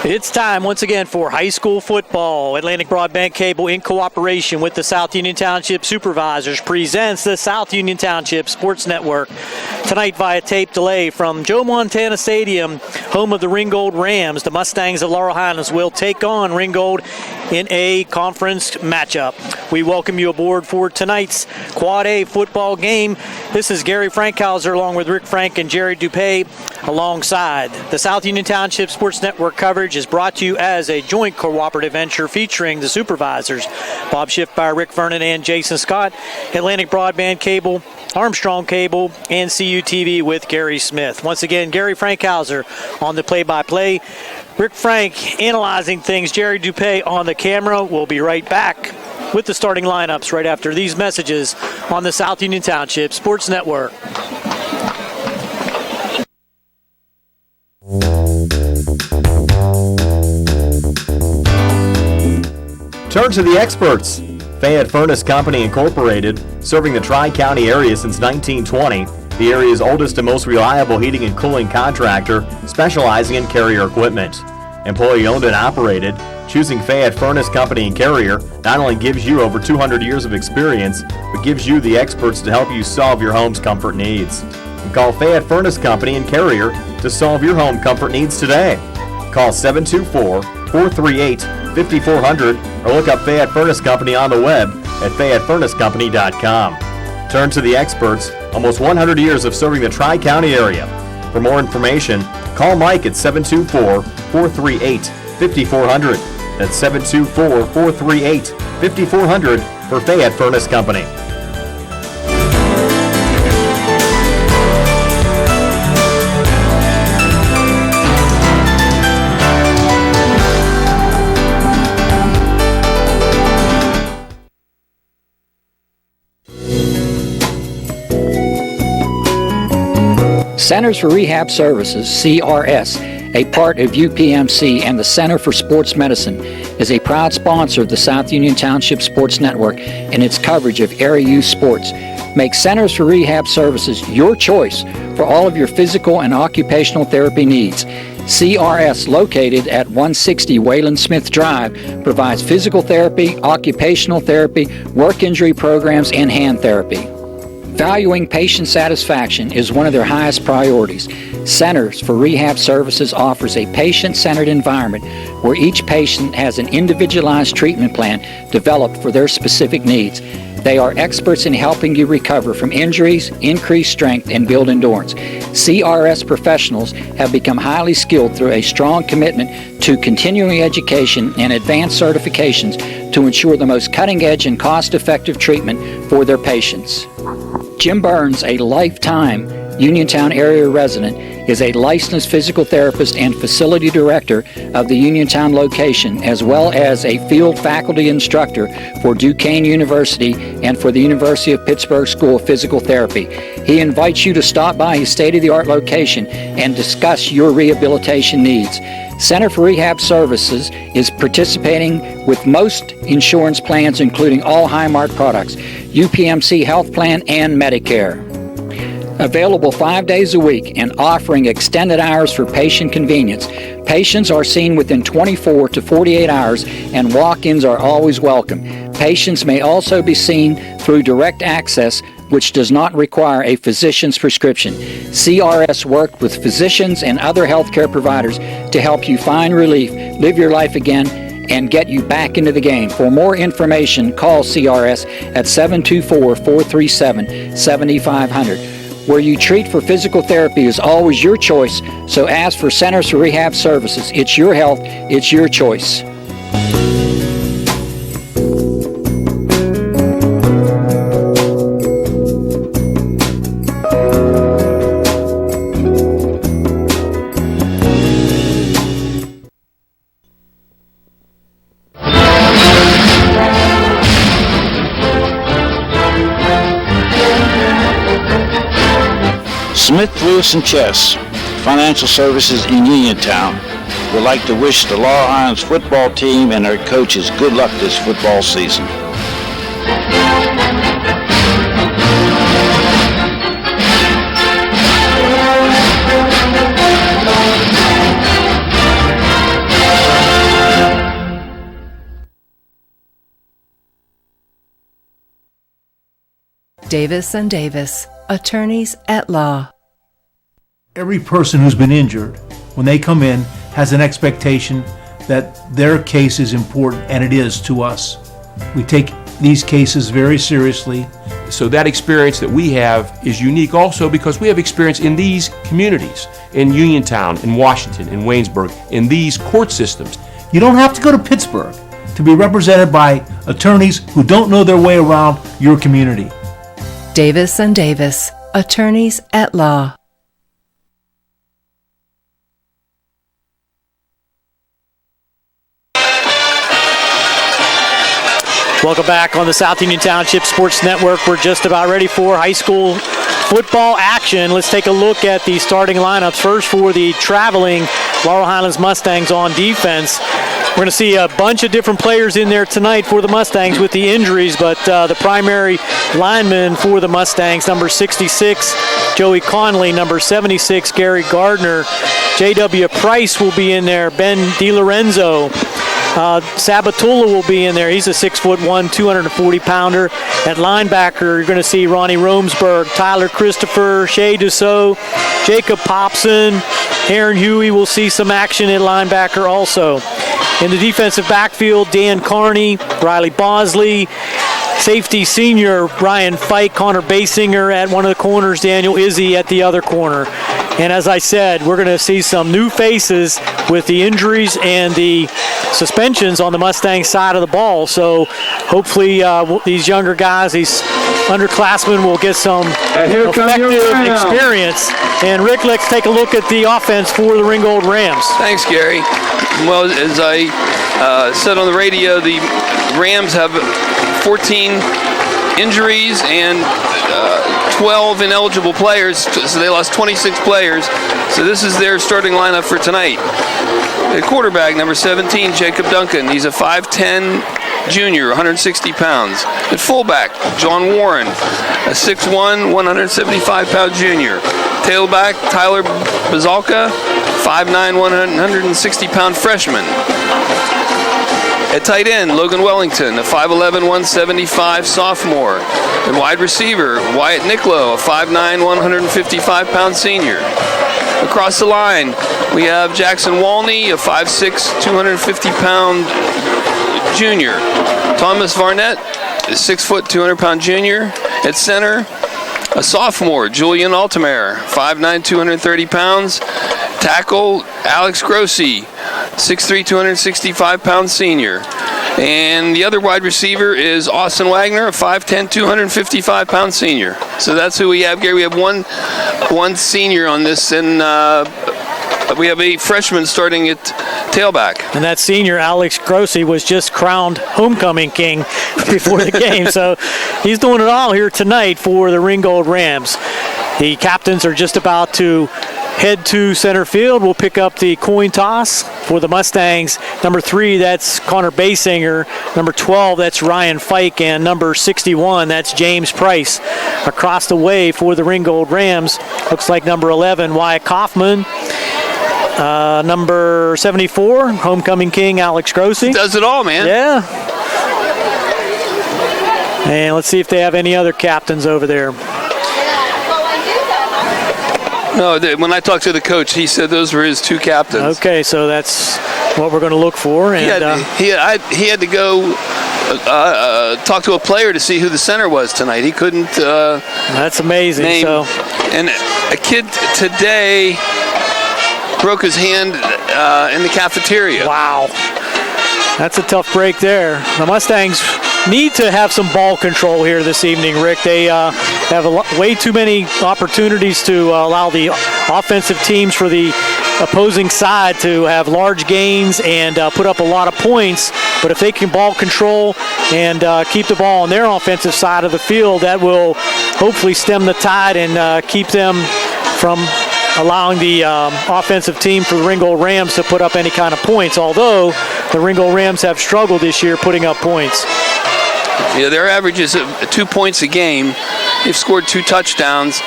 It's time once again for high school football. Atlantic Broadband Cable, in cooperation with the South Union Township Supervisors, presents the South Union Township Sports Network. Tonight via tape delay from Joe Montana Stadium, home of the Ringgold Rams, the Mustangs of Laurel Highlands will take on Ringgold in a conference matchup. We welcome you aboard for tonight's Quad A football game. This is Gary Frankhauser along with Rick Frank and Jerry Dupay alongside. The South Union Township Sports Network coverage is brought to you as a joint cooperative venture featuring the supervisors, Bob Schiffmeyer, Rick Vernon, and Jason Scott, Atlantic Broadband Cable, Armstrong Cable, and CUTV with Gary Smith. Once again, Gary Frankhauser on the play-by-play. Rick Frank analyzing things. Jerry Dupay on the camera. We'll be right back with the starting lineups right after these messages on the South Union Township Sports Network. Turn to the experts. Fayette Furnace Company Incorporated, serving the Tri-County area since 1920, the area's oldest and most reliable heating and cooling contractor, specializing in Carrier equipment. Employee owned and operated, choosing Fayette Furnace Company and Carrier not only gives you over 200 years of experience, but gives you the experts to help you solve your home's comfort needs. Call Fayette Furnace Company and Carrier to solve your home comfort needs today. Call 724-438-5400 or look up Fayette Furnace Company on the web at FayetteFurnaceCompany.com. Turn to the experts, almost 100 years of serving the Tri-County area. For more information, call Mike at 724-438-5400. That's 724-438-5400 for Fayette Furnace Company. Centers for Rehab Services, CRS, a part of UPMC and the Center for Sports Medicine, is a proud sponsor of the South Union Township Sports Network and its coverage of area youth sports. Make Centers for Rehab Services your choice for all of your physical and occupational therapy needs. CRS, located at 160 Wayland Smith Drive, provides physical therapy, occupational therapy, work injury programs, and hand therapy. Valuing patient satisfaction is one of their highest priorities. Centers for Rehab Services offers a patient-centered environment where each patient has an individualized treatment plan developed for their specific needs. They are experts in helping you recover from injuries, increase strength, and build endurance. CRS professionals have become highly skilled through a strong commitment to continuing education and advanced certifications to ensure the most cutting-edge and cost-effective treatment for their patients. Jim Burns, a lifetime Uniontown area resident, is a licensed physical therapist and facility director of the Uniontown location, as well as a field faculty instructor for Duquesne University and for the University of Pittsburgh School of Physical Therapy. He invites you to stop by his state-of-the-art location and discuss your rehabilitation needs. Center for Rehab Services is participating with most insurance plans, including all Highmark products, UPMC Health Plan, and Medicare. Available 5 days a week and offering extended hours for patient convenience. Patients are seen within 24 to 48 hours and walk-ins are always welcome. Patients may also be seen through direct access, which does not require a physician's prescription. CRS worked with physicians and other healthcare providers to help you find relief, live your life again, and get you back into the game. For more information, call CRS at 724-437-7500. Where you treat for physical therapy is always your choice, so ask for Centers for Rehab Services. It's your health, it's your choice. Smith, Lewis & Chess, Financial Services in Uniontown, would like to wish the Laurel Highlands football team and their coaches good luck this football season. Davis & Davis, attorneys at law. Every person who's been injured, when they come in, has an expectation that their case is important, and it is to us. We take these cases very seriously. So that experience that we have is unique also because we have experience in these communities, in Uniontown, in Washington, in Waynesburg, in these court systems. You don't have to go to Pittsburgh to be represented by attorneys who don't know their way around your community. Davis & Davis, attorneys at law. Welcome back on the South Union Township Sports Network. We're just about ready for high school football action. Let's take a look at the starting lineups. First for the traveling Laurel Highlands Mustangs on defense. We're going to see a bunch of different players in there tonight for the Mustangs with the injuries, but the primary lineman for the Mustangs, number 66, Joey Conley, number 76, Gary Gardner. J.W. Price will be in there, Ben DiLorenzo. Sabatula will be in there. He's a 6'1", 240-pounder. At linebacker, you're going to see Ronnie Romsberg, Tyler Christopher, Shea Dussault, Jacob Popson, Aaron Huey will see some action at linebacker also. In the defensive backfield, Dan Carney, Riley Bosley, safety senior Ryan Fike, Connor Basinger at one of the corners, Daniel Izzy at the other corner. And as I said, we're going to see some new faces with the injuries and the suspensions on the Mustang side of the ball. So hopefully these younger guys, these underclassmen, will get some effective experience. And Rick, let's take a look at the offense for the Ringgold Rams. Thanks, Gary. Well, as I said on the radio, the Rams have 14 injuries and 12 ineligible players, so they lost 26 players. So this is their starting lineup for tonight. The quarterback, number 17, Jacob Duncan. He's a 5'10", junior, 160 pounds. At fullback, John Warren, a 6'1", 175-pound junior. Tailback, Tyler Bazalka, 5'9", 160-pound freshman. At tight end, Logan Wellington, a 5'11", 175 sophomore. And wide receiver, Wyatt Nicklow, a 5'9", 155-pound senior. Across the line, we have Jackson Walney, a 5'6", 250-pound junior. Thomas Varnett, a 6 foot, 200-pound junior. At center, a sophomore, Julian Altamare, 5'9", 230 pounds. Tackle, Alex Grossi, 6'3", 265-pound senior. And the other wide receiver is Austin Wagner, a 5'10", 255-pound senior. So that's who we have, Gary. We have one senior on this, and we have a freshman starting at tailback. And that senior, Alex Grossi, was just crowned homecoming king before the game. So he's doing it all here tonight for the Ringgold Rams. The captains are just about to head to center field. We'll pick up the coin toss for the Mustangs. Number 3, that's Connor Basinger. Number 12, that's Ryan Fike. And number 61, that's James Price. Across the way for the Ringgold Rams, looks like number 11, Wyatt Kaufman. Number 74, homecoming king, Alex Grossi. He does it all, man. Yeah. And let's see if they have any other captains over there. No, when I talked to the coach, he said those were his 2 captains. Okay, so that's what we're going to look for. And he had to go talk to a player to see who the center was tonight. He couldn't. That's amazing. Name. So, and a kid today broke his hand in the cafeteria. Wow, that's a tough break there. The Mustangs need to have some ball control here this evening, Rick. They have way too many opportunities to allow the offensive teams for the opposing side to have large gains and put up a lot of points. But if they can ball control and keep the ball on their offensive side of the field, that will hopefully stem the tide and keep them from allowing the offensive team for the Ringgold Rams to put up any kind of points, although the Ringgold Rams have struggled this year putting up points. Yeah, their average is 2 points a game. They've scored 2 touchdowns.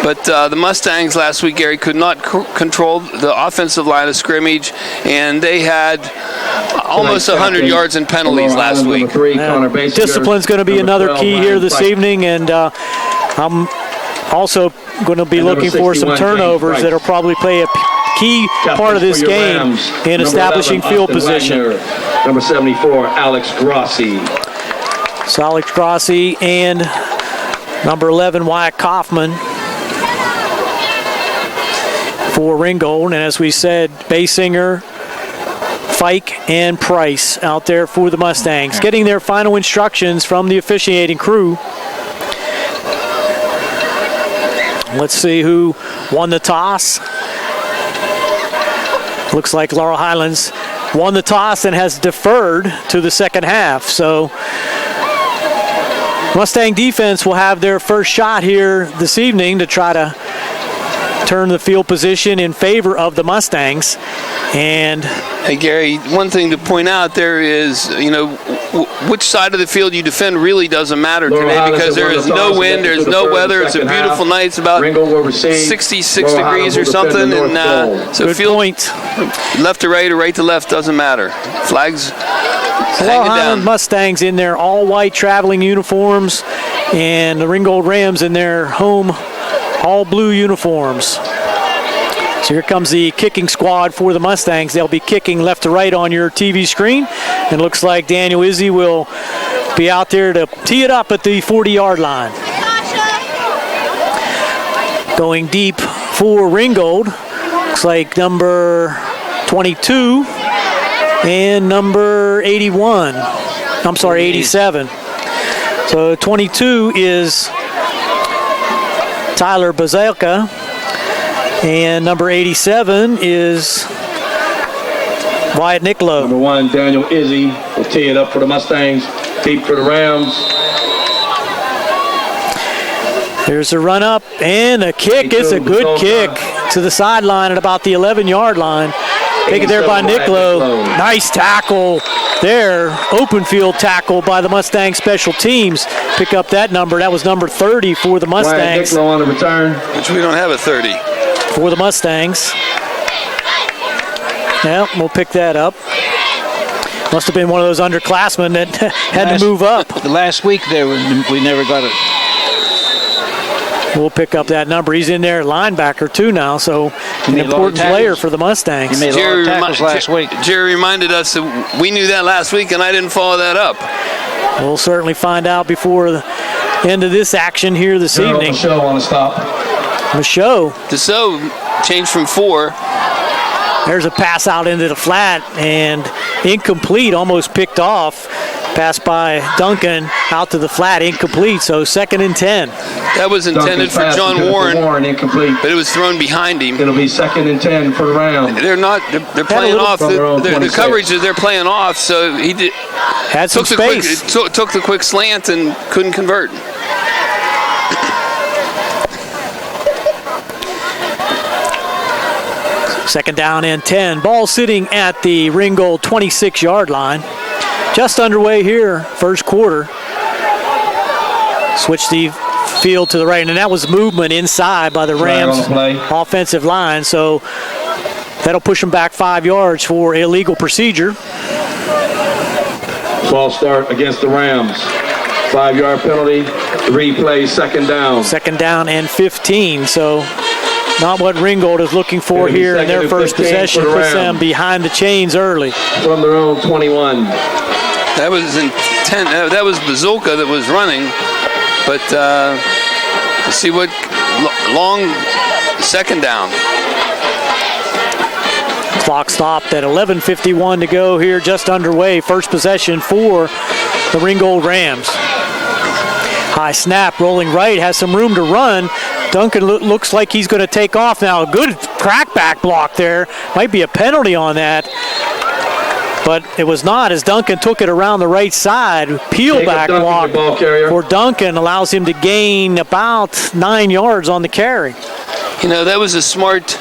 But the Mustangs last week, Gary, could not control the offensive line of scrimmage, and they had almost 100 yards in penalties last week. Discipline's going to be another key here this evening, and I'm also going to be looking for some turnovers that'll probably play a key part of this game in establishing field position. Number 74, Alex Grossi. So Alex Grossi and number 11, Wyatt Kaufman for Ringgold. And as we said, Basinger, Fike, and Price out there for the Mustangs, getting their final instructions from the officiating crew. Let's see who won the toss. Looks like Laurel Highlands won the toss and has deferred to the second half. So Mustang defense will have their first shot here this evening to try to turn the field position in favor of the Mustangs. And hey, Gary, one thing to point out there is, which side of the field you defend really doesn't matter today because there is no wind, there's no weather. It's a beautiful night. It's about 66 degrees or something. And so good field point. Left to right or right to left doesn't matter. Flags hanging down. Mustangs in their all-white traveling uniforms, and the Ringgold Rams in their home all-blue uniforms. So here comes the kicking squad for the Mustangs. They'll be kicking left to right on your TV screen. And looks like Daniel Izzy will be out there to tee it up at the 40-yard line. Going deep for Ringgold. Looks like number 22 and number 81. I'm sorry, 87. So 22 is Tyler Bazelka. And number 87 is Wyatt Niccolo. Number 1, Daniel Izzy will tee it up for the Mustangs, deep for the Rams. There's a run up and a kick. It's a good kick to the sideline at about the 11-yard line. Taken there by Niccolo. Nice tackle there. Open field tackle by the Mustang special teams. Pick up that number. That was number 30 for the Mustangs. Niccolo on the return. Which we don't have a 30. For the Mustangs. Yeah, we'll pick that up. Must have been one of those underclassmen that had to move up. The last week there, we never got it. We'll pick up that number. He's in there at linebacker too now, so an important player for the Mustangs. He made a lot of tackles last week. Jerry reminded us that we knew that last week, and I didn't follow that up. We'll certainly find out before the end of this action here this evening. Michaud on the stop. Michaud. Dassault changed from 4. There's a pass out into the flat and incomplete, almost picked off. Pass by Duncan out to the flat, incomplete. So 2nd and 10. That was intended for John Warren, incomplete. But it was thrown behind him. It'll be 2nd and 10 for the round. They're not. They're playing off the coverage that they're playing off. So he did. Had some space. Took the quick slant and couldn't convert. Second down and 10. Ball sitting at the Ringgold 26-yard line. Just underway here, first quarter. Switch the field to the right, and that was movement inside by the Rams offensive line. So that'll push them back 5 yards for illegal procedure. Ball start against the Rams. 5-yard penalty, 3 plays, 2nd down. 2nd down and 15. So not what Ringgold is looking for here in their first possession. Puts them behind the chains early. From their own 21. That was intent. That was Bazooka that was running. But see what long 2nd down. Clock stopped at 11:51 to go here, just underway. First possession for the Ringgold Rams. High snap, rolling right, has some room to run. Duncan looks like he's going to take off now. A good crackback block there. Might be a penalty on that. But it was not, as Duncan took it around the right side. Peel back block for Duncan allows him to gain about 9 yards on the carry. That was a smart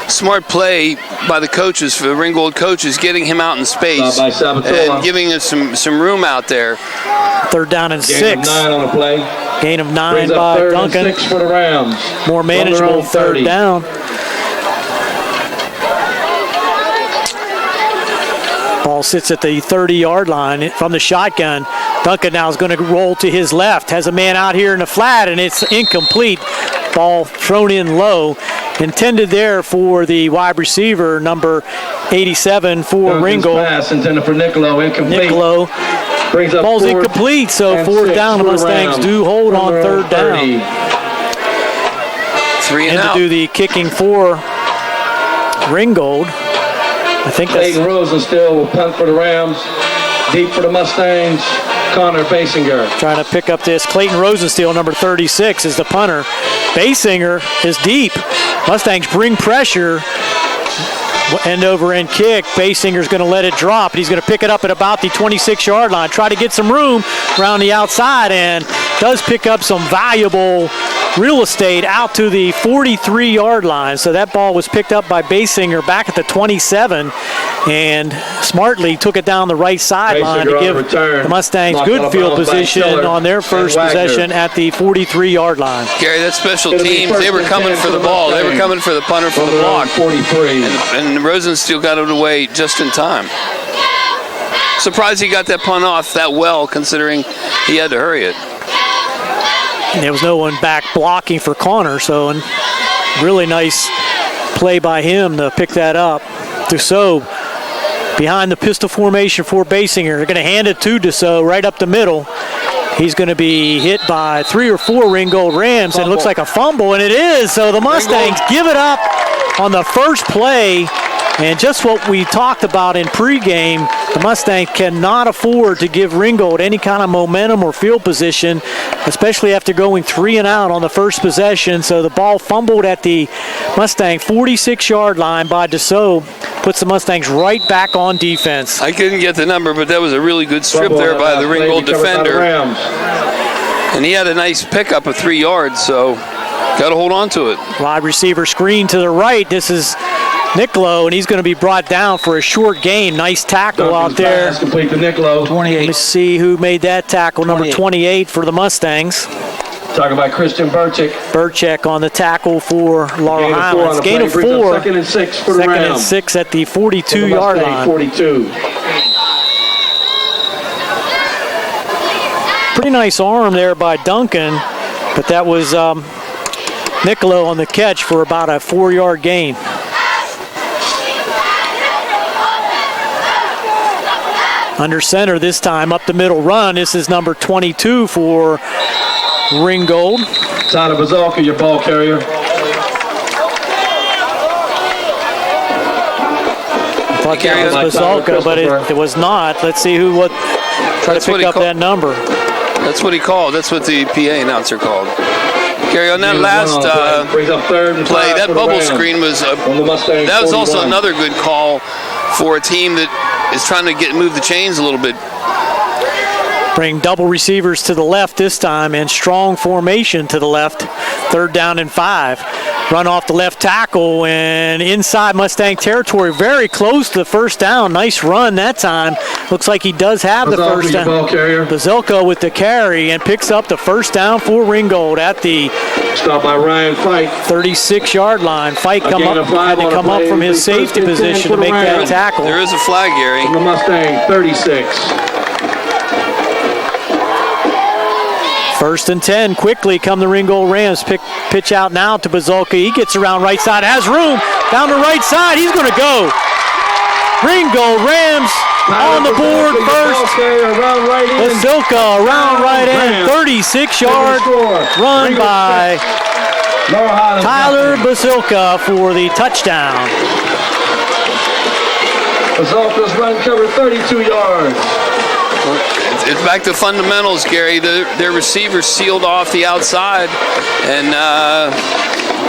smart play by the coaches, for the Ringgold coaches, getting him out in space and giving us some room out there. 3rd down and 6. Gain of 9 on the play. Gain of 9 Brings up by 3rd and Duncan. 6 for the Rams. More manageable 3rd down. Ball sits at the 30-yard line from the shotgun. Duncan now is going to roll to his left. Has a man out here in the flat, and it's incomplete. Ball thrown in low. Intended there for the wide receiver, number 87 for Duncan's Ringgold. Pass intended for Nicolo, incomplete. Nicolo. Brings up Ball's 4th incomplete, so and 4th 6 down. The for Mustangs Rams. do hold on Number 3rd down. 30. 3 and And out. to do the kicking for Ringgold. I think that's Clayton Rosenstiel will punt for the Rams. Deep for the Mustangs, Connor Basinger. trying to pick up this. Clayton Rosenstiel, number 36, is the punter. Basinger is deep. Mustangs bring pressure. End over end kick. Basinger's going to let it drop. He's going to pick it up at about the 26-yard line. Try to get some room around the outside, and does pick up some valuable real estate out to the 43-yard line. So that ball was picked up by Basinger back at the 27, and smartly took it down the right sideline to give the Mustangs good field position on their first possession at the 43-yard line. Gary, that special teams, they were coming for the ball. They were coming for the punter for the block. 43. And Rosenstiel got it away just in time. Surprised he got that punt off that well, considering he had to hurry it. And there was no one back blocking for Connor, so really nice play by him to pick that up. Dussault behind the pistol formation for Basinger. They're going to hand it to Dussault right up the middle. He's going to be hit by 3 or 4 Ringgold Rams, and it looks like a fumble, and it is. So the Mustangs give it up on the first play. And just what we talked about in pregame, the Mustangs cannot afford to give Ringgold any kind of momentum or field position, especially after going 3 and out on the first possession. So the ball fumbled at the Mustang 46-yard line by Dussault, puts the Mustangs right back on defense. I couldn't get the number, but that was a really good strip there by the Ringgold defender. And he had a nice pickup of 3 yards, so got to hold on to it. Wide receiver screen to the right. This is Nicolo, and he's going to be brought down for a short gain. Nice tackle out there. Complete to Nicolo. 28. Let's see who made that tackle. Number 28 for the Mustangs. Talking about Christian Burchick. Burchick on the tackle for Laurel Highlands. Gain of 4. 2nd and 6 for the Rams. 2nd and 6 at the 42-yard line. 42. Pretty nice arm there by Duncan, but that was Nicolo on the catch for about a 4-yard gain. Under center this time, up the middle run. This is number 22 for Ringgold. Tyler Bazalka, your ball carrier. I thought that was Bazalka, but it was not. Let's see who try to pick up that number. That's what he called. That's what the PA announcer called. Gary, on that last play, that bubble screen was that was also another good call for a team that is trying to move the chains a little bit. Bring double receivers to the left this time and strong formation to the left. 3rd down and 5. Run off the left tackle and inside Mustang territory, very close to the first down. Nice run that time. Looks like he does have the first down. Bazilko with the carry and picks up the first down for Ringgold at the stop by Ryan Fike. 36-yard line. Fike had to come up from his safety position to make that tackle. There is a flag, Gary. From the Mustang 36. 1st and 10. Quickly come the Ringgold Rams. Pitch out now to Bazalka. He gets around right side. Has room. Down the right side. He's going to go. Ringgold Rams on the board first. Bazalka around right end. 36-yard run by Tyler Bazalka for the touchdown. Bazalka's run covered 32 yards. It's back to fundamentals, Gary. Their receivers sealed off the outside, and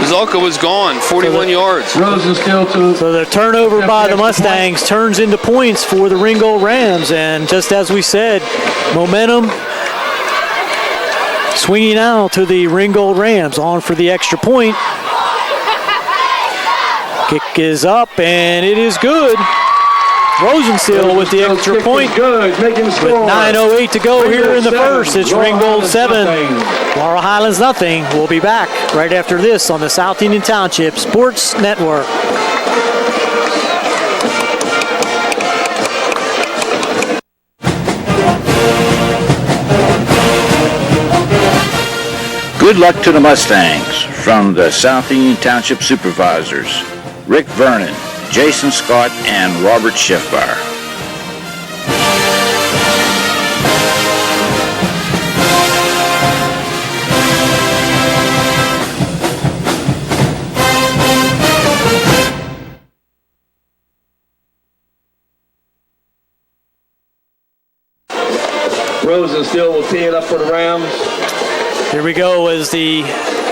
Bazalka was gone, 41 yards. So the turnover by the Mustangs turns into points for the Ringgold Rams, and just as we said, momentum swinging out to the Ringgold Rams. On for the extra point. Kick is up, and it is good. Rosenstiel with the extra point. Good, making the score. With 9:08 to go here in the first. It's Ringgold 7, Laurel Highlands nothing. We'll be back right after this on the South Union Township Sports Network. Good luck to the Mustangs from the South Union Township Supervisors, Rick Vernon, Jason Scott, and Robert Schiffbar. Rosenstiel will tee it up for the Rams. Here we go as the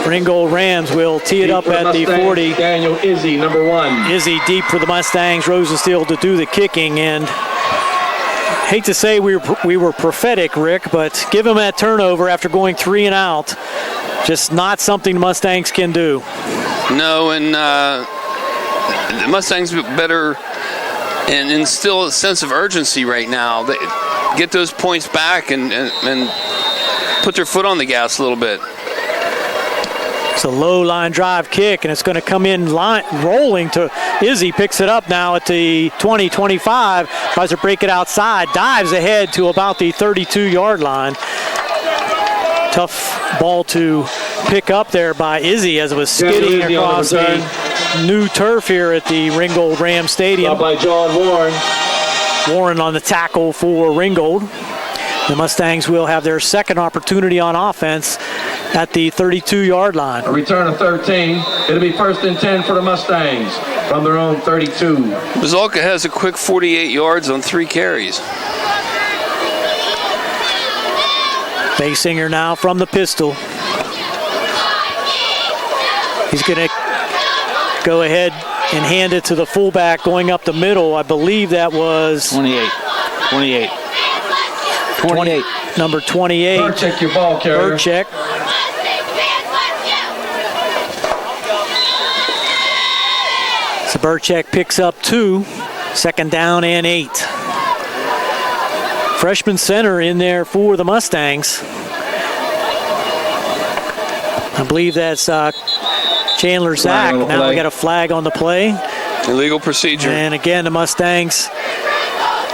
Ringgold Rams will tee it up at the 40. Daniel Izzy, number 1. Izzy deep for the Mustangs. Rosenstiel to do the kicking. And hate to say we were prophetic, Rick, but give him that turnover after going 3 and out. Just not something the Mustangs can do. No, and the Mustangs better and instill a sense of urgency right now. They get those points back and put their foot on the gas a little bit. It's a low line drive kick, and it's going to come in rolling to Izzy. Picks it up now at the 20-25. Tries to break it outside. Dives ahead to about the 32-yard line. Tough ball to pick up there by Izzy as it was skidding across the new turf here at the Ringgold Ram Stadium. Up by John Warren. Warren on the tackle for Ringgold. The Mustangs will have their second opportunity on offense at the 32-yard line. A return of 13. It'll be 1st and 10 for the Mustangs from their own 32. Mazalka has a quick 48 yards on 3 carries. Basinger now from the pistol. He's going to go ahead and hand it to the fullback going up the middle. I believe that was 28. Number 28. Burchek, your ball carrier. Burchek. So Burchek picks up 2. 2nd down and 8. Freshman center in there for the Mustangs. I believe that's Chandler Zach. Now we got a flag on the play. Illegal procedure. And again, the Mustangs,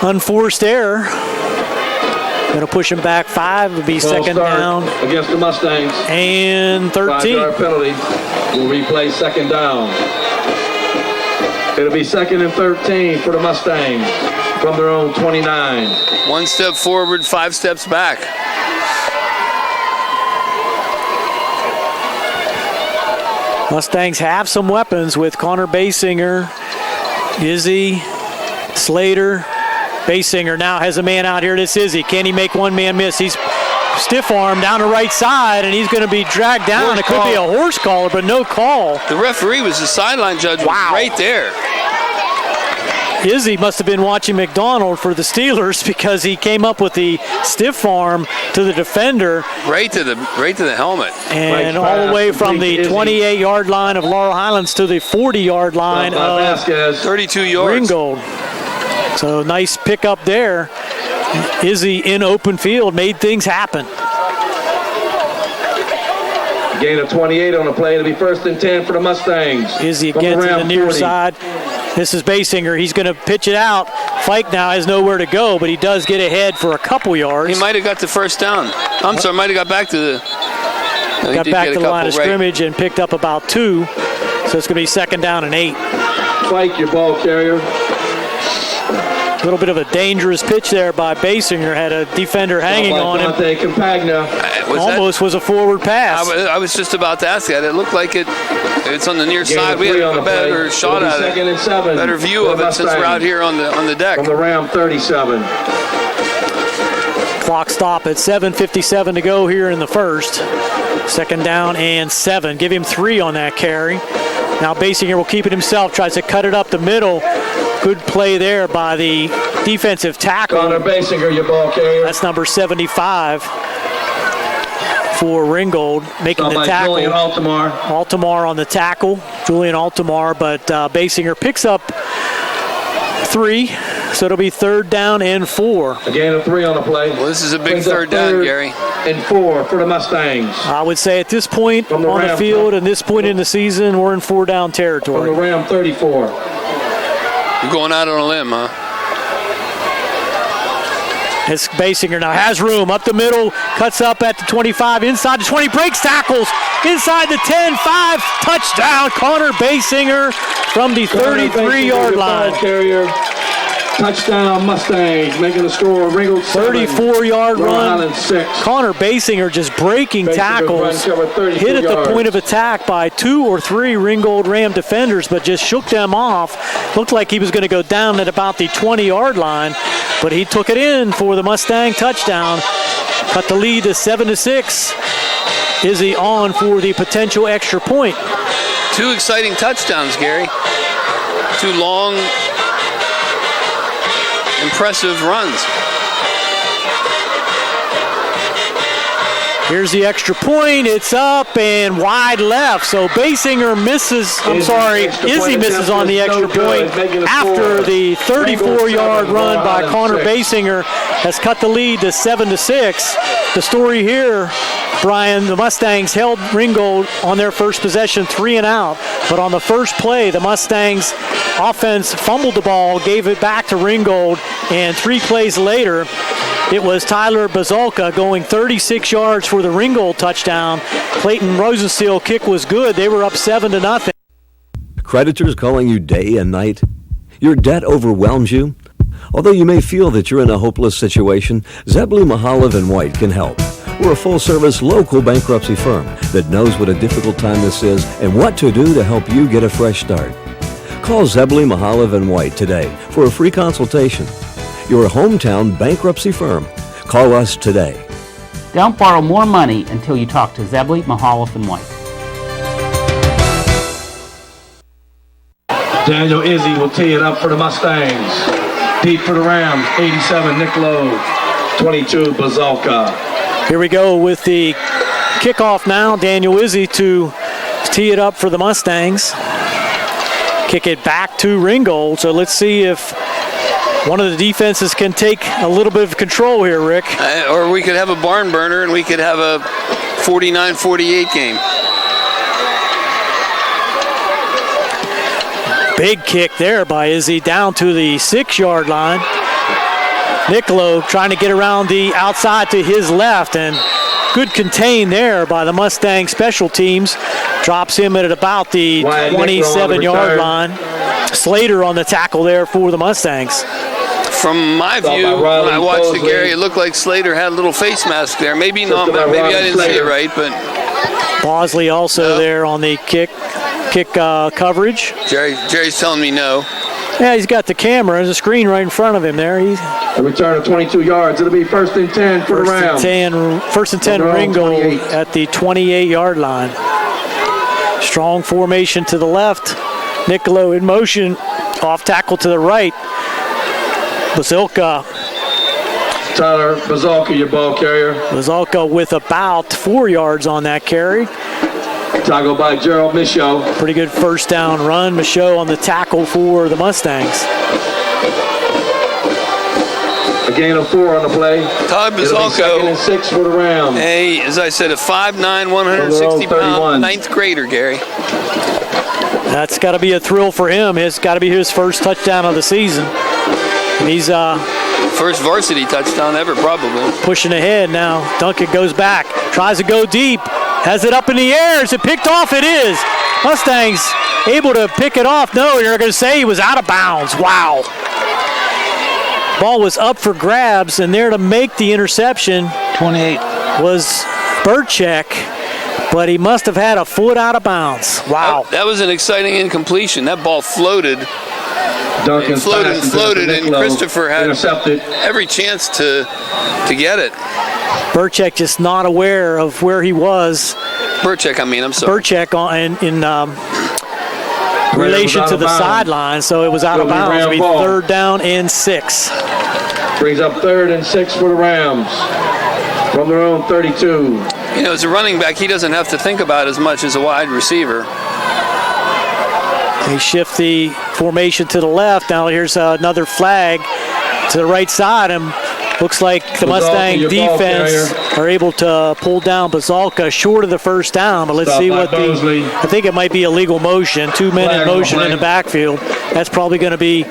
unforced error. Going to push him back 5. It'll be 2nd down. Against the Mustangs. And 13. 5-yard penalty. We'll replay 2nd down. It'll be 2nd and 13 for the Mustangs from their own 29. 1 step forward, 5 steps back. Mustangs have some weapons with Connor Basinger, Izzy, Slater. Basinger now has a man out here. This Izzy. Can he make one man miss? He's stiff arm down the right side, and he's going to be dragged down. It could be a horse collar, but no call. The referee was the sideline judge. Wow. Right there. Izzy must have been watching McDonald for the Steelers because he came up with the stiff arm to the defender. Right to the helmet. And all the way from the 28-yard line of Laurel Highlands to the 40-yard line of 32 yards. Ringgold. So nice pickup there. Izzy in open field made things happen. Gain of 28 on the play. It'll be 1st and 10 for the Mustangs. Izzy again to the near 40. Side. This is Basinger. He's going to pitch it out. Fike now has nowhere to go, but he does get ahead for a couple yards. He might have got the 1st down. I'm sorry, might have got back to the... Got back to the line of scrimmage and picked up about 2. So it's going to be 2nd down and 8. Fike, your ball carrier. A little bit of a dangerous pitch there by Basinger. Had a defender hanging on him. Almost was a forward pass. I was just about to ask that. It looked like it's on the near side. We had a better shot at it. 2nd and 7. Better view of it since we're out here on the deck. From the Ram 37. Clock stop at 7:57 to go here in the first. 2nd down and 7. Give him 3 on that carry. Now Basinger will keep it himself. Tries to cut it up the middle. Good play there by the defensive tackle. Connor Basinger, your ball carrier. That's number 75 for Ringgold, making the tackle. Altamar on the tackle. Julian Altamar, but Basinger picks up 3, so it'll be 3rd down and 4. A gain of 3 on the play. Well, this is a big third down, Gary. And 4 for the Mustangs. I would say at this point on the field and this point in the season, we're in 4-down territory. From the Ram 34. You're going out on a limb, huh? As Basinger now has room up the middle, cuts up at the 25, inside the 20, breaks tackles, inside the 10, 5, touchdown, Connor Basinger from the 33-yard line. Carrier. Touchdown Mustangs, making the score. Ringgold 34-yard run. Highlands 6. Connor Basinger just breaking tackles. Hit at the point of attack by 2 or 3 Ringgold Ram defenders, but just shook them off. Looked like he was going to go down at about the 20-yard line, but he took it in for the Mustang touchdown. Cut the lead to 7-6. Izzy on for the potential extra point. 2 exciting touchdowns, Gary. 2 long, impressive runs. Here's the extra point. It's up and wide left. So Basinger misses, Izzy misses on the extra point after the 34-yard run by Connor Basinger has cut the lead to 7-6. The story here, Brian, the Mustangs held Ringgold on their first possession 3 and out, but on the first play, the Mustangs offense fumbled the ball, gave it back to Ringgold, and 3 plays later, it was Tyler Bazalka going 36 yards for the Ringgold touchdown. Clayton Rosensteel kick was good. They were up 7-0. Creditors calling you day and night? Your debt overwhelms you? Although you may feel that you're in a hopeless situation, Zebley, Mahalev & White can help. We're a full-service local bankruptcy firm that knows what a difficult time this is and what to do to help you get a fresh start. Call Zebley, Mahalev & White today for a free consultation. Your hometown bankruptcy firm. Call us today. Don't borrow more money until you talk to Zebley, Mahalev & White. Daniel Izzy will tee it up for the Mustangs. Deep for the Rams, 87, Nick Lowe. 22, Bazalka. Here we go with the kickoff now. Daniel Izzy to tee it up for the Mustangs. Kick it back to Ringgold. So let's see if one of the defenses can take a little bit of control here, Rick. Or we could have a barn burner and we could have a 49-48 game. Big kick there by Izzy down to the 6-yard line. Niccolo trying to get around the outside to his left, and good contain there by the Mustang special teams. Drops him at about the 27-yard line. Slater on the tackle there for the Mustangs. From my view, when I watched it, Gary, it looked like Slater had a little face mask there. Maybe not. Maybe I didn't see it right, but Bosley also there on the kick coverage. Jerry's telling me no. Yeah, he's got the camera. There's a screen right in front of him there. A return of 22 yards. It'll be 1st and 10 for the Rams. First and 10 Ringgold at the 28-yard line. Strong formation to the left. Niccolo in motion. Off tackle to the right. Bazalka. Tyler Bazalka, your ball carrier. Bazalka with about 4 yards on that carry. Tackle by Gerald Michaud. Pretty good first down run. Michaud on the tackle for the Mustangs. A gain of 4 on the play. Todd Bazalka. 2nd and 6 for the Rams. Hey, as I said, a 5'9", 160-pound 9th grader, Gary. That's got to be a thrill for him. It's got to be his first touchdown of the season. And he's first varsity touchdown ever, probably. Pushing ahead now. Duncan goes back, tries to go deep, has it up in the air. Is it picked off? It is. Mustangs able to pick it off. No, you're going to say he was out of bounds. Wow. Ball was up for grabs, and there to make the interception 28 was Burchek, but he must have had a foot out of bounds. Wow. That was an exciting incompletion. That ball floated. Duncan floated, and Christopher had every chance to get it. Burchek just not aware of where he was. Burchek, I'm sorry. Burchek in relation to the sideline, so it was out of bounds. It'll be 3rd down and 6. Brings up 3rd and 6 for the Rams from their own 32. You know, as a running back, he doesn't have to think about as much as a wide receiver. They shift the formation to the left. Now here's another flag to the right side, and looks like the Mustang defense are able to pull down Bazalka short of the first down. But let's see what I think it might be illegal motion, 2 men in motion in the backfield. That's probably going to be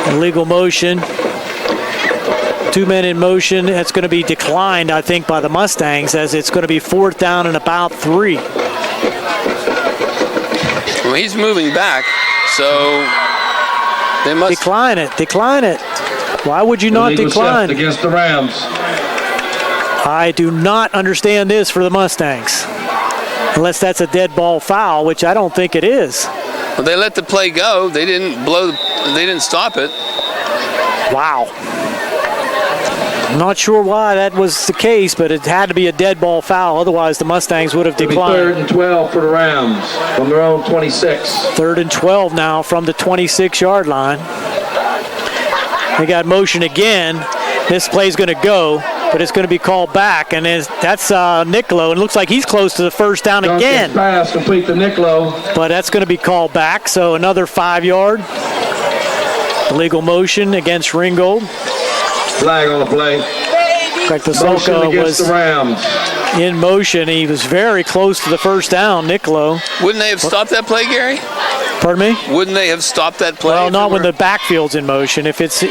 illegal motion. 2 men in motion. That's going to be declined, I think, by the Mustangs, as it's going to be 4th down and about 3. Well, he's moving back, so they must decline it. Decline it. Why would you not decline? Against the Rams. I do not understand this for the Mustangs, unless that's a dead ball foul, which I don't think it is. Well, they let the play go. They didn't they didn't stop it. Wow. I'm not sure why that was the case, but it had to be a dead ball foul. Otherwise, the Mustangs would have declined. 3rd and 12 for the Rams from their own 26. 3rd and 12 now from the 26-yard line. They got motion again. This play's going to go, but it's going to be called back, and that's Niccolo. It looks like he's close to the first down again. Pass complete to Niccolo. But that's going to be called back, so another 5-yard. Illegal motion against Ringgold. Flag on the play. Correct, Bazalka was the Rams. in motion. He was very close to the first down, Niccolo. Wouldn't they have stopped that play, Gary? Pardon me? Wouldn't they have stopped that play? Well, not when the backfield's in motion. If it's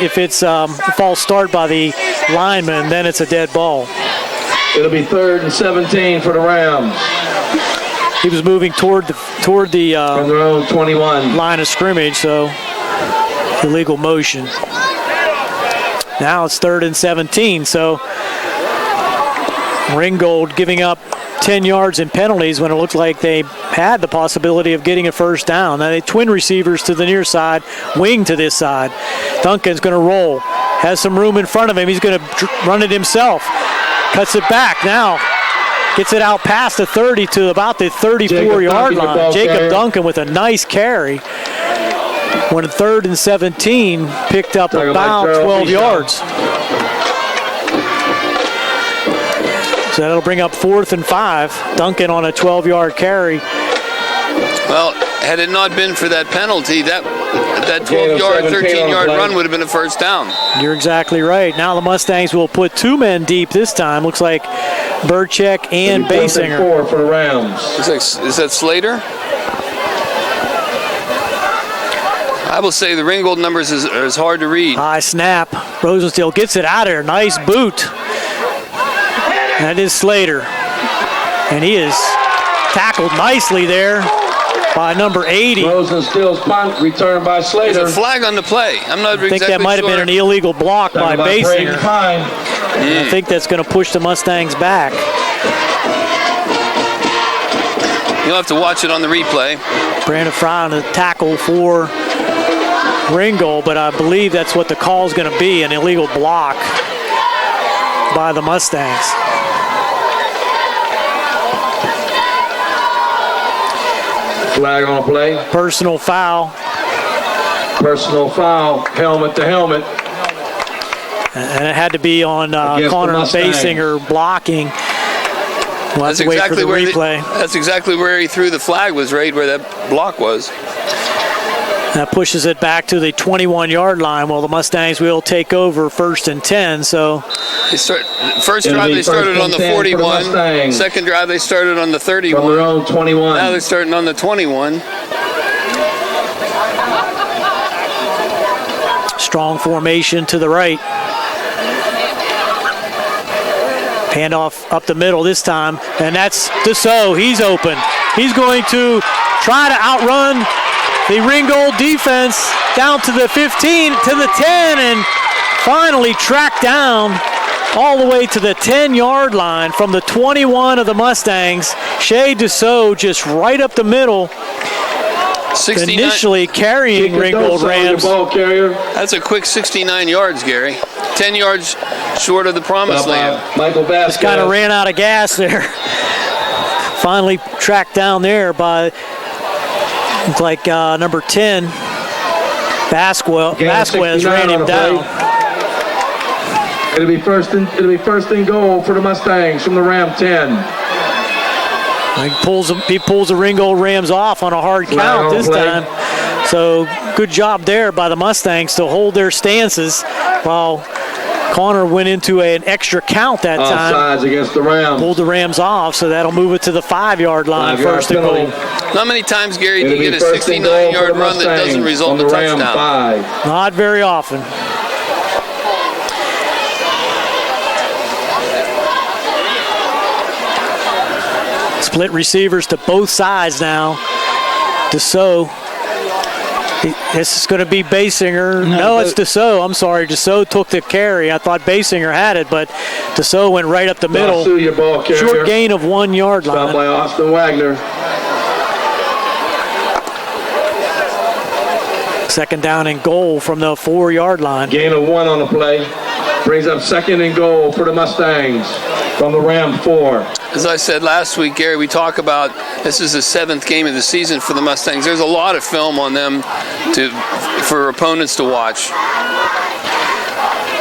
a false start by the lineman, then it's a dead ball. It'll be 3rd and 17 for the Rams. He was moving toward the from their own 21 line of scrimmage, so illegal motion. Now it's 3rd and 17, so Ringgold giving up 10 yards in penalties when it looked like they had the possibility of getting a first down. Now they twin receivers to the near side, wing to this side. Duncan's going to roll, has some room in front of him. He's going to run it himself, cuts it back now. Gets it out past the 30 to about the 34-yard line. Jacob Duncan with a nice carry. When 3rd and 17, picked up about 12 yards. So that'll bring up 4th and 5. Duncan on a 12-yard carry. Well, had it not been for that penalty, that 12-yard, 13-yard run would have been a first down. You're exactly right. Now the Mustangs will put 2 men deep this time. Looks like Burchek and Basinger. 4 for the Rams. Is that Slater? I will say the Ringgold numbers is hard to read. High snap. Rosenstiel gets it out of there. Nice boot. That is Slater. And he is tackled nicely there by number 80. Rosenstiel's punt returned by Slater. There's a flag on the play. I'm not exactly sure. I think that might have been an illegal block by Basinger. I think that's going to push the Mustangs back. You'll have to watch it on the replay. Brandon Fry on the tackle for Ringgold, but I believe that's what the call is going to be, an illegal block by the Mustangs. Flag on the play. Personal foul. Personal foul, helmet to helmet. And it had to be on Connor Basinger blocking. We'll have to wait for the replay. That's exactly where he threw the flag, was right where that block was. That pushes it back to the 21-yard line. Well, the Mustangs will take over 1st and 10. So first drive they started on the 41. Second drive they started on the 31. From their own 21. Now they're starting on the 21. Strong formation to the right. Handoff up the middle this time, and that's Dussault. He's open. He's going to try to outrun the Ringgold defense down to the 15, to the 10, and finally tracked down all the way to the 10-yard line from the 21 of the Mustangs. Shea Dussault just right up the middle, 69, initially carrying Ringgold Rams. That's a quick 69 yards, Gary. 10 yards short of the promised land. Michael Vasquez just kind of ran out of gas there. Finally tracked down there by, looks like number 10, Vasquez ran him down. It'll be first and goal for the Mustangs from the Ram 10. He pulls the Ringgold Rams off on a hard count this time. So good job there by the Mustangs to hold their stances while Connor went into an extra count that time. Offsides against the Rams. Pulled the Rams off, so that'll move it to the 5-yard line. First and goal. Not many times, Gary, do you get a 69-yard run that doesn't result in a touchdown. Not very often. Split receivers to both sides now. Dussault. This is going to be Basinger. No, it's Dussault. I'm sorry. Dussault took the carry. I thought Basinger had it, but Dussault went right up the middle. Short gain of 1 yard line. Stopped by Austin Wagner. Second down and goal from the 4-yard line. Gain of 1 on the play. Brings up second and goal for the Mustangs from the Ram 4. As I said last week, Gary, we talk about this is the 7th game of the season for the Mustangs. There's a lot of film on them for opponents to watch.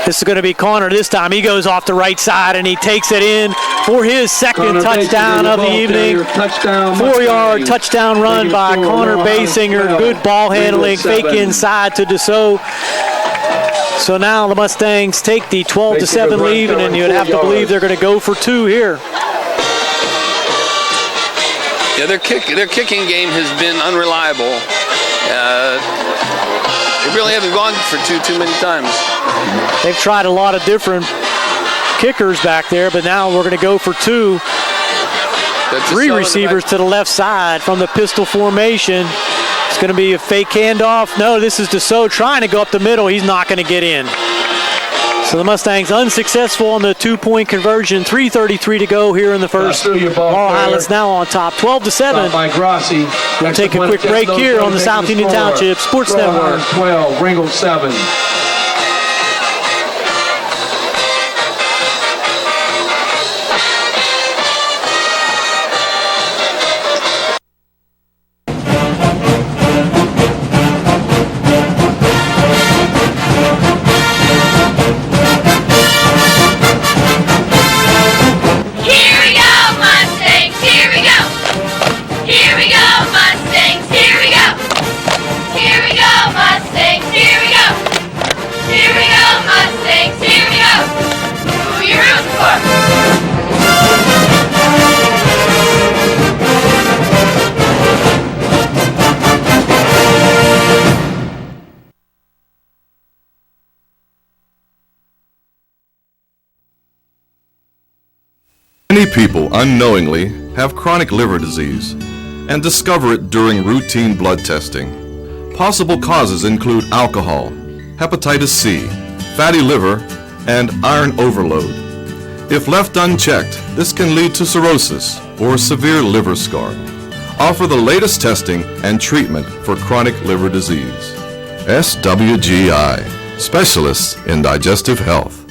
This is going to be Connor this time. He goes off the right side and he takes it in for his second touchdown of the evening. 4-yard touchdown run by Connor Basinger. Good ball handling, fake inside to Dussault. So now the Mustangs take the 12-7 lead, and you'd have to believe they're going to go for 2 here. Yeah, their kicking game has been unreliable. They really haven't gone for 2 too many times. They've tried a lot of different kickers back there, but now we're going to go for 2. 3 receivers to the left side from the pistol formation. It's going to be a fake handoff. No, this is Dussault trying to go up the middle. He's not going to get in. So the Mustangs unsuccessful on the 2-point conversion. 3:33 to go here in the first. Laurel Highlands now on top, 12-7. We'll take a quick break here on the South Union Township Sports Network. 12, Ringgold 7. Many people unknowingly have chronic liver disease and discover it during routine blood testing. Possible causes include alcohol, hepatitis C, fatty liver, and iron overload. If left unchecked, this can lead to cirrhosis or severe liver scarring. Offer the latest testing and treatment for chronic liver disease. SWGI, Specialists in Digestive Health.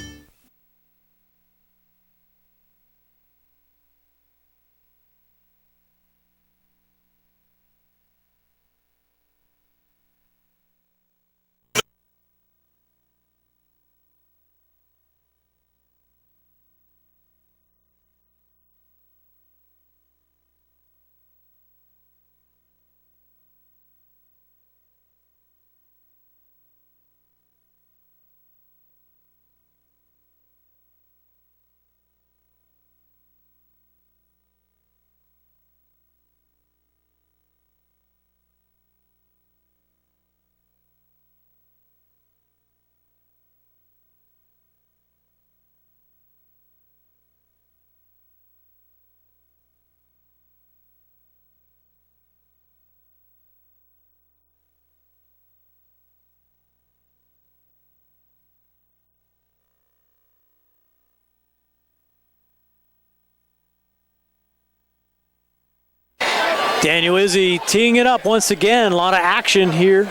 Daniel Izzy teeing it up once again. A lot of action here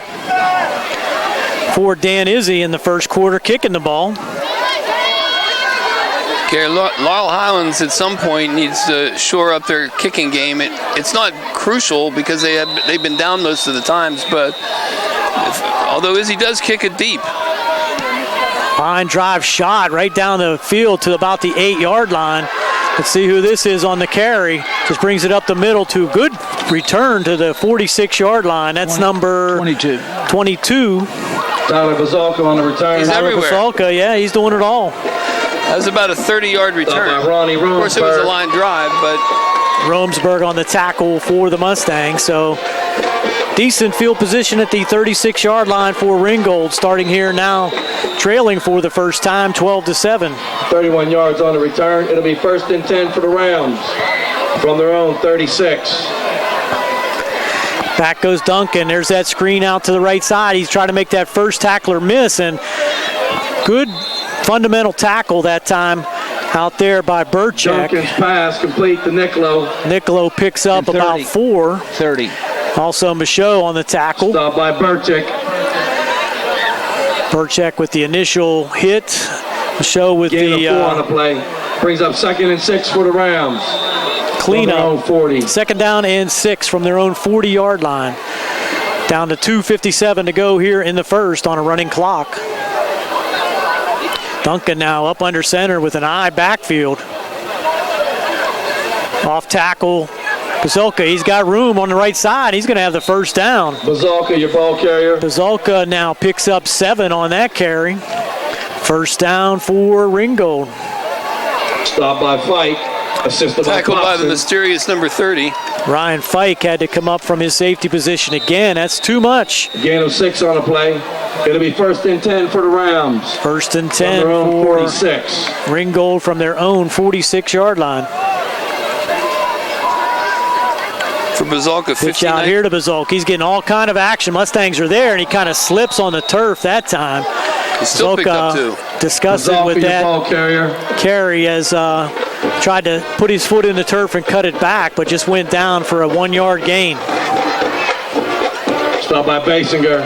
for Dan Izzy in the first quarter, kicking the ball. Gary, Laurel Highlands at some point needs to shore up their kicking game. It's not crucial because they've been down most of the times, but although Izzy does kick it deep. Line drive shot right down the field to about the 8-yard line. Let's see who this is on the carry. Just brings it up the middle to good return to the 46-yard line. That's number 22. Tyler Bazalka on the return. He's everywhere. Bazalka, yeah, he's doing it all. That was about a 30-yard return. By Ronnie of course, it was a Romsberg. line drive, but Romsberg on the tackle for the Mustangs. So decent field position at the 36-yard line for Ringgold, starting here now, trailing for the first time, 12-7. 31 yards on the return. It'll be 1st and 10 for the Rams from their own 36. Back goes Duncan. There's that screen out to the right side. He's trying to make that first tackler miss, and good fundamental tackle that time out there by Burchak. Duncan's pass complete to Niccolo. Niccolo picks up about 4. 30. Also Michaud on the tackle. Stopped by Burchak. Burchak with the initial hit. Michaud with Gain of 4 on the the play. Brings up 2nd and 6 for the Rams. cleanup. 40. 2nd down and 6 from their own 40-yard line. Down to 2:57 to go here in the first on a running clock. Duncan now up under center with an eye backfield. Off tackle. Bazalka, he's got room on the right side. He's going to have the first down. Bazalka, your ball carrier. Bazalka now picks up 7 on that carry. First down for Ringgold. Stopped by Fike. Assisted tackled by the Thompson. mysterious number 30. Ryan Fike had to come up from his safety position again. That's too much. Gain of 6 on the play. It'll be 1st and 10 for the Rams. 1st and 10 from their own for 46. Ringgold from their own 46-yard line. For Bazalka, Pitch 59. out here to Bazalka. He's getting all kind of action. Mustangs are there, and he kind of slips on the turf that time. He's still picked up 2. Disgusted Bazalka, with your that ball carrier. carry as tried to put his foot in the turf and cut it back, but just went down for a 1-yard gain. Stopped by Basinger.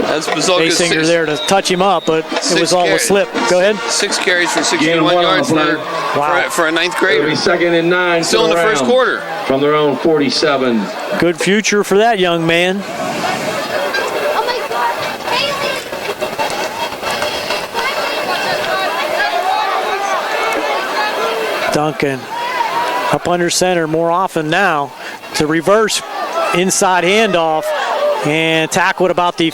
That's Bazalka's Basinger there to touch him up, but it was all a slip. Go ahead. 6 carries for Gain of 61 1 on yards the play. for a 9th It'll grader. be 2nd and 9. Still for in the first Rams. quarter. From their own 47. Good future for that young man. Duncan up under center more often now. To reverse inside handoff and tackle at about the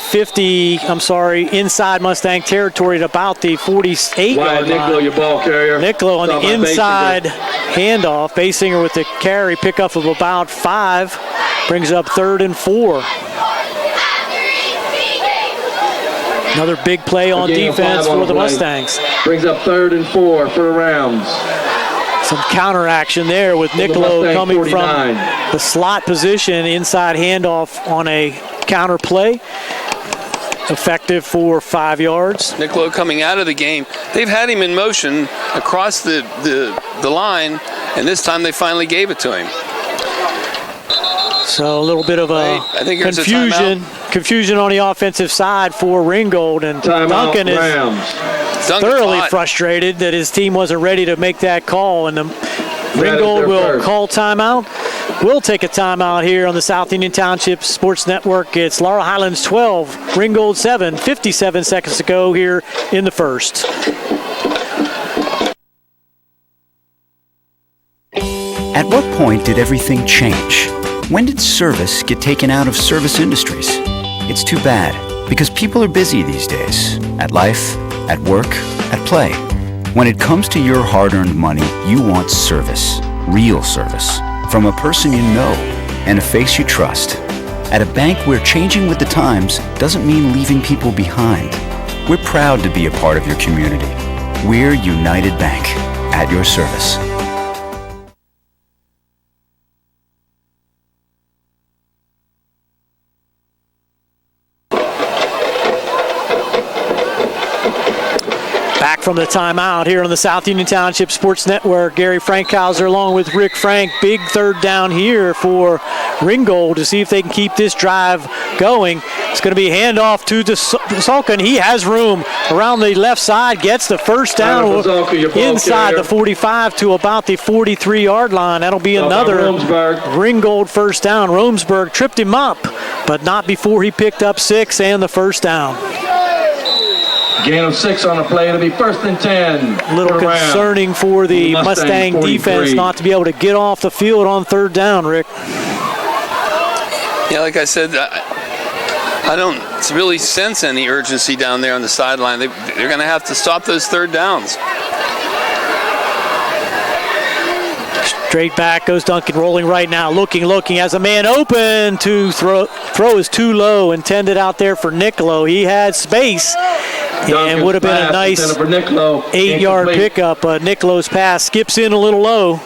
inside Mustang territory at about the 48-yard Niccolo, line. your ball carrier. Niccolo on Stopped the by inside Basinger. handoff. Basinger with the carry pickup of about 5. Brings up 3rd and 4. Another big play on Gain of defense 5 on for the play. Mustangs. Brings up 3rd and 4 for the Rams. Some counter action there with the Niccolo Mustang coming 49. from the slot position, inside handoff on a counter play. Effective for 5 yards. Niccolo coming out of the game. They've had him in motion across the line, and this time they finally gave it to him. So a little bit of a I think there's a confusion on the offensive side for Ringgold, and Timeout, Duncan is Rams. Duncan thoroughly fought. frustrated that his team wasn't ready to make that call, and the Ringgold their will first. call timeout. We'll take a timeout here on the South Union Township Sports Network. It's Laurel Highlands 12, Ringgold 7, 57 seconds to go here in the first. At what point did everything change? When did service get taken out of service industries? It's too bad, because people are busy these days. At life, at work, at play. When it comes to your hard-earned money, you want service. Real service. From a person you know and a face you trust. At a bank where changing with the times doesn't mean leaving people behind. We're proud to be a part of your community. We're United Bank, at your service. Back from the timeout here on the South Union Township Sports Network. Gary Frankhauser along with Rick Frank. Big 3rd down here for Ringgold to see if they can keep this drive going. It's going to be a handoff to Sulkin. He has room around the left side. Gets the first down inside the 45 to about the 43-yard line. That'll be another Ringgold first down. Romsberg tripped him up, but not before he picked up 6 and the first down. Gain of 6 on the play. It'll be 1st and 10. A little concerning for the Mustang defense not to be able to get off the field on 3rd down, Rick. Yeah, like I said, I don't really sense any urgency down there on the sideline. They're going to have to stop those 3rd downs. Straight back goes Duncan, rolling right now, looking, as a man open to throw is too low, intended out there for Niccolo. He had space and would have been a nice 8-yard pickup, but Niccolo's pass skips in a little low.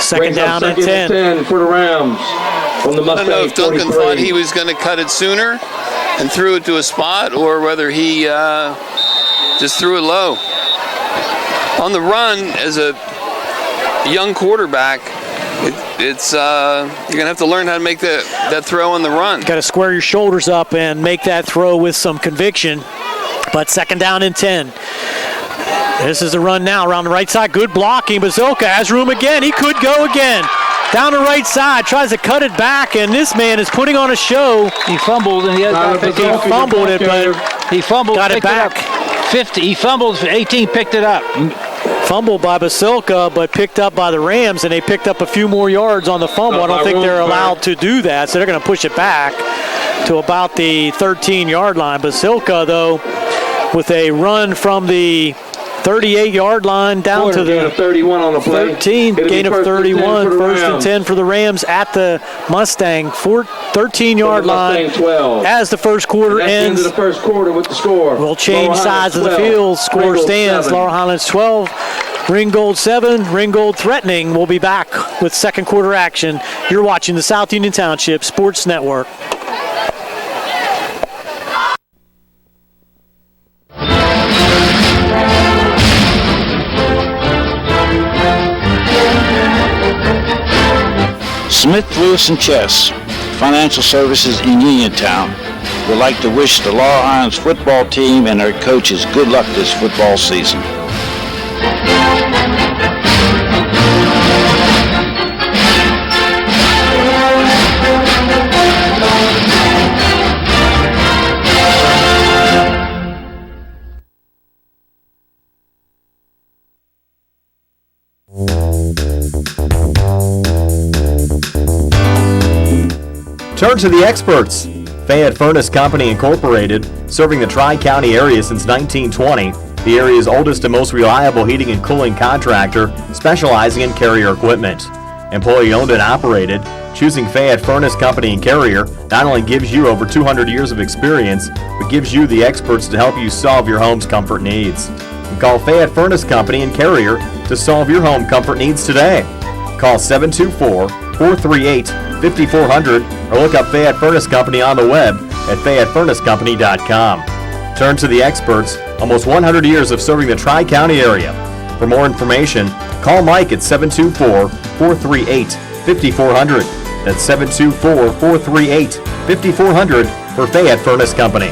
Second down and 10 for the Rams. From the I don't know if Duncan thought he was going to cut it sooner and threw it to a spot, or whether he just threw it low. On the run, as a young quarterback, it's you're going to have to learn how to make that throw on the run. Got to square your shoulders up and make that throw with some conviction. But second down and 10. This is the run now around the right side. Good blocking. Bazilka has room again. He could go again. Down the right side, tries to cut it back, and this man is putting on a show. He fumbled, and he fumbled it, but he fumbled, got it back. 50. He fumbled. 18 picked it up. Fumbled by Basilka, but picked up by the Rams, and they picked up a few more yards on the fumble. I don't think they're allowed to do that, so they're going to push it back to about the 13-yard line. Basilka, though, with a run from the 38-yard line down to the 31 on the play. 13, gain of 31, 1st and 10 for the Rams at the Mustang 13-yard line. 12. As the first quarter ends, the first quarter with the score. We'll change sides of the field. Score stands. Laurel Highlands 12, Ringgold 7. Ringgold threatening. We'll be back with second quarter action. You're watching the South Union Township Sports Network. Smith, Lewis & Chess, financial services in Uniontown, would like to wish the Laurel Highlands football team and their coaches good luck this football season. Turn to the experts. Fayette Furnace Company Incorporated, serving the Tri-County area since 1920, the area's oldest and most reliable heating and cooling contractor, specializing in Carrier equipment. Employee owned and operated, choosing Fayette Furnace Company and Carrier not only gives you over 200 years of experience, but gives you the experts to help you solve your home's comfort needs. And call Fayette Furnace Company and Carrier to solve your home comfort needs today. Call 724-438-5400 or look up Fayette Furnace Company on the web at FayetteFurnaceCompany.com. Turn to the experts, almost 100 years of serving the Tri-County area. For more information, call Mike at 724-438-5400. That's 724-438-5400 for Fayette Furnace Company.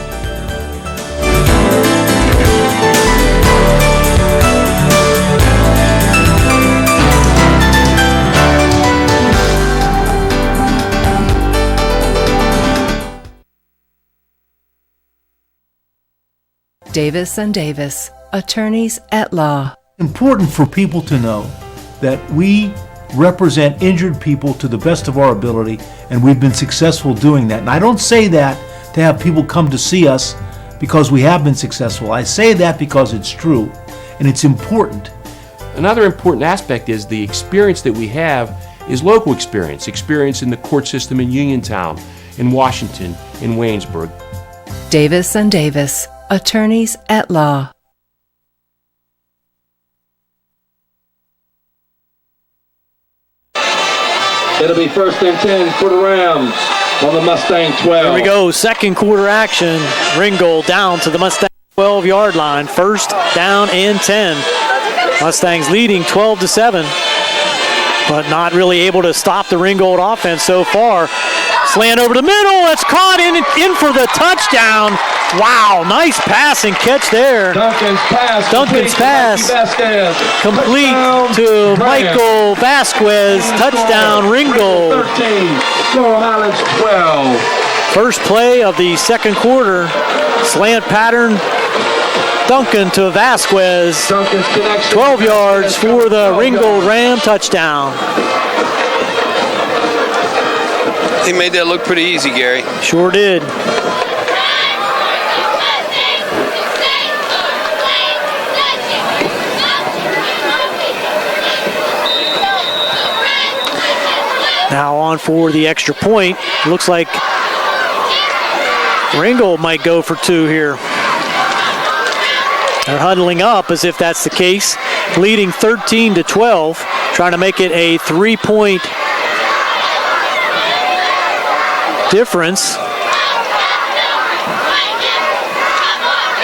Davis & Davis, attorneys at law. Important for people to know that we represent injured people to the best of our ability, and we've been successful doing that. And I don't say that to have people come to see us because we have been successful. I say that because it's true, and it's important. Another important aspect is the experience that we have is local experience in the court system in Uniontown, in Washington, in Waynesburg. Davis & Davis, attorneys at law. It'll be 1st and 10 for the Rams on the Mustang 12. Here we go, second quarter action. Ringgold down to the Mustang 12-yard line. 1st down and 10. Mustangs leading 12-7, but not really able to stop the Ringgold offense so far. Slant over the middle. It's caught in for the touchdown. Wow, nice pass and catch there. Duncan's pass complete to Michael Vasquez. Touchdown, Ringgold. 13, Laurel Highlands 12. First play of the second quarter. Slant pattern Duncan to Vasquez. 12 yards for the Ringgold Ram touchdown. He made that look pretty easy, Gary. Sure did. Now on for the extra point. Looks like Ringgold might go for 2 here. They're huddling up as if that's the case, leading 13-12, trying to make it a 3-point difference.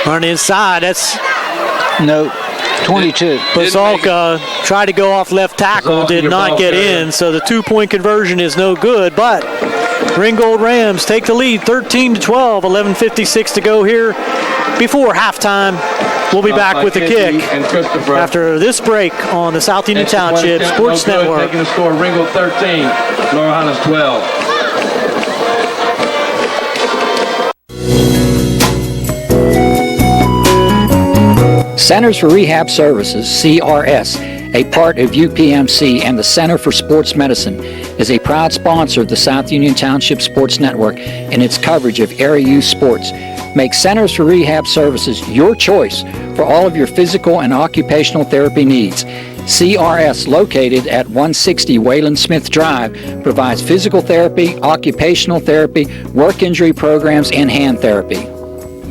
On the inside, that's No, 22. Bazalka tried to go off left tackle, did not get in, so the 2-point conversion is no good, but Ringgold Rams take the lead 13-12, 11:56 to go here before halftime. We'll be back with the kick after this break on the South Union Township Sports Network. Taking the score, Ringgold 13, Laurel Highlands 12. Centers for Rehab Services, CRS, a part of UPMC and the Center for Sports Medicine, is a proud sponsor of the South Union Township Sports Network and its coverage of area youth sports. Make Centers for Rehab Services your choice for all of your physical and occupational therapy needs. CRS, located at 160 Wayland Smith Drive, provides physical therapy, occupational therapy, work injury programs, and hand therapy.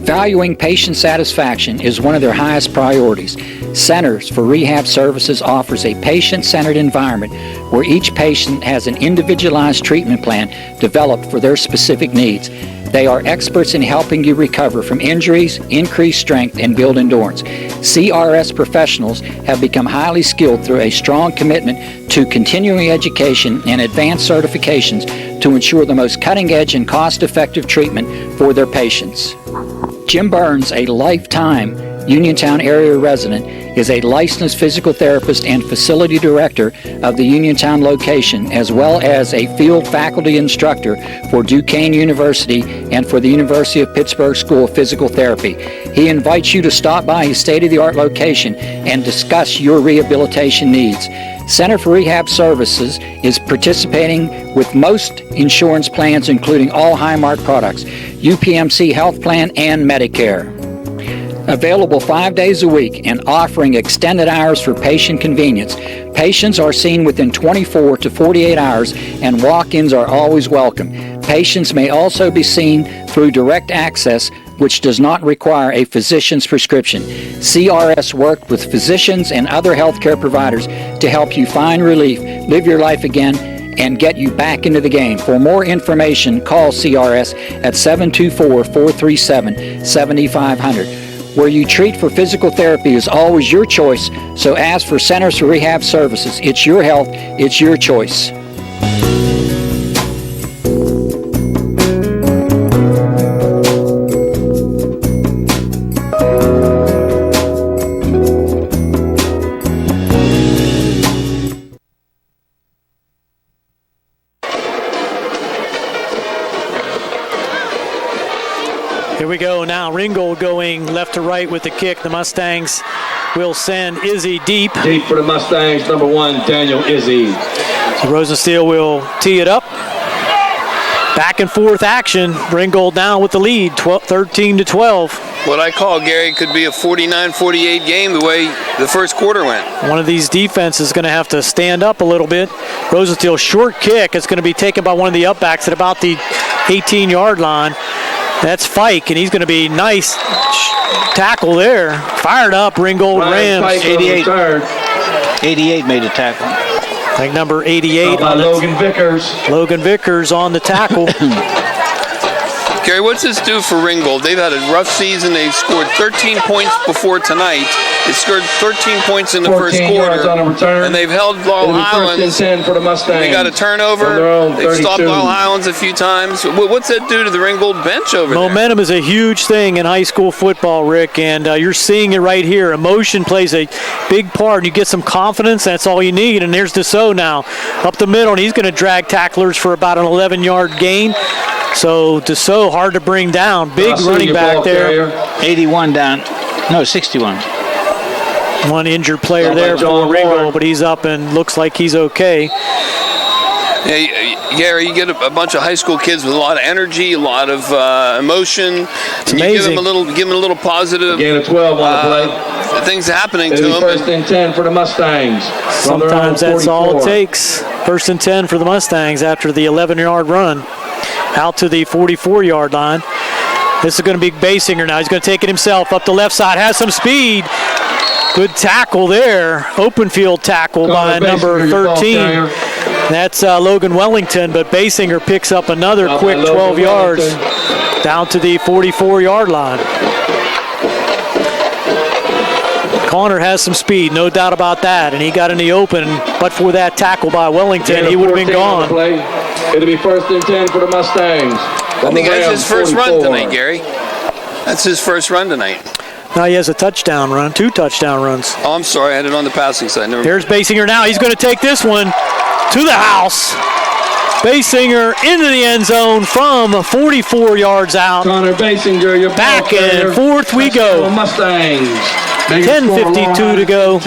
Valuing patient satisfaction is one of their highest priorities. Centers for Rehab Services offers a patient-centered environment where each patient has an individualized treatment plan developed for their specific needs. They are experts in helping you recover from injuries, increase strength, and build endurance. CRS professionals have become highly skilled through a strong commitment to continuing education and advanced certifications to ensure the most cutting-edge and cost-effective treatment for their patients. Jim Burns, a lifetime Uniontown area resident, is a licensed physical therapist and facility director of the Uniontown location, as well as a field faculty instructor for Duquesne University and for the University of Pittsburgh School of Physical Therapy. He invites you to stop by his state-of-the-art location and discuss your rehabilitation needs. Center for Rehab Services is participating with most insurance plans, including all Highmark products, UPMC Health Plan, and Medicare. Available 5 days a week and offering extended hours for patient convenience. Patients are seen within 24 to 48 hours and walk-ins are always welcome. Patients may also be seen through direct access, which does not require a physician's prescription. CRS worked with physicians and other healthcare providers to help you find relief, live your life again, and get you back into the game. For more information, call CRS at 724-437-7500. Where you treat for physical therapy is always your choice, so ask for Centers for Rehab Services. It's your health, it's your choice. Here we go now. Ringgold going left to right with the kick. The Mustangs will send Izzy deep. Deep for the Mustangs, number 1, Daniel Izzy. So Rosensteel will tee it up. Back and forth action. Ringgold down with the lead, 13-12. What I call, Gary, could be a 49-48 game the way the first quarter went. One of these defenses is going to have to stand up a little bit. Rosensteel short kick. It's going to be taken by one of the upbacks at about the 18-yard line. That's Fike, and he's going to be nice tackle there. Fired up, Ringgold Rams. 88 made a tackle. I think number 88. Logan Vickers. Logan Vickers on the tackle. Gary, what's this do for Ringgold? They've had a rough season. They've scored 13 points before tonight. They scored 13 points in the first quarter. On a return. And they've held Laurel Highlands. 10 for the Mustangs. They got a turnover. They've stopped Laurel Highlands a few times. What's that do to the Ringgold bench over there? Momentum is a huge thing in high school football, Rick, and you're seeing it right here. Emotion plays a big part, and you get some confidence. That's all you need. And there's Deso now up the middle, and he's going to drag tacklers for about an 11-yard gain. So Deso hard to bring down. Big running back there. 81 down. No, 61. One injured player there for Ringgold, but he's up and looks like he's okay. Yeah, Gary, you get a bunch of high school kids with a lot of energy, a lot of emotion. It's and amazing. You give them a little positive. Gain of 12 on the play. Things happening to It'll be them. first and 10 for the Mustangs. Sometimes that's all it takes. First and 10 for the Mustangs after the 11-yard run out to the 44-yard line. This is going to be Basinger now. He's going to take it himself up the left side. Has some speed. Good tackle there. Open field tackle by number 13. That's Logan Wellington, but Basinger picks up another quick 12 yards down to the 44-yard line. Connor has some speed, no doubt about that, and he got in the open, but for that tackle by Wellington, he would have been gone. It'll be first and 10 for the Mustangs. I think that's his first run tonight, Gary. That's his first run tonight. Now he has a touchdown run, 2 touchdown runs. Oh, I'm sorry, I had it on the passing side. Here's Basinger now. He's going to take this one to the house. Basinger into the end zone from 44 yards out. Connor Basinger, your back and forth we go. Mustangs. 10:52 to go.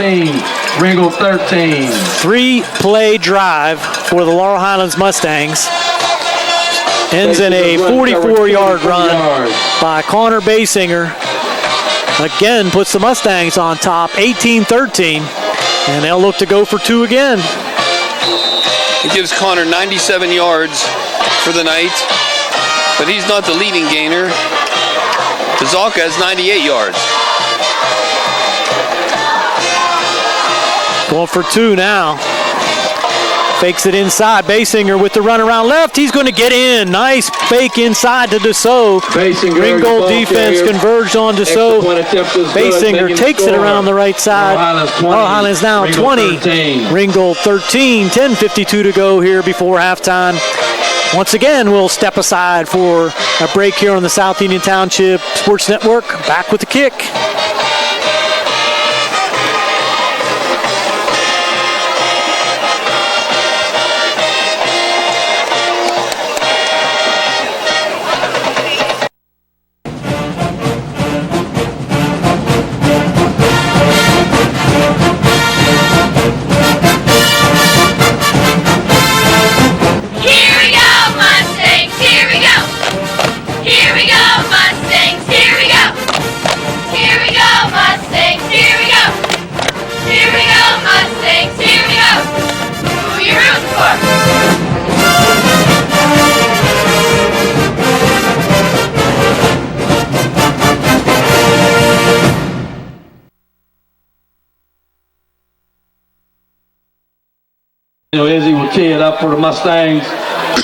Ringgold 13. 3-play drive for the Laurel Highlands Mustangs. Ends in a 44-yard run by Connor Basinger. Again, puts the Mustangs on top, 18-13, and they'll look to go for 2 again. He gives Connor 97 yards for the night, but he's not the leading gainer. Bazalka has 98 yards. Going for 2 now. Fakes it inside. Basinger with the run around left. He's going to get in. Nice fake inside to Dussault. Ringgold defense converged on Dussault. Basinger takes it around the right side. Laurel Highlands now 20. Ringgold 13. 10:52 to go here before halftime. Once again, we'll step aside for a break here on the South Union Township Sports Network. Back with the kick. Izzy will tee it up for the Mustangs.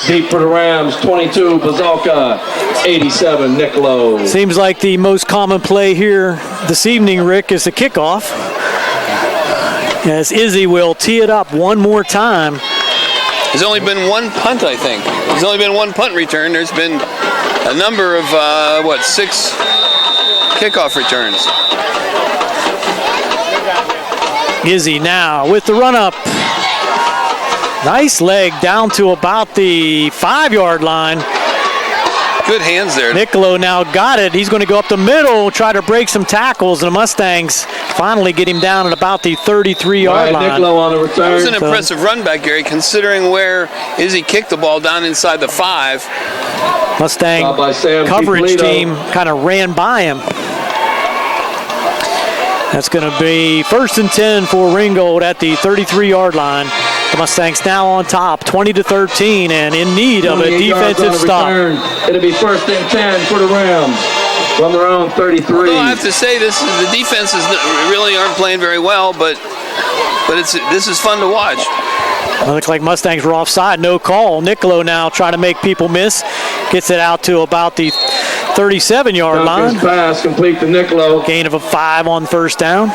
Deep for the Rams, 22, Bazalka, 87, Nick Lowe. Seems like the most common play here this evening, Rick, is the kickoff. As Izzy will tee it up one more time. There's only been one punt, I think. There's only been one punt return. There's been a number of, 6 kickoff returns. Izzy now with the run-up. Nice leg down to about the 5-yard line. Good hands there. Niccolo now got it. He's going to go up the middle, try to break some tackles, and the Mustangs finally get him down at about the 33-yard line. Niccolo on the return. That was an impressive run back, Gary, considering where Izzy kicked the ball down inside the 5. Mustang coverage team kind of ran by him. That's going to be first and 10 for Ringgold at the 33-yard line. The Mustangs now on top, 20-13, and in need of a defensive stop. It'll be first and 10 for the Rams from their own 33. Well, I have to say, the defenses really aren't playing very well, but this is fun to watch. It looks like Mustangs were offside, no call. Niccolo now trying to make people miss. Gets it out to about the 37-yard line. Pass complete to Niccolo. Gain of a 5 on first down.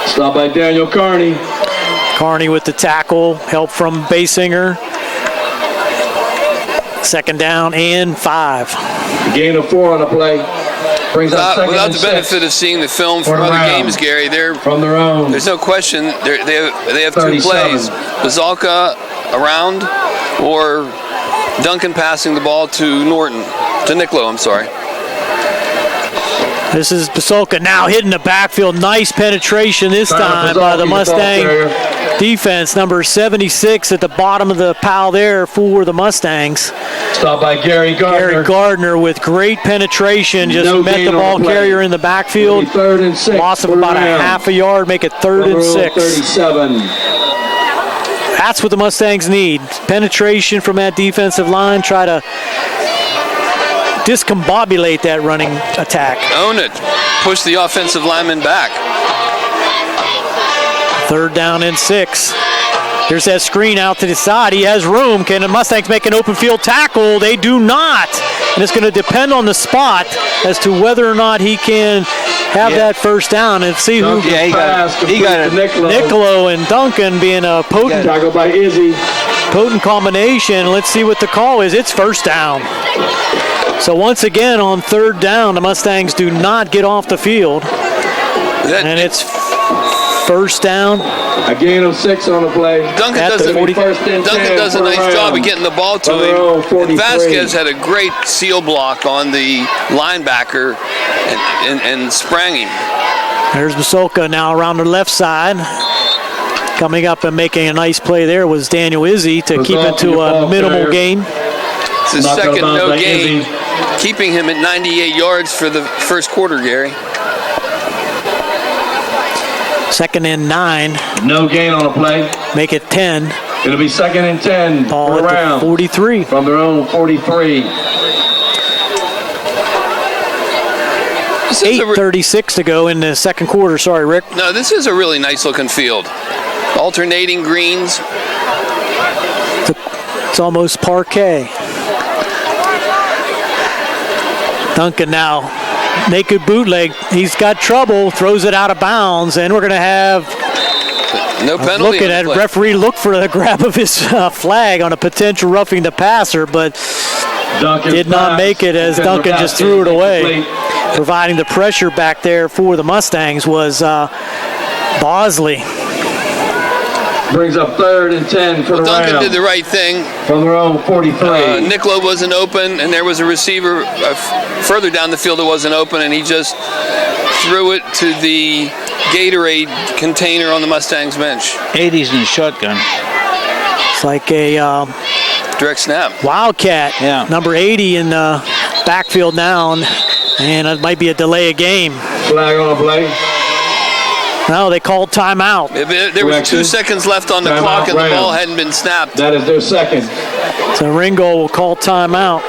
Stop by Daniel Carney. Carney with the tackle, help from Basinger. Second down and 5. Gain of 4 on the play. Without the benefit of seeing the film from other games, Gary, from their own. There's no question they have 2 plays: Bazalka around, or Duncan passing the ball to Niccolo. I'm sorry. This is Basolka now hitting the backfield. Nice penetration this time by the Mustang defense. Number 76 at the bottom of the pile there for the Mustangs. Stopped by Gary Gardner. Gary Gardner with great penetration. Just met the ball carrier in the backfield. 3rd and 6. Loss of about a half a yard. Make it 3rd and 6. 37. That's what the Mustangs need. Penetration from that defensive line. Try to discombobulate that running attack. Own it. Push the offensive lineman back. 3rd down and 6. Here's that screen out to the side. He has room. Can the Mustangs make an open field tackle? They do not. And it's going to depend on the spot as to whether or not he can have that first down and see who. He got it. Niccolo and Duncan being a potent tackle by Izzy. Potent combination. Let's see what the call is. It's first down. So once again on 3rd down, the Mustangs do not get off the field. And it's first down. A gain of 6 on the play. Duncan does a nice job of getting the ball to him. And Vasquez had a great seal block on the linebacker and sprang him. There's Basolka now around the left side. Coming up and making a nice play there was Daniel Izzy to keep it to a minimal gain. It's his second no gain, keeping him at 98 yards for the first quarter, Gary. 2nd and 9. No gain on the play. Make it 10. It'll be 2nd and 10. Ball at the 43. From their own 43. 8:36 to go in the second quarter. Sorry, Rick. No, this is a really nice looking field. Alternating greens. It's almost parquet. Duncan now. Naked bootleg. He's got trouble. Throws it out of bounds. And we're going to have no penalty. Looking at referee look for the grab of his flag on a potential roughing the passer, but did not make it as Duncan just threw it away. Providing the pressure back there for the Mustangs was Bosley. Brings up 3rd and 10 for the Duncan Rams. Did the right thing. From their own 43. Niccolo wasn't open, and there was a receiver further down the field that wasn't open, and he just threw it to the Gatorade container on the Mustangs bench. 80s in shotgun. It's like a direct snap. Wildcat. Yeah. Number 80 in the backfield now, and it might be a delay of game. Flag on the play. No, they called timeout. There was 2 seconds left on the clock, and the ball hadn't been snapped. That is their second. So Ringgold will call timeout.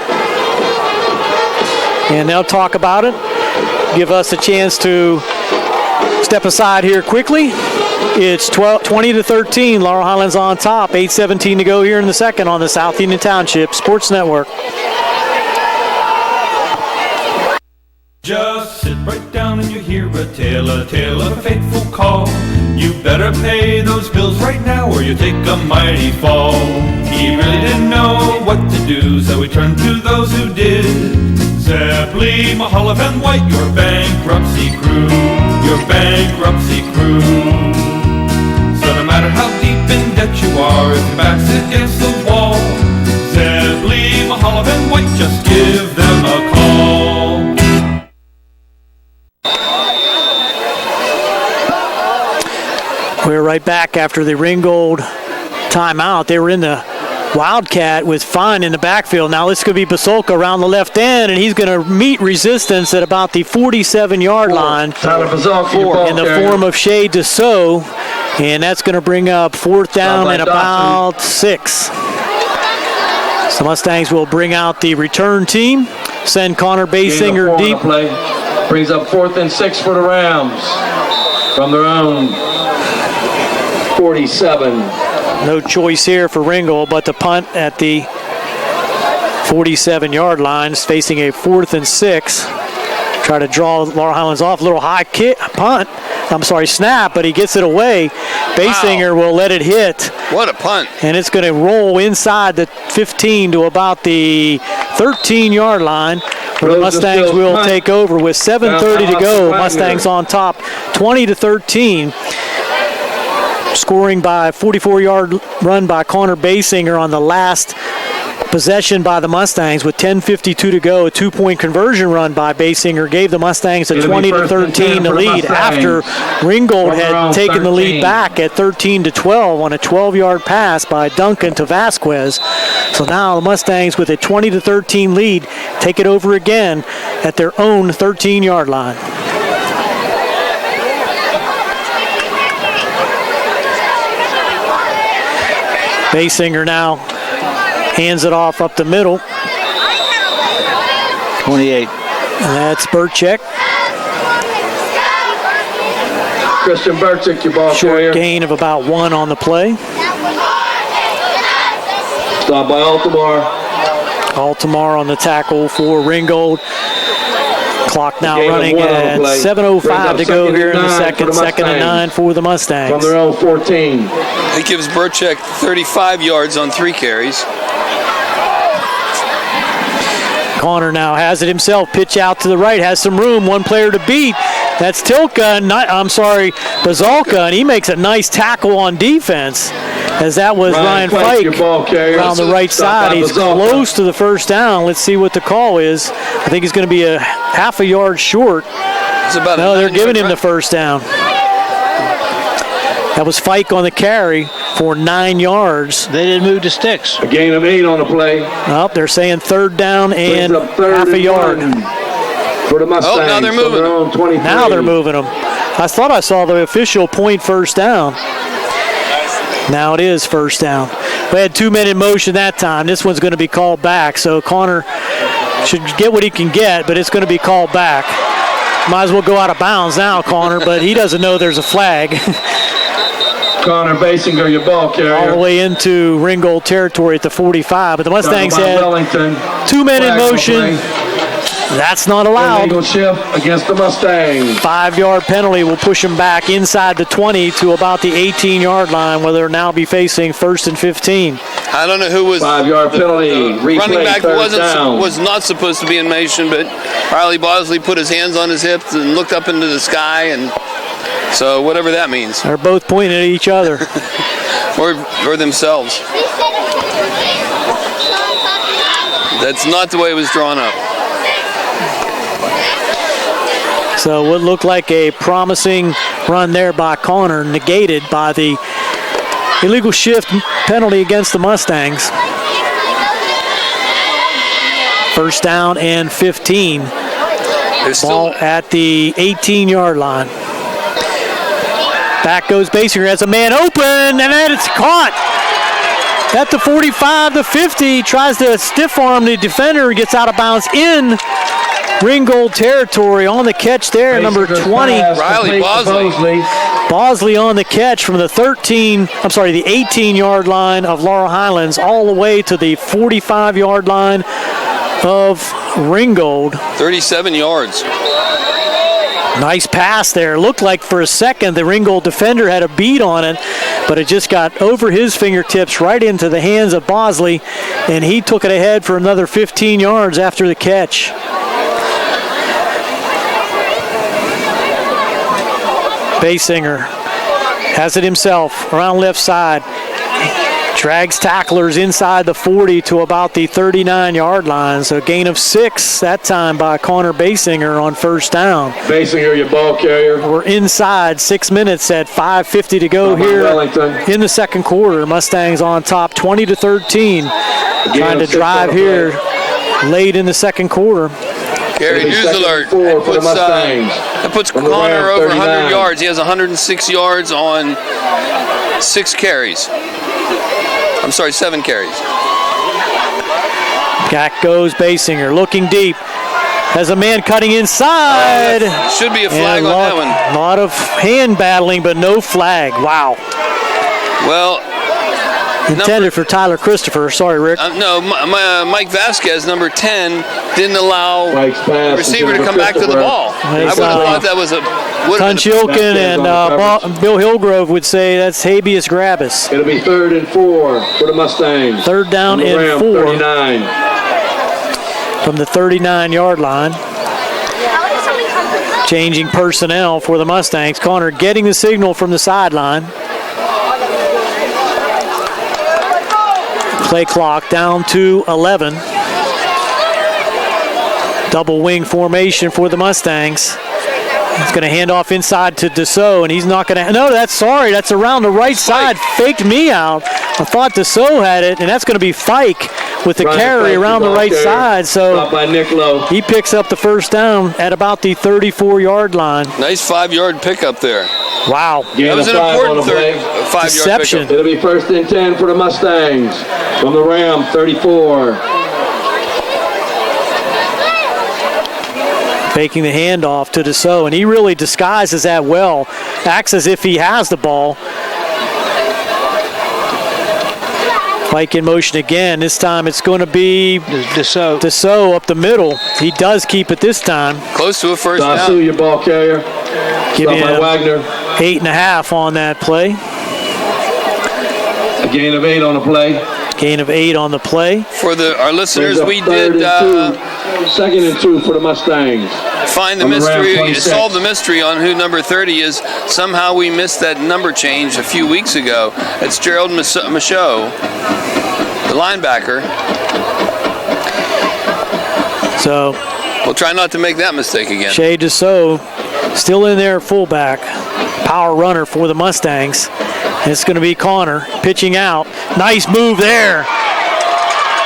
And they'll talk about it. Give us a chance to step aside here quickly. It's 20-13. Laurel Highlands on top. 8:17 to go here in the second on the South Union Township Sports Network. Just sit right down and you hear a tale of a fateful call. You better pay those bills right now or you take a mighty fall. He really didn't know what to do, so he turned to those who did. Zeppeli, Mahalev, and White, your bankruptcy crew, your bankruptcy crew. So no matter how deep in debt you are, if your back's against the wall, Zeppeli, Mahalev, and White, just give them a call. We're right back after the Ringgold timeout. They were in the Wildcat with Fine in the backfield. Now this could be Basolka around the left end, and he's going to meet resistance at about the 47-yard line in the form of Shea Dussault, and that's going to bring up 4th down and about 6. So Mustangs will bring out the return team, send Connor Basinger deep. Brings up 4th and 6 for the Rams from their own 47. No choice here for Ringgold but to punt at the 47-yard line, facing a 4th and 6. Try to draw Laurel Highlands off. Little high snap, but he gets it away. Basinger will let it hit. What a punt. And it's going to roll inside the 15 to about the 13-yard line, where the Mustangs will take over with 7:30 to go. Mustangs on top, 20-13. Scoring by a 44-yard run by Connor Basinger on the last Possession by the Mustangs with 10:52 to go. A 2-point conversion run by Basinger gave the Mustangs a 20-13 to lead after Ringgold had taken the lead back at 13-12 on a 12-yard pass by Duncan to Vasquez. So now the Mustangs with a 20-13 lead take it over again at their own 13-yard line. Basinger now hands it off up the middle. 28. And that's Burchek. Christian Burchek, your ball carrier. Short gain of about 1 on the play. Stop by Altamar. Altamar on the tackle for Ringgold. Clock now running at 7:05 to go here in the second. 2nd and 9 for the Mustangs. From their own 14. He gives Burchek 35 yards on 3 carries. Connor now has it himself. Pitch out to the right. Has some room. One player to beat. That's Bazalka, and he makes a nice tackle on defense, as that was Ryan Fike around the right side. He's close to the first down. Let's see what the call is. I think he's going to be a half a yard short. No, they're giving him the first down. That was Fike on the carry for 9 yards. They didn't move the sticks. A gain of 8 on the play. Oh, they're saying 3rd down and half a yard. For the Mustangs. Oh, now they're moving them. Now they're moving them. I thought I saw the official point first down. Now it is first down. We had 2 men in motion that time. This one's going to be called back. So Connor should get what he can get, but it's going to be called back. Might as well go out of bounds now, Connor, but he doesn't know there's a flag. Connor Basinger, your ball carrier. All the way into Ringgold territory at the 45. But the Mustangs had Wellington. 2 men in motion. That's not allowed. Illegal shift against the Mustangs. 5-yard penalty will push them back inside the 20 to about the 18-yard line, where they'll now be facing 1st and 15. I don't know who was 5-yard penalty. Running back was not supposed to be in motion, but Riley Bosley put his hands on his hips and looked up into the sky, and so whatever that means. They're both pointing at each other. or themselves. That's not the way it was drawn up. So what looked like a promising run there by Connor, negated by the illegal shift penalty against the Mustangs. 1st down and 15. Ball at the 18-yard line. Back goes Basinger, has a man open, and then it's caught. At the 45, the 50, tries to stiff arm the defender, gets out of bounds in Ringgold territory. On the catch there, number 20. Riley Bosley. Bosley on the catch from the 18-yard line of Laurel Highlands all the way to the 45-yard line of Ringgold. 37 yards. Nice pass there. Looked like for a second the Ringgold defender had a beat on it, but it just got over his fingertips right into the hands of Bosley, and he took it ahead for another 15 yards after the catch. Basinger has it himself around left side. Drags tacklers inside the 40 to about the 39-yard line. So a gain of 6 that time by Connor Basinger on 1st down. Basinger, your ball carrier. We're inside 6 minutes at 5:50 to go here in the 2nd quarter. Mustangs on top 20-13. Trying to drive here late in the 2nd quarter. Gary News Alert. That puts Connor over 100 yards. He has 106 yards on 6 carries. I'm sorry, 7 carries. Back goes Basinger, looking deep. Has a man cutting inside. Should be a flag on that one. A lot of hand battling, but no flag. Wow. Well, intended for Tyler Christopher. Sorry, Rick. No, Mike Vasquez, number 10, didn't allow the receiver to come back to the ball. I would have thought that was a... Tunchilkin and Bill Hillgrove would say that's habeas grabus. It'll be 3rd and 4 for the Mustangs. 3rd down and 4. 39. From the 39-yard line. Changing personnel for the Mustangs. Connor getting the signal from the sideline. Play clock down to 11. Double wing formation for the Mustangs. He's going to hand off inside to Dussault, and he's not going to. No, that's around the right side. Faked me out. I thought Dussault had it, and that's going to be Fike with the carry around the right side. So he picks up the first down at about the 34-yard line. Nice 5-yard pickup there. Wow. That was an important 5-yard pickup. It'll be 1st and 10 for the Mustangs from the Ram 34. Faking the handoff to Dussault, and he really disguises that well. Acts as if he has the ball. Fike in motion again. This time it's going to be Dussault up the middle. He does keep it this time. Close to a first down. Dussault, your ball carrier. Give Stop by Wagner. 8.5 on that play. A gain of 8 on the play. Gain of 8 on the play. For our listeners, we did 2nd and 2 for the Mustangs. Find the mystery, solve the mystery on who number 30 is. Somehow we missed that number change a few weeks ago. It's Gerald Michaud, the linebacker. So we'll try not to make that mistake again. Shea Dussault still in there, fullback, power runner for the Mustangs. It's going to be Connor pitching out. Nice move there.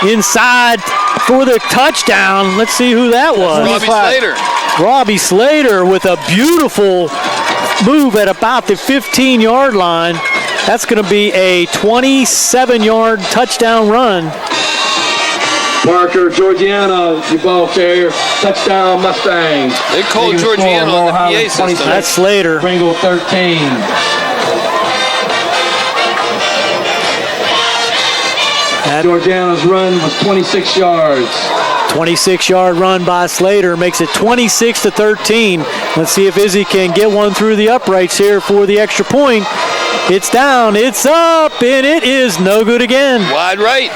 Inside for the touchdown. Let's see who that was. Robbie Slater. Robbie Slater with a beautiful move at about the 15-yard line. That's going to be a 27-yard touchdown run. Parker Georgiana, your ball carrier. Touchdown Mustangs. They called Georgiana on the PA system. That's Slater. Ringgold 13. Georgiana's run was 26 yards. 26-yard run by Slater makes it 26-13. Let's see if Izzy can get one through the uprights here for the extra point. It's down, it's up, and it is no good again. Wide right.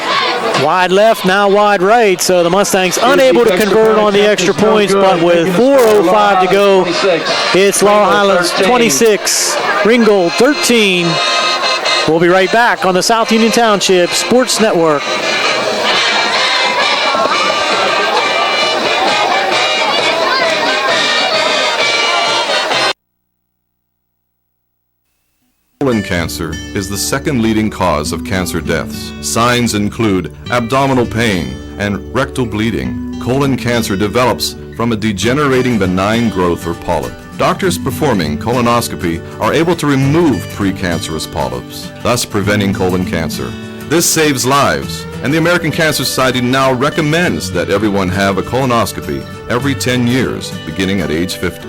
Wide left, now wide right. So the Mustangs unable to convert on the extra points, but with 4:05 to go, it's Laurel Highlands 26, Ringgold 13. We'll be right back on the South Union Township Sports Network. Colon cancer is the second leading cause of cancer deaths. Signs include abdominal pain and rectal bleeding. Colon cancer develops from a degenerating benign growth or polyp. Doctors performing colonoscopy are able to remove precancerous polyps, thus preventing colon cancer. This saves lives, and the American Cancer Society now recommends that everyone have a colonoscopy every 10 years, beginning at age 50.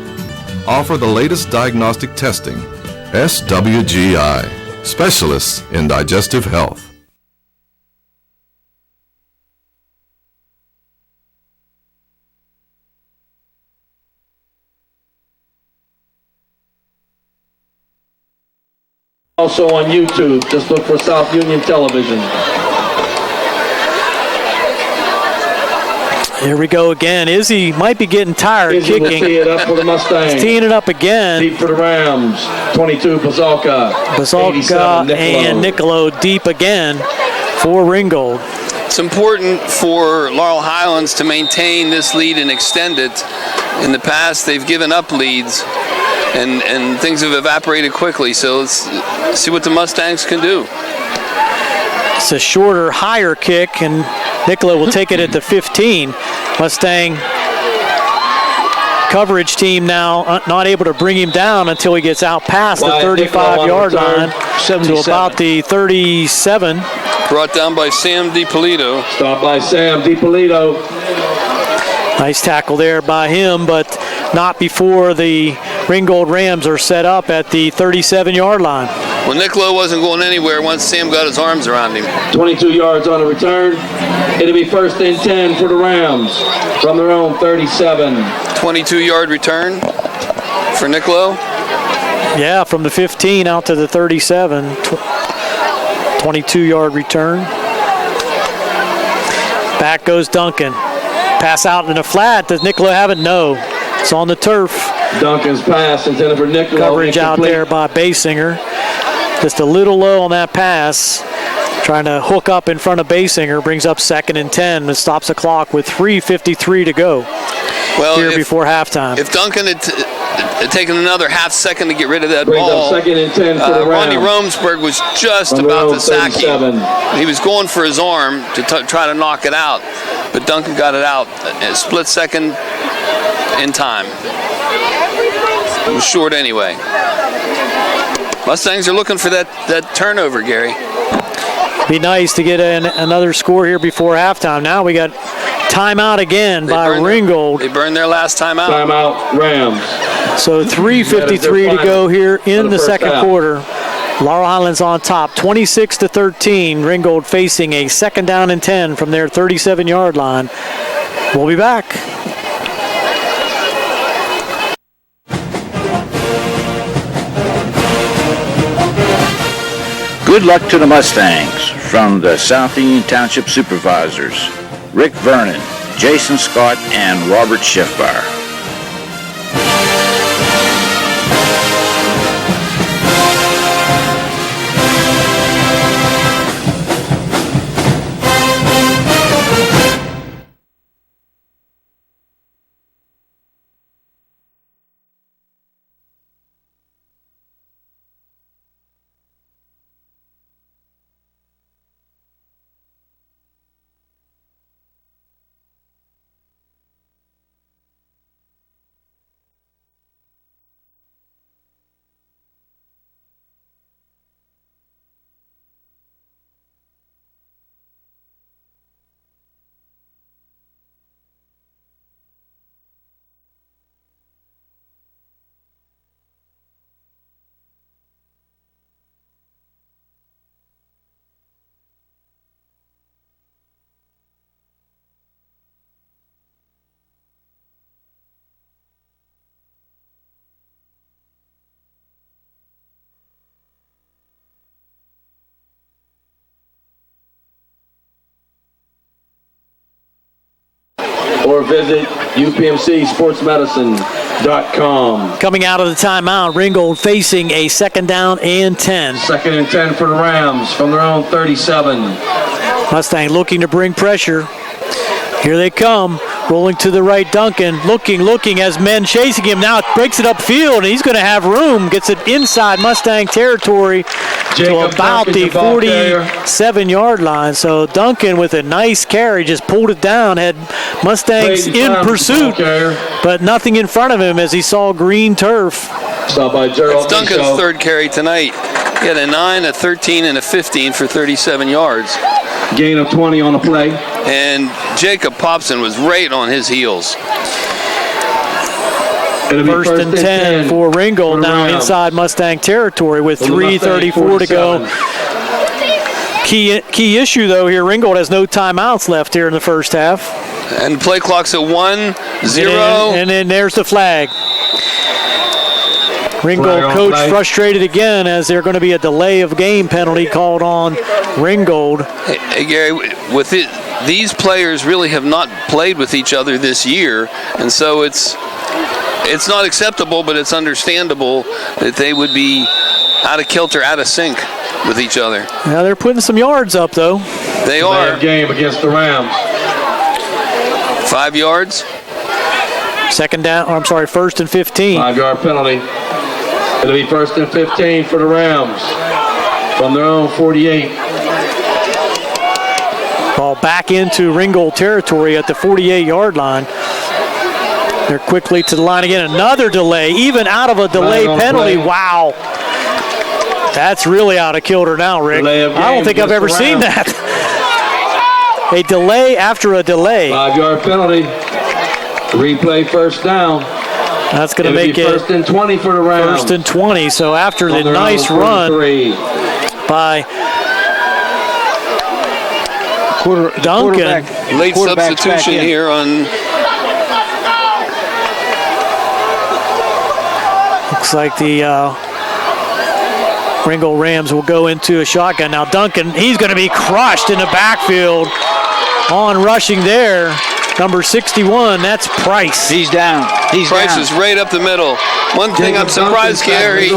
Offer the latest diagnostic testing. SWGI, specialists in digestive health. Also on YouTube, just look for South Union Television. Here we go again. Izzy might be getting tired Izzy kicking. will tee it up for the Mustangs. He's teeing it up again. Deep for the Rams. 22, Bazalka. Bazalka and Niccolo deep again for Ringgold. It's important for Laurel Highlands to maintain this lead and extend it. In the past, they've given up leads, and things have evaporated quickly. So let's see what the Mustangs can do. It's a shorter, higher kick, and Nicola will take it at the 15. Mustang coverage team now not able to bring him down until he gets out past the 35-yard line to about the 37. Brought down by Sam DiPolito. Stopped by Sam DiPolito. Nice tackle there by him, but not before the Ringgold Rams are set up at the 37-yard line. Well, Niccolo wasn't going anywhere once Sam got his arms around him. 22 yards on the return. It'll be 1st and 10 for the Rams from their own 37. 22-yard return for Niccolo. Yeah, from the 15 out to the 37. 22-yard return. Back goes Duncan. Pass out in the flat. Does Niccolo have it? No. It's on the turf. Duncan's pass intended for Niccolo. Coverage out there by Basinger. Just a little low on that pass. trying to hook up in front of Basinger, brings up 2nd and 10 and stops the clock with 3:53 to go before halftime. If Duncan had taken another half second to get rid of that ball, 2nd and 10 for the Ronnie Rams. Romesburg was just about to sack him. He was going for his arm to try to knock it out, but Duncan got it out a split second in time. It was short anyway. Mustangs are looking for that turnover, Gary. Be nice to get another score here before halftime. Now we got timeout again by Ringgold. They burned their last timeout. Timeout, Rams. So 3:53 to go here in the second quarter. Laurel Highlands on top, 26-13. Ringgold facing a 2nd down and 10 from their 37-yard line. We'll be back. Good luck to the Mustangs from the South Union Township Supervisors, Rick Vernon, Jason Scott, and Robert Schiffbar. Or visit upmcsportsmedicine.com. Coming out of the timeout, Ringgold facing a 2nd down and 10. 2nd and 10 for the Rams from their own 37. Mustang looking to bring pressure. Here they come, rolling to the right. Duncan looking as men chasing him. Now breaks it upfield, and he's going to have room. Gets it inside Mustang territory to about the 47-yard line. So Duncan with a nice carry just pulled it down. Had Mustangs in pursuit, but nothing in front of him as he saw green turf. It's Duncan's third carry tonight. He had a 9, a 13, and a 15 for 37 yards. Gain of 20 on the play. And Jacob Popson was right on his heels. First and 10 for Ringgold now inside Mustang territory with 3:34 to go. Key issue though here, Ringgold has no timeouts left here in the first half. And play clock's at 1-0. And then there's the flag. Ringgold coach frustrated again as there's going to be a delay of game penalty called on Ringgold. Hey Gary, with these players really have not played with each other this year, and so it's not acceptable, but it's understandable that they would be out of kilter, out of sync with each other. Now they're putting some yards up though. They are. Game against the Rams. 5 yards. First and 15. 5-yard penalty. It'll be 1st and 15 for the Rams from their own 48. Ball back into Ringgold territory at the 48-yard line. They're quickly to the line again. Another delay, even out of a delay penalty. Wow. That's really out of kilter now, Rick. I don't think I've ever seen that. A delay after a delay. 5-yard penalty. Replay first down. That's going to make it 1st and 20 for the Rams. 1st and 20. So after the nice run by Duncan. Late substitution here on. Looks like the Ringgold Rams will go into a shotgun. Now Duncan, he's going to be crushed in the backfield on rushing there. Number 61, that's Price. He's down. Price is right up the middle. One thing I'm surprised, Gary,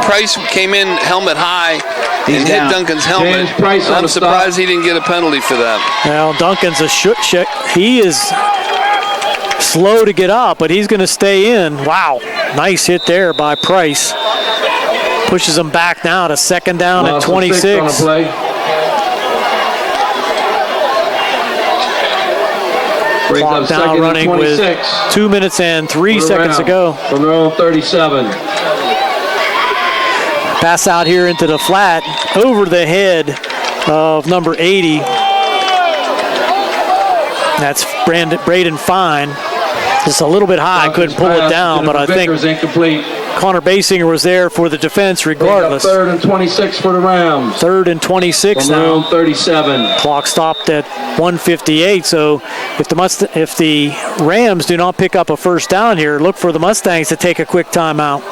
Price came in helmet high, and hit Duncan's helmet. I'm surprised he didn't get a penalty for that. Well, Duncan's he is slow to get up, but he's going to stay in. Wow, nice hit there by Price. Pushes him back now to second down at 26. Clock now running with 2 minutes and 3 seconds to go. From their own 37. Pass out here into the flat over the head of number 80. That's Braden Fine. Just a little bit high, couldn't pull it down, but I think Connor Basinger was there for the defense regardless. 3rd and 26 for the Rams. 3rd and 26 now. From their own 37. Clock stopped at 1:58. So if the Rams do not pick up a first down here, look for the Mustangs to take a quick timeout.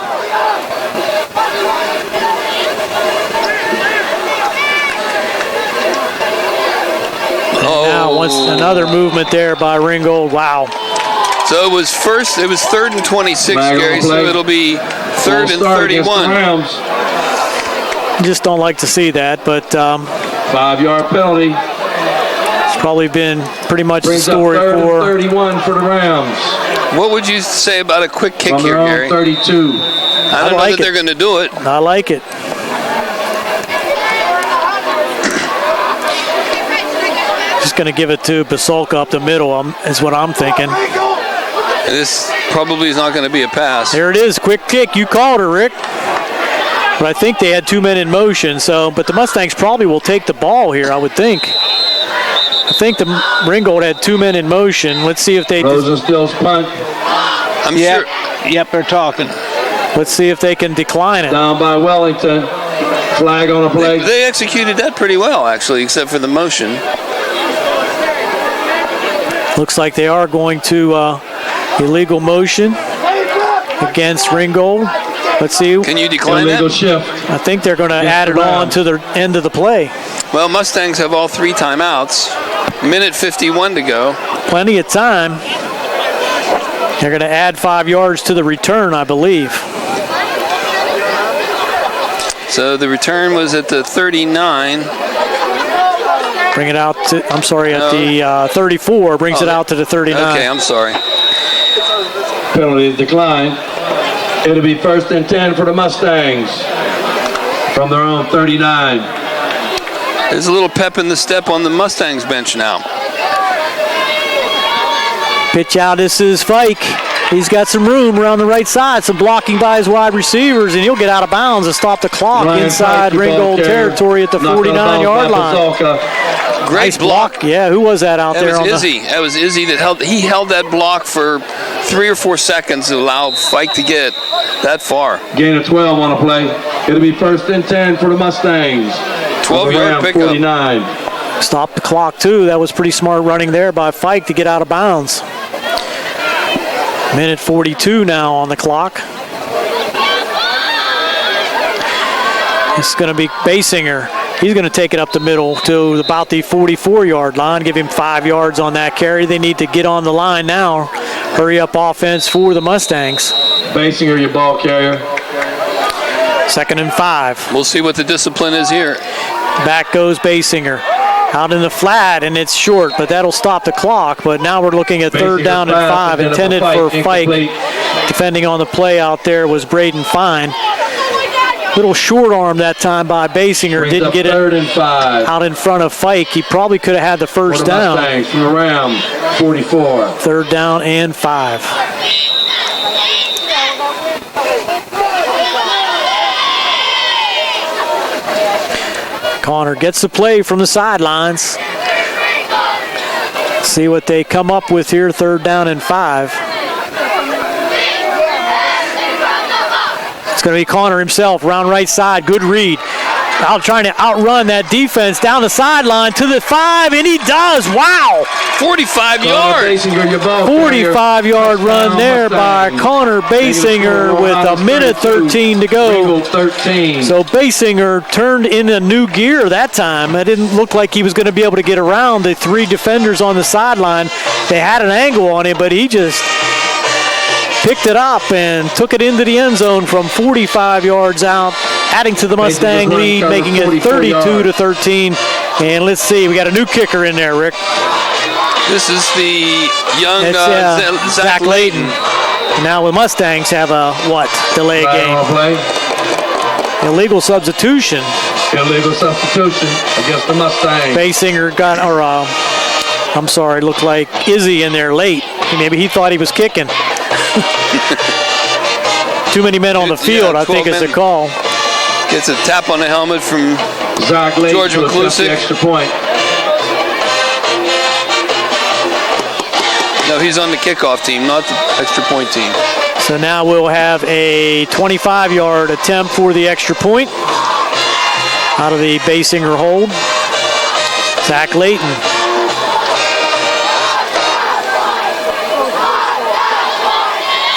Now once another movement there by Ringgold. Wow. So it was 3rd and 26, Gary, so it'll be 3rd and 31. Just don't like to see that, but 5-yard penalty. It's probably been pretty much the story for 31 for the Rams. What would you say about a quick kick here, Gary? 32. I don't know that they're going to do it. I like it. Just going to give it to Basolka up the middle is what I'm thinking. This probably is not going to be a pass. There it is, quick kick. You called her, Rick. But I think they had 2 men in motion. But the Mustangs probably will take the ball here, I would think. I think the Ringgold had 2 men in motion. Let's see if they. Rosenstill's punt. I'm sure. Yep, they're talking. Let's see if they can decline it. Down by Wellington. Flag on the play. They executed that pretty well, actually, except for the motion. Looks like they are going to illegal motion against Ringgold. Let's see. Can you decline that? Shift. I think they're going to add it on to the end of the play. Well, Mustangs have all 3 timeouts. Minute 51 to go. Plenty of time. They're going to add 5 yards to the return, I believe. So the return was at the 39. Bring it out to, at the 34, brings it out to the 39. Okay, I'm sorry. Penalty decline. It'll be 1st and 10 for the Mustangs from their own 39. There's a little pep in the step on the Mustangs bench now. Pitch out, this is Fike. He's got some room around the right side, some blocking by his wide receivers, and he'll get out of bounds and stop the clock inside Ringgold territory at the 49-yard line. Great block. Yeah, who was that out there? That was Izzy that held that block for 3 or 4 seconds to allow Fike to get that far. Gain of 12 on a play. It'll be 1st and 10 for the Mustangs. 12-yard pickup. 49. Stop the clock, too. That was pretty smart running there by Fike to get out of bounds. Minute 42 now on the clock. It's going to be Basinger. He's going to take it up the middle to about the 44-yard line. Give him 5 yards on that carry. They need to get on the line now. Hurry up offense for the Mustangs. Basinger, your ball carrier. 2nd and 5. We'll see what the discipline is here. Back goes Basinger. Out in the flat, and it's short, but that'll stop the clock. But now we're looking at 3rd down and 5, intended for Fike. Defending on the play out there was Braden Fine. Little short arm that time by Basinger. Didn't get it 3rd and 5. out in front of Fike. He probably could have had the first down. Mustangs from around 44. 3rd down and 5. Connor gets the play from the sidelines. See what they come up with here, 3rd down and 5. It's going to be Connor himself, round right side, good read. Out trying to outrun that defense down the sideline to the 5, and he does. Wow! 45 yards. 45-yard run there by Connor Basinger with a minute 13 to go. So Basinger turned in a new gear that time. It didn't look like he was going to be able to get around the 3 defenders on the sideline. They had an angle on him, but he just picked it up and took it into the end zone from 45 yards out adding to the Mustang lead, making it 32-13. And let's see, we got a new kicker in there, Rick. This is the young Zach Layton. Now the Mustangs have a, delay game. Illegal substitution. Illegal substitution against the Mustangs. Basinger looked like Izzy in there late. Maybe he thought he was kicking. Too many men on the field, I think is the call. Gets a tap on the helmet from Zach Layton George McClusick. Extra point. No, he's on the kickoff team, not the extra point team. So now we'll have a 25-yard attempt for the extra point out of the Basinger hold. Zach Layton.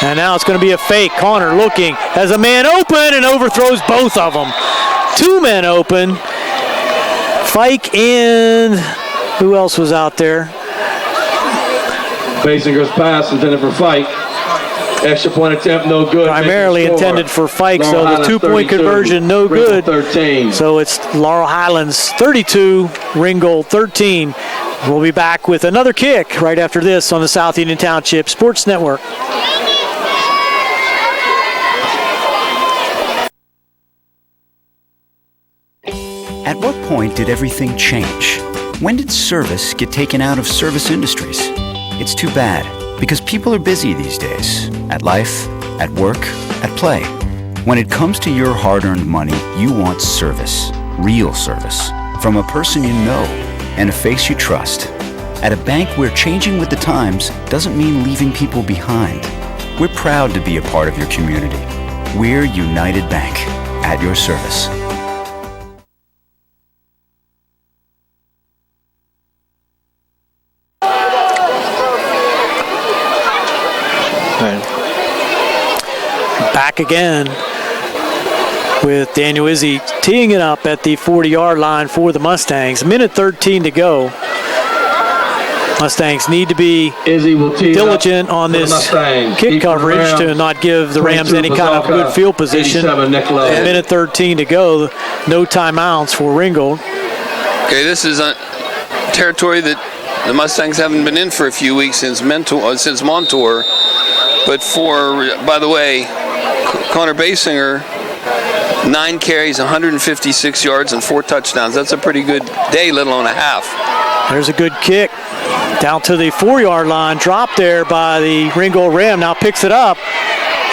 And now it's going to be a fake. Connor looking, has a man open and overthrows both of them. Two men open. Fike and who else was out there? Basinger's pass intended for Fike. Extra point attempt, no good. Primarily intended for Fike, so the 2-point conversion, no good. 13. So it's Laurel Highlands 32, Ringgold 13. We'll be back with another kick right after this on the South Union Township Sports Network. At what point did everything change? When did service get taken out of service industries? It's too bad, because people are busy these days. At life, at work, at play. When it comes to your hard-earned money, you want service. Real service. From a person you know and a face you trust. At a bank where changing with the times doesn't mean leaving people behind. We're proud to be a part of your community. We're United Bank, at your service. Back again with Daniel Izzy teeing it up at the 40-yard line for the Mustangs. Minute 13 to go. Mustangs need to be diligent on this kick coverage to not give the Rams any kind of good field position. Minute 13 to go. No timeouts for Ringgold. Okay, this is a territory that the Mustangs haven't been in for a few weeks since Montour. But by the way, Connor Basinger, 9 carries, 156 yards, and 4 touchdowns. That's a pretty good day, let alone a half. There's a good kick down to the 4-yard line. Dropped there by the Ringgold Ram. Now picks it up.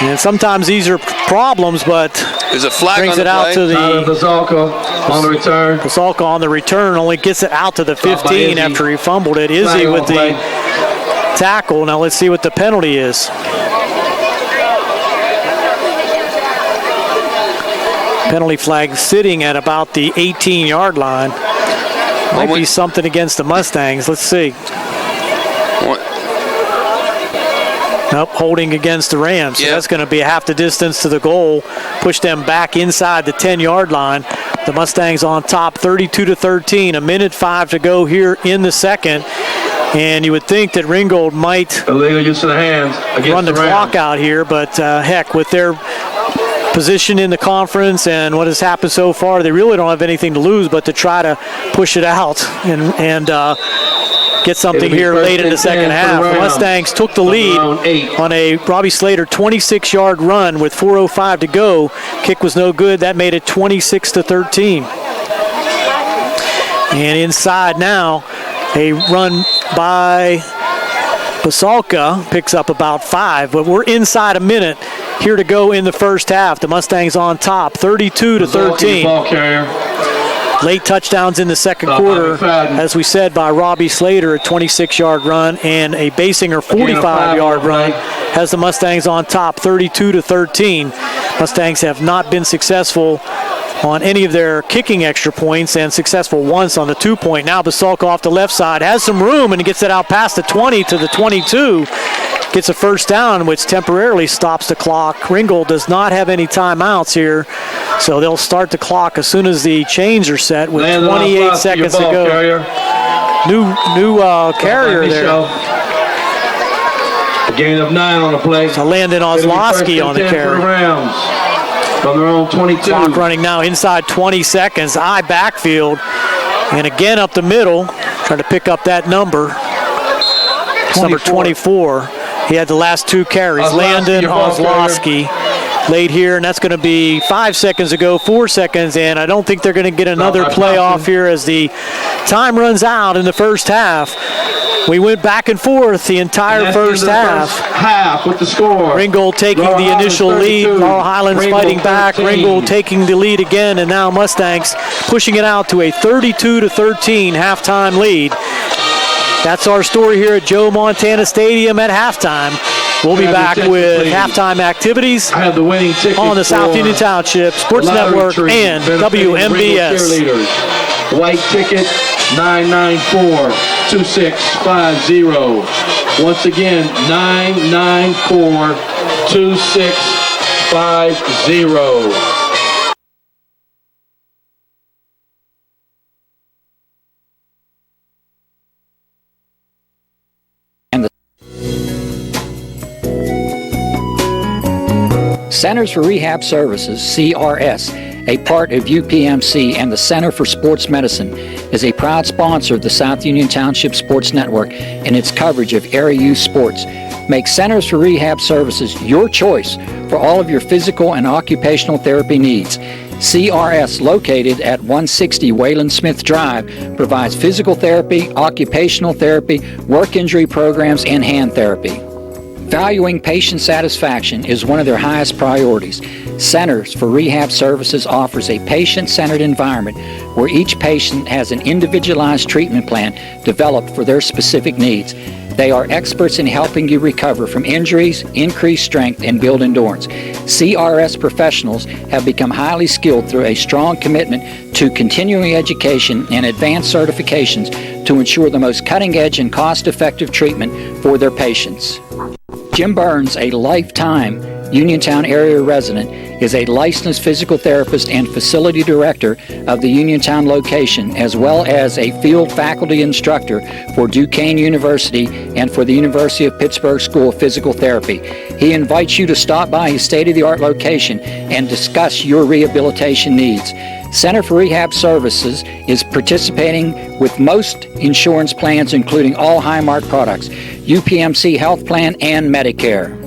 And sometimes these are problems, but there's a flag brings on the it out play. to the Basalka on the return. Basalka on the return only gets it out to the 15 after he fumbled it. Izzy with the tackle. Now let's see what the penalty is. Penalty flag sitting at about the 18-yard line. Might be something against the Mustangs. Let's see. Nope, holding against the Rams. So that's going to be half the distance to the goal. Push them back inside the 10-yard line. The Mustangs on top, 32-13. 1:05 to go here in the second. And you would think that Ringgold might illegal use of the hands run the clock out here, but heck, with their position in the conference and what has happened so far, they really don't have anything to lose but to try to push it out and get something here late in the second half. The Mustangs took the lead on a Robbie Slater 26-yard run with 4:05 to go. Kick was no good. That made it 26-13. And inside now, a run by Basalka picks up about 5, but we're inside a minute here to go in the first half. The Mustangs on top, 32-13. Ball carrier. Late touchdowns in the second quarter, as we said, by Robbie Slater, a 26-yard run, and a Basinger 45-yard run has the Mustangs on top, 32-13. Mustangs have not been successful on any of their kicking extra points and successful once on the 2-point. Now Basalka off the left side has some room and gets it out past the 20 to the 22. Gets a first down, which temporarily stops the clock. Ringgold does not have any timeouts here, so they'll start the clock as soon as the chains are set with 28 seconds to go. New carrier there. A gain of 9 on the play. So Landon Oslowski on the carry. from their own 22. Clock running now inside 20 seconds. Eye backfield. And again up the middle, trying to pick up that number. It's number 24. He had the last two carries. Landon Ozlowski laid here, and that's going to be 5 seconds ago, 4 seconds, and I don't think they're going to get another playoff here as the time runs out in the first half. We went back and forth the entire first half. With the score. Ringgold taking the initial lead. Laurel Highlands fighting back. Ringgold taking the lead again, and now Mustangs pushing it out to a 32-13 halftime lead. That's our story here at Joe Montana Stadium at halftime. We'll be back with halftime activities on the South Union Township Sports Network and WMBS. White ticket 994-2650. Once again, 994-2650. Centers for Rehab Services, CRS, a part of UPMC and the Center for Sports Medicine, is a proud sponsor of the South Union Township Sports Network and its coverage of area youth sports. Make Centers for Rehab Services your choice for all of your physical and occupational therapy needs. CRS, located at 160 Wayland Smith Drive, provides physical therapy, occupational therapy, work injury programs, and hand therapy. Valuing patient satisfaction is one of their highest priorities. Centers for Rehab Services offers a patient-centered environment where each patient has an individualized treatment plan developed for their specific needs. They are experts in helping you recover from injuries, increase strength, and build endurance. CRS professionals have become highly skilled through a strong commitment to continuing education and advanced certifications to ensure the most cutting-edge and cost-effective treatment for their patients. Jim Burns, a lifetime Uniontown area resident, is a licensed physical therapist and facility director of the Uniontown location, as well as a field faculty instructor for Duquesne University and for the University of Pittsburgh School of Physical Therapy. He invites you to stop by his state-of-the-art location and discuss your rehabilitation needs. Center for Rehab Services is participating with most insurance plans, including all Highmark products, UPMC Health Plan, and Medicare.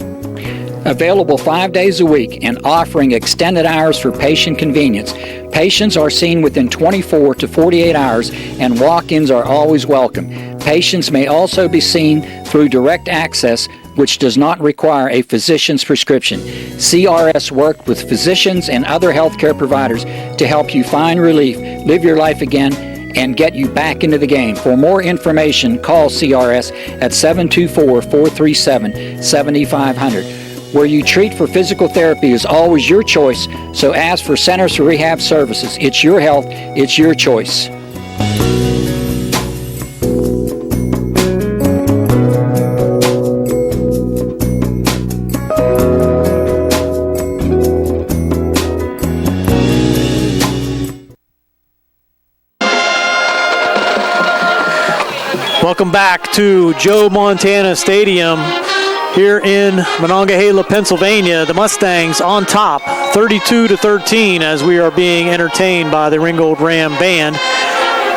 Available 5 days a week and offering extended hours for patient convenience. Patients are seen within 24 to 48 hours and walk-ins are always welcome. Patients may also be seen through direct access, which does not require a physician's prescription. CRS worked with physicians and other healthcare providers to help you find relief, live your life again, and get you back into the game. For more information, call CRS at 724-437-7500. Where you treat for physical therapy is always your choice, so ask for Centers for Rehab Services. It's your health, it's your choice. Welcome back to Joe Montana Stadium here in Monongahela, Pennsylvania. The Mustangs on top, 32-13, as we are being entertained by the Ringgold Ram Band.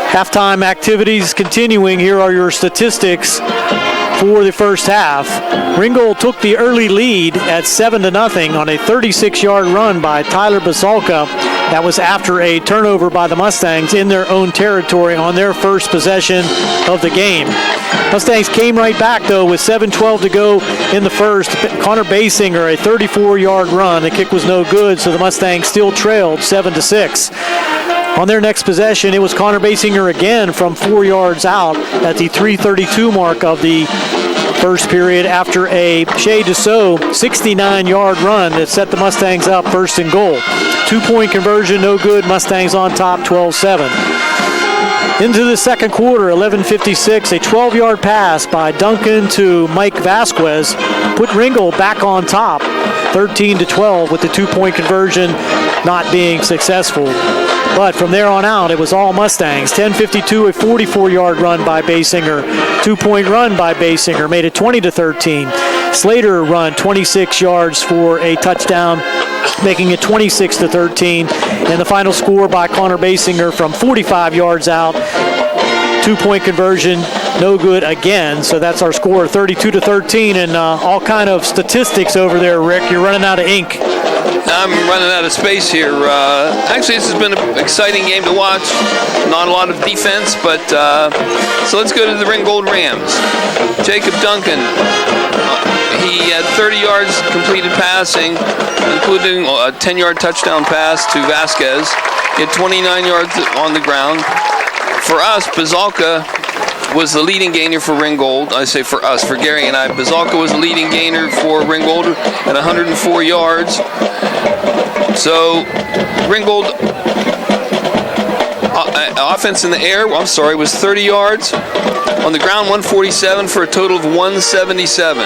Halftime activities continuing. Here are your statistics for the first half. Ringgold took the early lead at 7-0 on a 36-yard run by Tyler Basalka. That was after a turnover by the Mustangs in their own territory on their first possession of the game. Mustangs came right back, though, with 7:12 to go in the first. Connor Basinger, a 34-yard run. The kick was no good, so the Mustangs still trailed 7-6. On their next possession, it was Connor Basinger again from 4 yards out at the 3:32 mark of the first period after a Shea Dussault 69-yard run that set the Mustangs up first and goal. 2-point conversion, no good. Mustangs on top, 12-7. Into the second quarter, 11:56, a 12-yard pass by Duncan to Mike Vasquez put Ringgold back on top, 13-12, with the 2-point conversion not being successful. But from there on out, it was all Mustangs. 10:52, a 44-yard run by Basinger. 2-point run by Basinger made it 20-13. Slater run 26 yards for a touchdown, making it 26-13. And the final score by Connor Basinger from 45 yards out. 2-point conversion, no good again. So that's our score, 32-13, and all kind of statistics over there, Rick. You're running out of ink. I'm running out of space here. Actually, this has been an exciting game to watch. Not a lot of defense, but so let's go to the Ringgold Rams. Jacob Duncan, he had 30 yards completed passing, including a 10-yard touchdown pass to Vasquez. He had 29 yards on the ground. For us, Bazalka was the leading gainer for Ringgold. I say for us, for Gary and I. Bazalka was the leading gainer for Ringgold at 104 yards. So Ringgold offense in the air, was 30 yards. On the ground, 147 for a total of 177.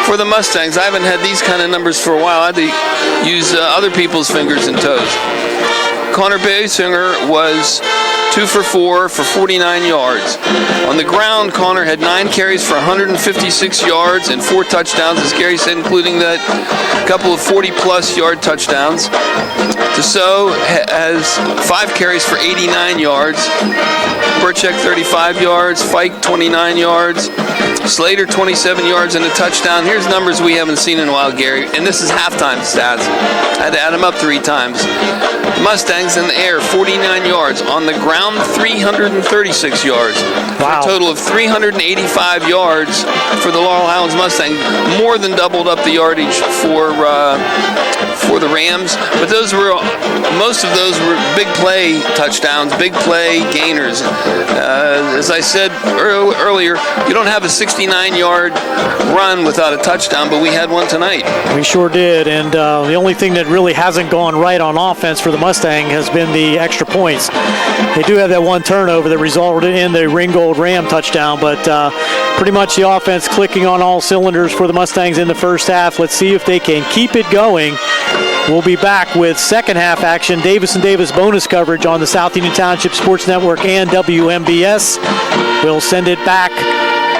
For the Mustangs, I haven't had these kind of numbers for a while. I had to use other people's fingers and toes. Connor Basinger was 2 for 4 for 49 yards. On the ground, Connor had 9 carries for 156 yards and 4 touchdowns, as Gary said, including that couple of 40-plus yard touchdowns. Tissot has 5 carries for 89 yards. Burchek 35 yards. Fike 29 yards. Slater 27 yards and a touchdown. Here's numbers we haven't seen in a while, Gary, and this is halftime stats. I had to add them up 3 times. Mustangs in the air, 49 yards. On the ground, 336 yards. Wow. For a total of 385 yards for the Laurel Highlands Mustang. More than doubled up the yardage for the Rams. But most of those were big play touchdowns, big play gainers. As I said earlier, you don't have a 69-yard run without a touchdown, but we had one tonight. We sure did, and the only thing that really hasn't gone right on offense for the Mustang has been the extra points. They do have that one turnover that resulted in the Ringgold Ram touchdown, but pretty much the offense clicking on all cylinders for the Mustangs in the first half. Let's see if they can keep it going. We'll be back with second half action, Davis & Davis bonus coverage on the South Union Township Sports Network and WMBS. We'll send it back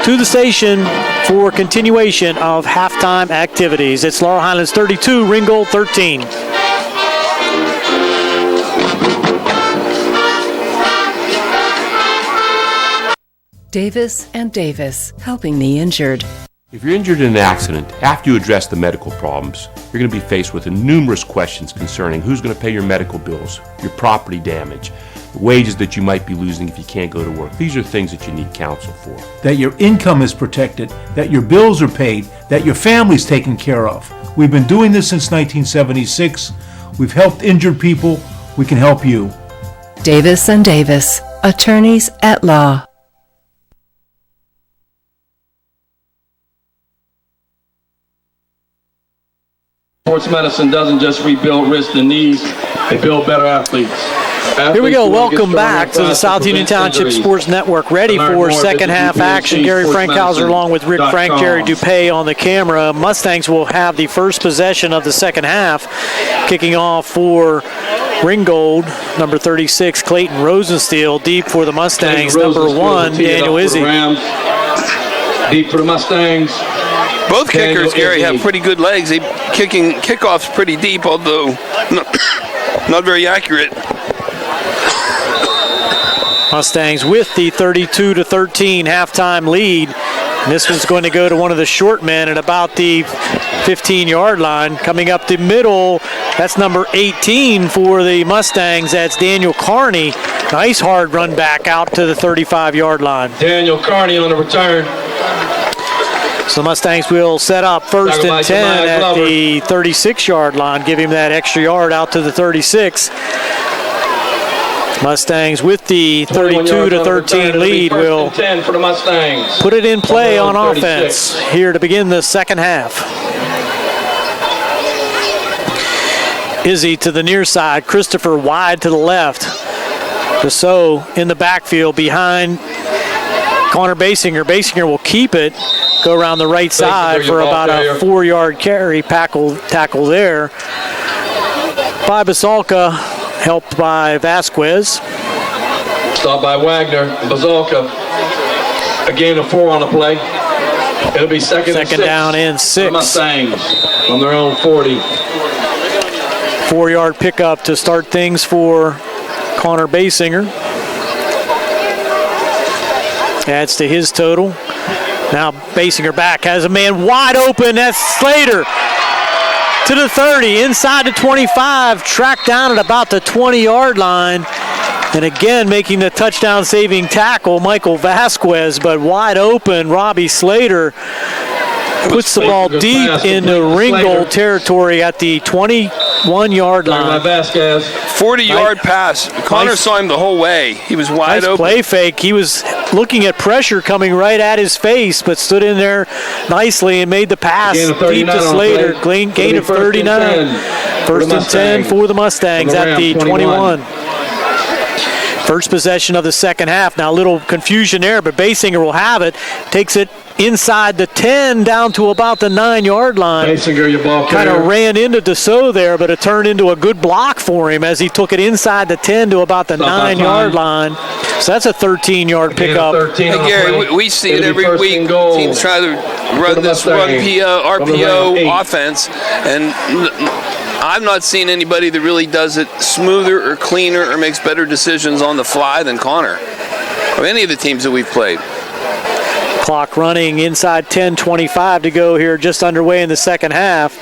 to the station for continuation of halftime activities. It's Laurel Highlands 32, Ringgold 13. Davis & Davis, helping the injured. If you're injured in an accident, after you address the medical problems, you're going to be faced with numerous questions concerning who's going to pay your medical bills, your property damage, the wages that you might be losing if you can't go to work. These are things that you need counsel for. That your income is protected, that your bills are paid, that your family's taken care of. We've been doing this since 1976. We've helped injured people. We can help you. Davis & Davis, attorneys at law. Sports medicine doesn't just rebuild wrists and knees, they build better athletes. Here we go. Welcome back to the South Union Township Sports Network, ready for second half action. Gary Frankhauser along with Rick Frank, Jerry Dupay on the camera. Mustangs will have the first possession of the second half, kicking off for Ringgold, number 36, Clayton Rosensteel. Deep for the Mustangs, number 1, Daniel Izzy. Deep for the Mustangs. Both kickers, Gary, have pretty good legs. They kicking kickoffs pretty deep, although not very accurate. Mustangs with the 32-13 halftime lead. And this one's going to go to one of the short men at about the 15-yard line. Coming up the middle, that's number 18 for the Mustangs. That's Daniel Carney. Nice hard run back out to the 35-yard line. Daniel Carney on the return. So the Mustangs will set up first and 10 at the 36-yard line. Give him that extra yard out to the 36. Mustangs with the 32-13 lead will put it in play on offense here to begin the second half. Izzy to the near side, Christopher wide to the left. Tissot in the backfield behind Connor Basinger. Basinger will keep it, go around the right side for about a 4-yard carry, tackle there by Basalka, helped by Vasquez. Stop by Wagner, Bazalka. Again, a 4 on the play. It'll be second down and 6. Mustangs on their own 40. 4-yard pickup to start things for Connor Basinger. Adds to his total. Now Basinger back, has a man wide open. That's Slater to the 30, inside the 25, tracked down at about the 20-yard line. And again, making the touchdown-saving tackle, Michael Vasquez, but wide open, Robbie Slater puts the ball deep into Ringgold territory at the 21-yard line. 40-yard pass. Connor saw him the whole way. He was wide open. Play fake. He was looking at pressure coming right at his face, but stood in there nicely and made the pass deep to Slater. Gain of 39. First and 10 for the Mustangs at the 21. First possession of the second half. Now a little confusion there, but Basinger will have it. Takes it inside the 10 down to about the 9-yard line. Basinger, your ball kind of ran into Dussault there, but it turned into a good block for him as he took it inside the 10 to about the 9-yard line. So that's a 13-yard pickup. Hey, Gary, we see it every week. Teams try to run this RPO offense, and I've not seen anybody that really does it smoother or cleaner or makes better decisions on the fly than Connor, of any of the teams that we've played. Clock running inside 10:25 to go here, just underway in the second half.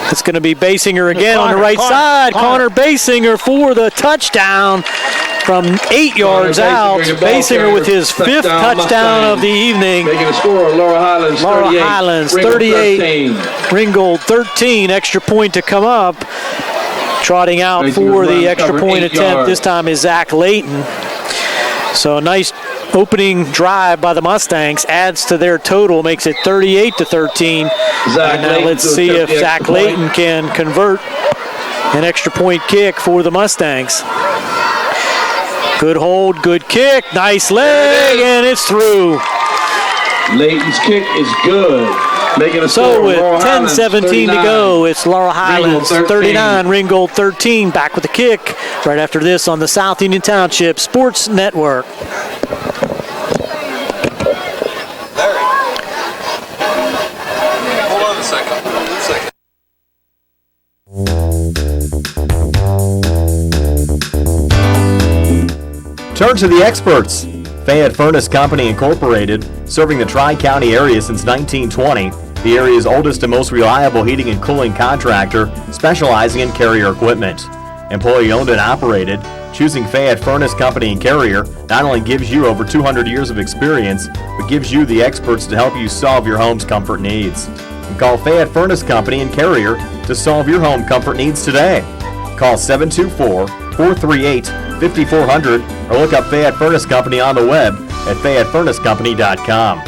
It's going to be Basinger again on the right side. Connor Basinger for the touchdown from 8 yards out. Basinger with his 5th touchdown of the evening. Making a score, Laurel Highlands 38. Ringgold 13. Extra point to come up. Trotting out for the extra point attempt this time is Zach Layton. So a nice opening drive by the Mustangs adds to their total, makes it 38-13. And now let's see if Zach Layton can convert an extra point kick for the Mustangs. Good hold, good kick, nice leg, and it's through. Layton's kick is good. Making a so with 10:17 to go, it's Laurel Highlands 39, Ringgold 13. Back with the kick right after this on the South Union Township Sports Network. Hold on a second. Turn to the experts. Fayette Furnace Company Incorporated, serving the Tri-County area since 1920, the area's oldest and most reliable heating and cooling contractor, specializing in Carrier equipment. Employee-owned and operated, choosing Fayette Furnace Company and Carrier not only gives you over 200 years of experience, but gives you the experts to help you solve your home's comfort needs. And call Fayette Furnace Company and Carrier to solve your home comfort needs today. Call 724-438-5400 or look up Fayette Furnace Company on the web at FayetteFurnaceCompany.com.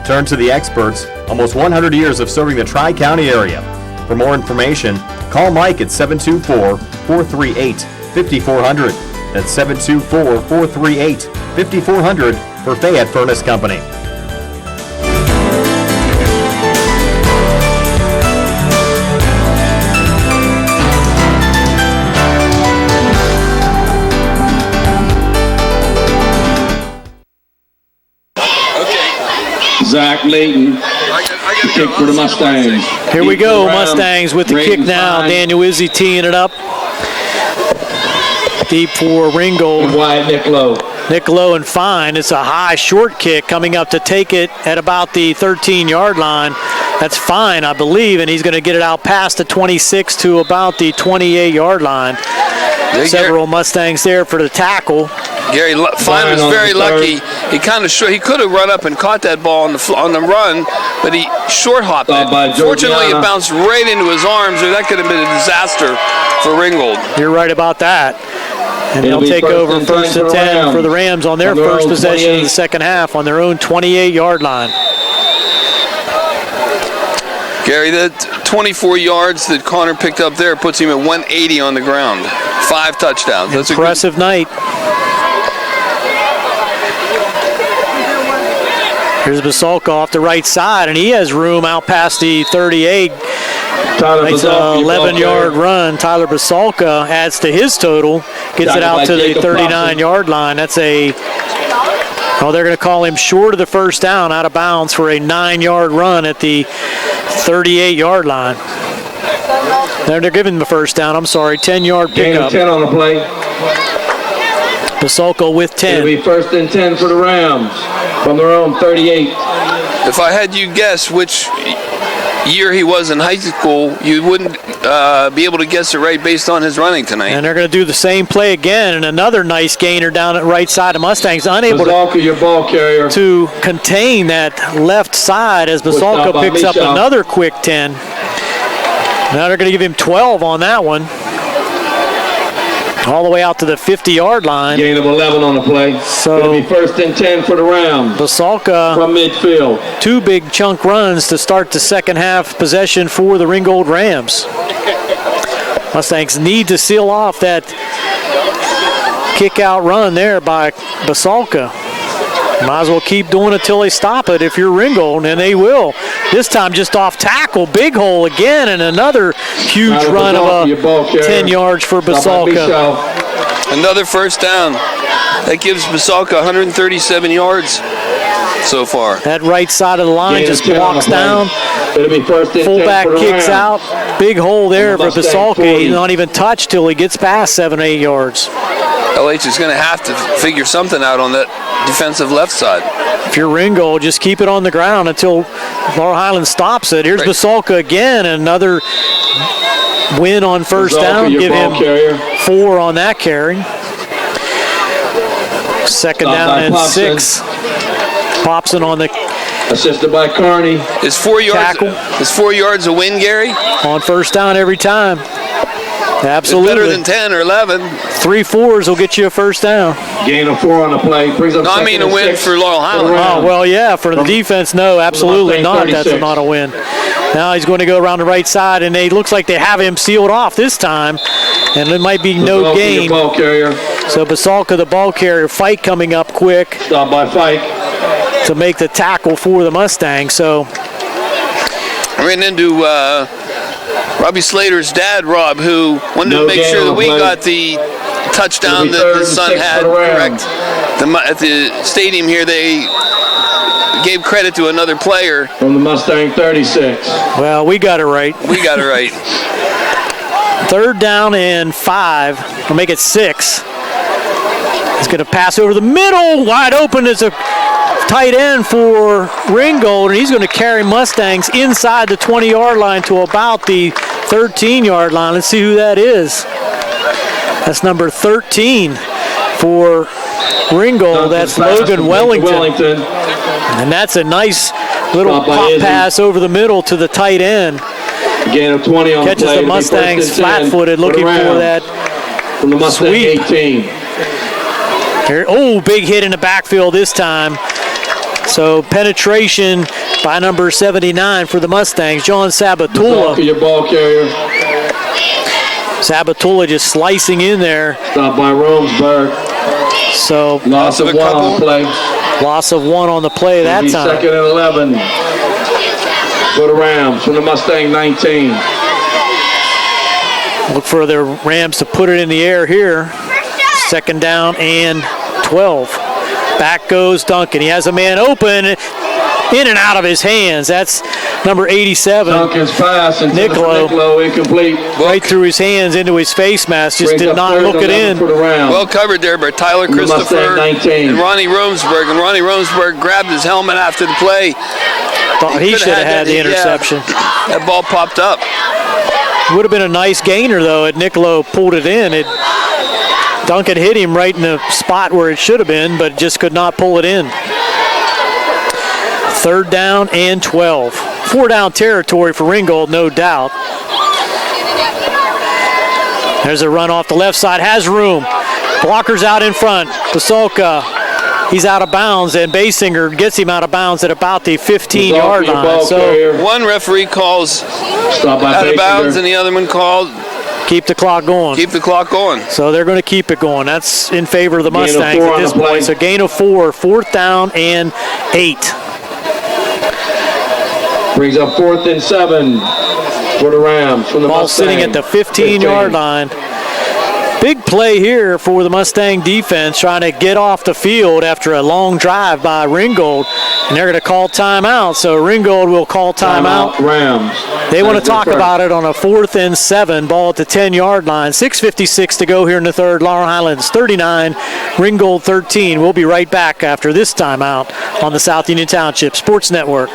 Turn to the experts, almost 100 years of serving the Tri-County area. For more information, call Mike at 724-438-5400. That's 724-438-5400 for Fayette Furnace Company. Zach Layton, kick for the Mustangs. Here we go, Mustangs with the kick now. Daniel Izzy teeing it up. Deep for Ringgold. Wide Nick Lowe. Nick Lowe and Fine. It's a high short kick coming up to take it at about the 13-yard line. That's Fine, I believe, and he's going to get it out past the 26 to about the 28-yard line. Several Mustangs there for the tackle. Gary Fine was very lucky. He he could have run up and caught that ball on the run, but he short hopped it. Fortunately, it bounced right into his arms, or that could have been a disaster for Ringgold. You're right about that. And they'll take over first and 10 for the Rams on their first possession of the second half on their own 28-yard line. Gary, that 24 yards that Connor picked up there puts him at 180 on the ground. 5 touchdowns. That's impressive night. Here's Basalka off the right side, and he has room out past the 38. Makes an 11-yard run. Tyler Basalka adds to his total, gets it out to the 39-yard line. That's a Oh, they're going to call him short of the first down, out of bounds for a 9-yard run at the 38-yard line. They're giving him a first down. I'm sorry, 10-yard pickup. Gain of 10 on the play. Basalco with 10. It'll be 1st and 10 for the Rams from their own 38. If I had you guess which year he was in high school, you wouldn't be able to guess it right based on his running tonight. And they're going to do the same play again, and another nice gainer down at right side of Mustangs, unable your ball carrier. to contain that left side as Basalco picks up another quick 10. Now they're going to give him 12 on that one. All the way out to the 50-yard line. Gain of 11 on the play. So it'll be 1st and 10 for the Rams. Basalco from midfield. 2 big chunk runs to start the second half possession for the Ringgold Rams. Mustangs need to seal off that kick-out run there by Basalco. Might as well keep doing it till they stop it if you're Ringgold, and they will. This time just off tackle. Big hole again, and another huge run of 10 yards for Basalco. Another first down. That gives Basalco 137 yards so far. That right side of the line just walks down. It'll be 1st and Fullback 10 for the kicks Rams. out. Big hole there for Basalco. He's not even touched till he gets past 7-8 yards. LH is going to have to figure something out on that defensive left side. If you're Ringgold, just keep it on the ground until Laurel Highlands stops it. Here's Basalco again, another win on first down. Give him 4 on that carry. Second down and 6. Popson on the assisted by Carney. Is 4 yards a win, Gary? On first down every time. Absolutely. It's better than 10 or 11. 3 4s will get you a first down. Gain of 4 on the play. Brings up I mean a win for Laurel Highlands. Oh, well, yeah, for the defense, no, absolutely not. That's not a win. Now he's going to go around the right side, and it looks like they have him sealed off this time, and it might be no gain. Ball carrier. So Basalco, the ball carrier, Fike coming up quick. Stop by Fike. To make the tackle for the Mustangs. So I ran into Robbie Slater's dad, Rob, who wanted to make sure that we got the touchdown that his son had correct. At the stadium here, they gave credit to another player. From the Mustang 36. Well, we got it right. We got it right. 3rd down and 5. We'll make it 6. He's going to pass over the middle. Wide open is a tight end for Ringgold, and he's going to carry Mustangs inside the 20-yard line to about the 13-yard line. Let's see who that is. That's number 13 for Ringgold. That's Logan Wellington. And that's a nice little pop pass over the middle to the tight end. Gain of 20 on Catches the Mustangs flat-footed, looking for that from the Mustang sweep. 18. Here, big hit in the backfield this time. So penetration by number 79 for the Mustangs, John Sabatula. Your ball carrier. Sabatula just slicing in there. Stopped by Romesburg. So loss of 1 on the play. Loss of 1 on the play that time. 2nd and 11 for the Rams from the Mustang 19. Look for the Rams to put it in the air here. 2nd down and 12. Back goes Duncan. He has a man open, in and out of his hands. That's number 87. Duncan's pass and Niccolo incomplete. Right through his hands into his face mask. Just did not look it in. Well covered there by Tyler Christopher and Ronnie Romesburg. And Ronnie Romesburg grabbed his helmet after the play. Thought he should have had the interception. Yeah, that ball popped up. Would have been a nice gainer, though, had Niccolo pulled it in. Duncan hit him right in the spot where it should have been, but just could not pull it in. 3rd down and 12. 4-down territory for Ringgold, no doubt. There's a run off the left side, has room. Blockers out in front. Basalco, he's out of bounds, and Basinger gets him out of bounds at about the 15-yard line. So one referee calls out of bounds, and the other one called keep the clock going. Keep the clock going. So they're going to keep it going. That's in favor of the Mustangs at this point. So gain of 4, 4th down and 8. Brings up 4th and 7 for the Rams from the Ball Mustang. sitting at the 15-yard line. Big play here for the Mustang defense, trying to get off the field after a long drive by Ringgold, and they're going to call timeout. So Ringgold will call timeout. Rams. They want to talk about it on a 4th and 7, ball at the 10-yard line. 6:56 to go here in the third. Laurel Highlands 39, Ringgold 13. We'll be right back after this timeout on the South Union Township Sports Network.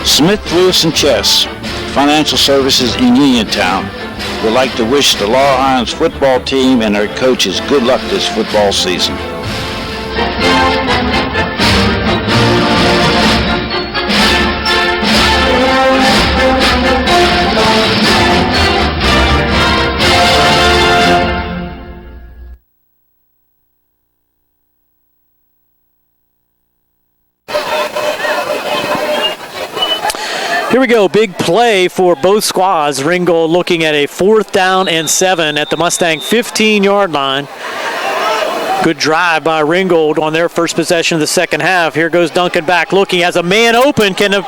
Smith, Lewis & Chess, financial services in Uniontown, would like to wish the Laurel Highlands football team and their coaches good luck this football season. Here we go, big play for both squads. Ringgold looking at a 4th down and 7 at the Mustang 15-yard line. Good drive by Ringgold on their first possession of the second half. Here goes Duncan back looking, has a man open. Can the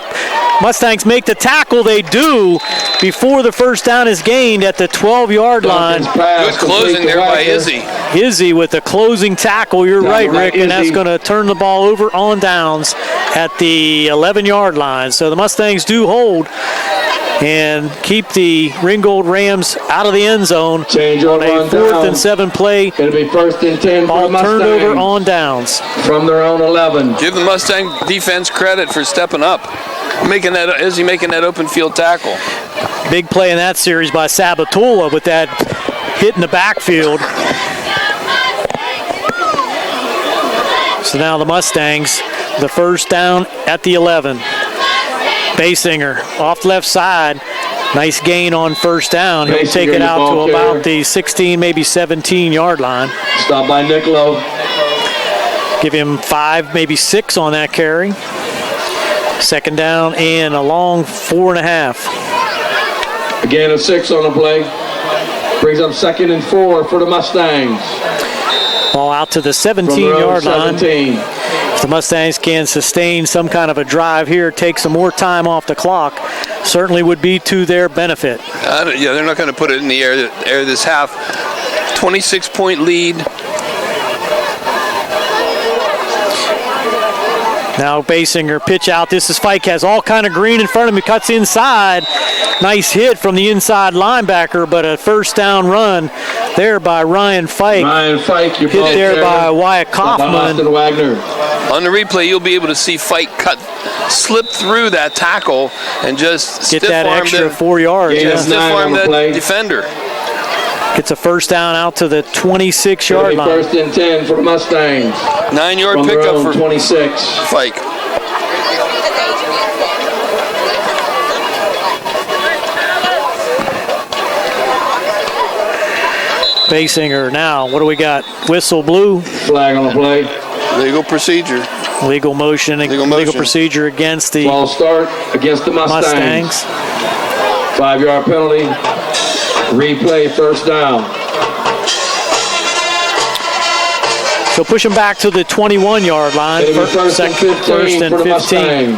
Mustangs make the tackle? They do before the first down is gained at the 12-yard line. Good closing there by Izzy. Izzy with the closing tackle. You're right, Rick, and that's going to turn the ball over on downs at the 11-yard line. So the Mustangs do hold and keep the Ringgold Rams out of the end zone. Change on a 4th and 7 play. It'll be 1st and 10 ball for Mustang. Turned over on downs. From their own 11. Give the Mustang defense credit for stepping up. Making that open field tackle. Big play in that series by Sabatula with that hit in the backfield. So now the Mustangs, the first down at the 11. Basinger off left side. Nice gain on first down. He'll take it out to about the 16, maybe 17-yard line. Stop by Nicolo. Give him 5, maybe 6 on that carry. Second down and a long 4.5. Again, a 6 on the play. Brings up 2nd and 4 for the Mustangs. Ball out to the 17-yard line. If the Mustangs can sustain some kind of a drive here, take some more time off the clock, certainly would be to their benefit. Yeah, they're not going to put it in the air this half. 26-point lead. Now Basinger pitch out. This is Fike, has all kind of green in front of him. He cuts inside. Nice hit from the inside linebacker, but a first down run there by Ryan Fike. Hit there by Wyatt Kaufman. On the replay, you'll be able to see Fike slip through that tackle and just get that extra 4 yards. Stiff arm that defender. Gets a first down out to the 26-yard line. 1st and 10 for the Mustangs. 9-yard pickup for 26. Fike. Basinger now. What do we got? Whistle blew. Flag on the play. Legal procedure. Legal motion. Legal procedure against the ball start against the Mustangs. 5-yard penalty. Replay, first down. So push them back to the 21-yard line. First and 15.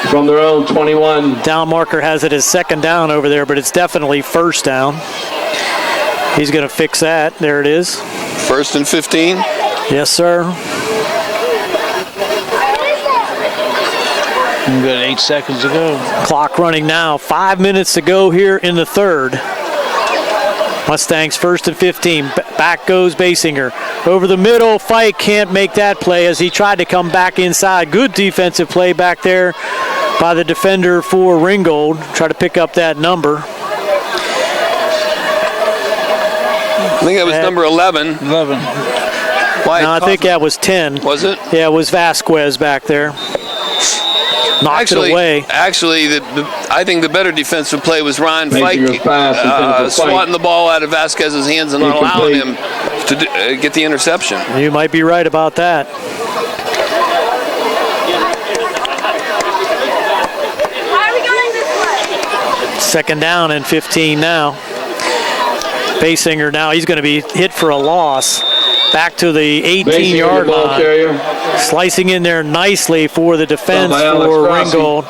From their own 21. Down marker has it as second down over there, but it's definitely first down. He's going to fix that. There it is. 1st and 15. Yes, sir. We've got 8 seconds to go. Clock running now. 5 minutes to go here in the third. Mustangs 1st and 15. Back goes Basinger. Over the middle, Fike can't make that play as he tried to come back inside. Good defensive play back there by the defender for Ringgold. Try to pick up that number. I think that was number 11. 11. No, I think that was 10. Was it? Yeah, it was Vasquez back there. Knocked it away. Actually, I think the better defensive play was Ryan Fike swatting the ball out of Vasquez's hands and not allowing him to get the interception. You might be right about that. Second down and 15 now. Basinger now, he's going to be hit for a loss. back to the 18-yard line. Slicing in there nicely for the defense for Ringgold.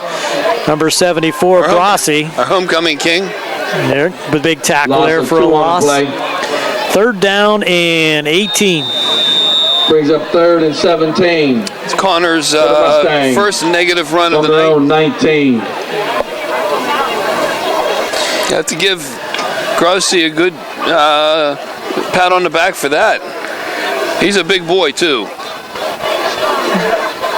Number 74, Grossi. Our homecoming king. There, with big tackle there for a loss. 3rd down and 18. Brings up 3rd and 17. It's Connor's first negative run of the night. 19. You have to give Grossi a good pat on the back for that. He's a big boy, too.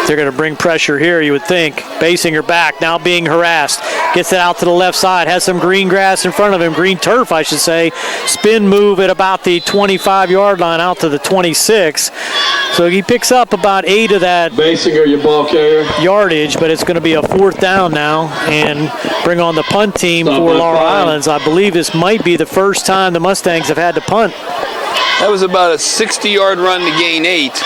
They're going to bring pressure here, you would think. Basinger back, now being harassed. Gets it out to the left side, has some green grass in front of him, green turf, I should say. Spin move at about the 25-yard line out to the 26. So he picks up about 8 of that Basinger, your ball carrier. Yardage, but it's going to be a 4th down now and bring on the punt team for Laurel Highlands. I believe this might be the first time the Mustangs have had to punt. That was about a 60-yard run to gain 8.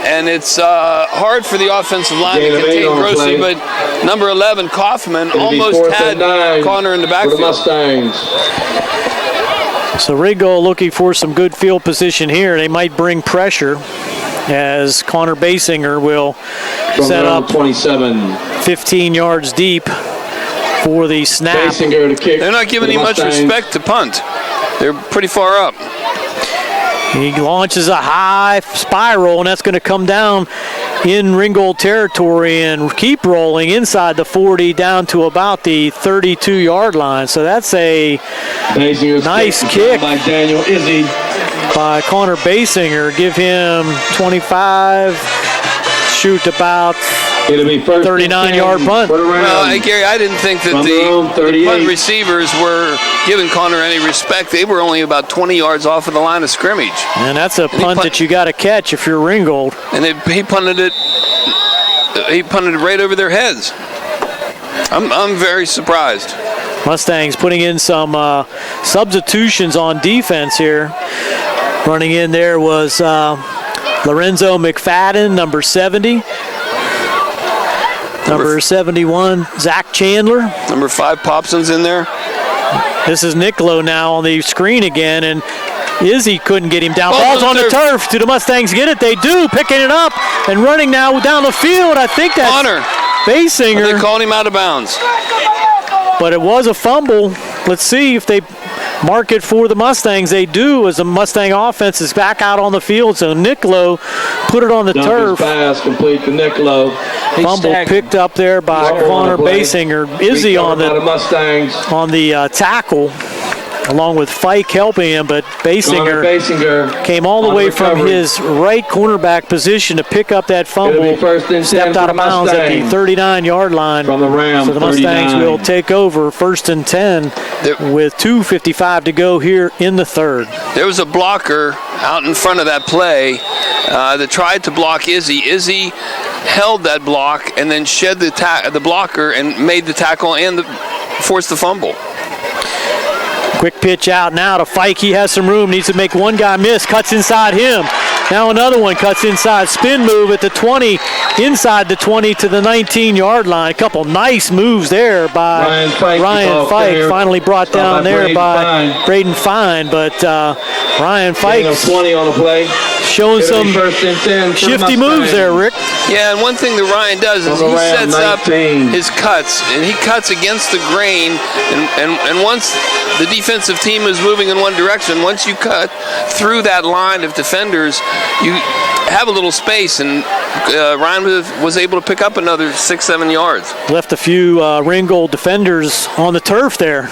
And it's hard for the offensive line to contain Grossi, but number 11, Kaufman, almost had Connor in the backfield. So Ringgold looking for some good field position here. They might bring pressure as Connor Basinger will set up 27. 15 yards deep for the snap. They're not giving him much respect to punt. They're pretty far up. He launches a high spiral, and that's going to come down in Ringgold territory and keep rolling inside the 40 down to about the 32-yard line. So that's a nice kick by Daniel Izzy. By Connor Basinger. Give him 25, shoot about 39-yard punt. Well, hey, Gary, I didn't think that the punt receivers were giving Connor any respect. They were only about 20 yards off of the line of scrimmage. And that's a punt that you got to catch if you're Ringgold. And he punted it right over their heads. I'm very surprised. Mustangs putting in some substitutions on defense here. Running in there was Lorenzo McFadden, number 70. Number 71, Zach Chandler. Number 5, Popson's in there. This is Nicolo now on the screen again, and Izzy couldn't get him down. Ball's on the turf. Do the Mustangs get it? They do, picking it up and running now down the field. I think that's Connor Basinger. They called him out of bounds. But it was a fumble. Let's see if they mark it for the Mustangs. They do, as the Mustang offense is back out on the field. So Nicolo put it on the turf. Pass complete to Nicolo. Fumble picked up there by Connor Basinger. Izzy on the tackle, along with Fike helping him, but Basinger came all the way from his right cornerback position to pick up that fumble. Stepped out of bounds at the 39-yard line. From the Ram, so the Mustangs 39. will take over 1st and 10 with 2:55 to go here in the 3rd. There was a blocker out in front of that play that tried to block Izzy. Izzy held that block and then shed the blocker and made the tackle and forced the fumble. Quick pitch out now to Fike. He has some room. Needs to make one guy miss. Cuts inside him. Now another one cuts inside. Spin move at the 20. Inside the 20 to the 19-yard line. A couple nice moves there by Ryan Fike. Finally brought down there by Braden Fine. But Ryan Fike 20 on the play. Showing some shifty moves there, Rick. Yeah, and one thing that Ryan does is he sets up his cuts, and he cuts against the grain, and once the defensive team is moving in one direction, once you cut through that line of defenders, you have a little space, and Ryan was able to pick up another 6-7 yards. Left a few Ringgold defenders on the turf there.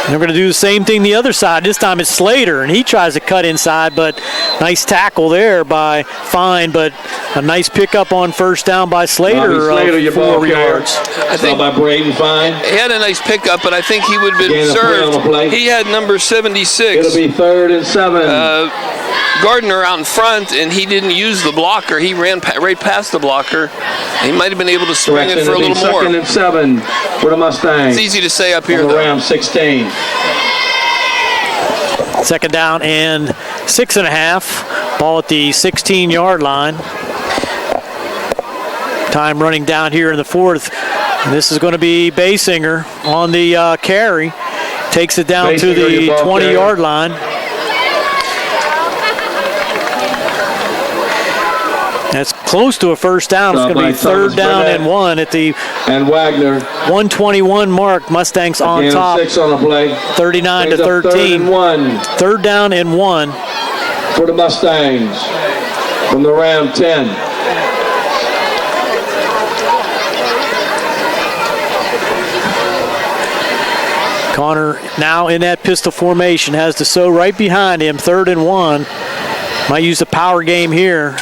They're going to do the same thing the other side. This time it's Slater, and he tries to cut inside, but nice tackle there by Fine, but a nice pickup on 1st down by Slater of 4 yards. I think by Braden Fine. He had a nice pickup, but I think he would have been served. He had number 76. It'll be 3rd and 7. Gardner out in front, and he didn't use the blocker. He ran right past the blocker. He might have been able to swing it for a little more. 2nd and 7 for the Mustangs. It's easy to say up here, the though. Ram 16. 2nd down and 6.5. Ball at the 16-yard line. Time running down here in the 4th. And this is going to be Basinger on the carry. Takes it down to the 20-yard line. That's close to a first down. It's going to be third down and 1 at the Wagner 121 mark. Mustangs on top. 6 on the play. 39 to 13. Third down and 1 for the Mustangs from the Ram 10. Connor now in that pistol formation, has Deso right behind him. 3rd and 1. Might use the power game here.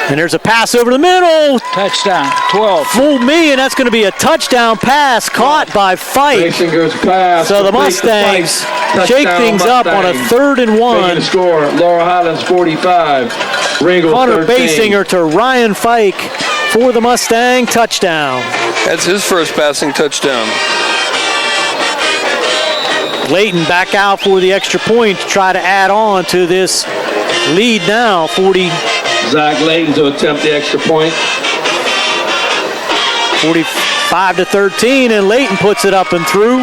And there's a pass over the middle. Touchdown, 12. Fooled me, and that's going to be a touchdown pass caught by Fike. Pass so the Mustangs shake things up on a 3rd and 1. Score, Laurel Highlands 45. Ringgold Connor 13. Basinger to Ryan Fike for the Mustang touchdown. That's his first passing touchdown. Layton back out for the extra point to try to add on to this lead now. 40. Zach Layton to attempt the extra point. 45 to 13, and Layton puts it up and through.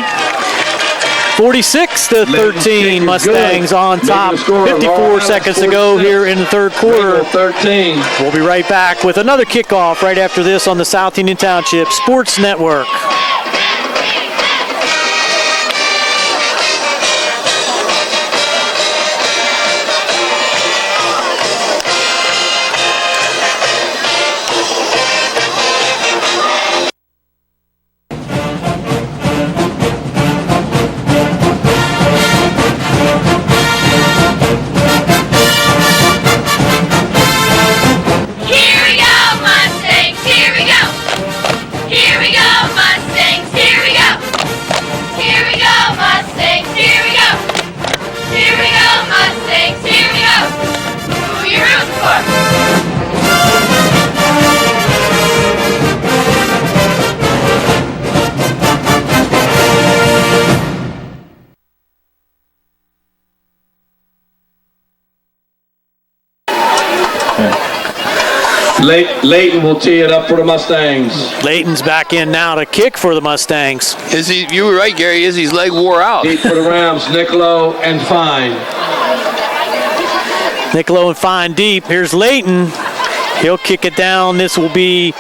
46 to 13, Mustangs on top. 54 seconds to go here in the third quarter. 13. We'll be right back with another kickoff right after this on the South Union Township Sports Network. Layton will tee it up for the Mustangs. Layton's back in now to kick for the Mustangs. You were right, Gary. Izzy's leg wore out. Deep for the Rams, Niccolo and Fine. Niccolo and Fine deep. Here's Layton. He'll kick it down. This will be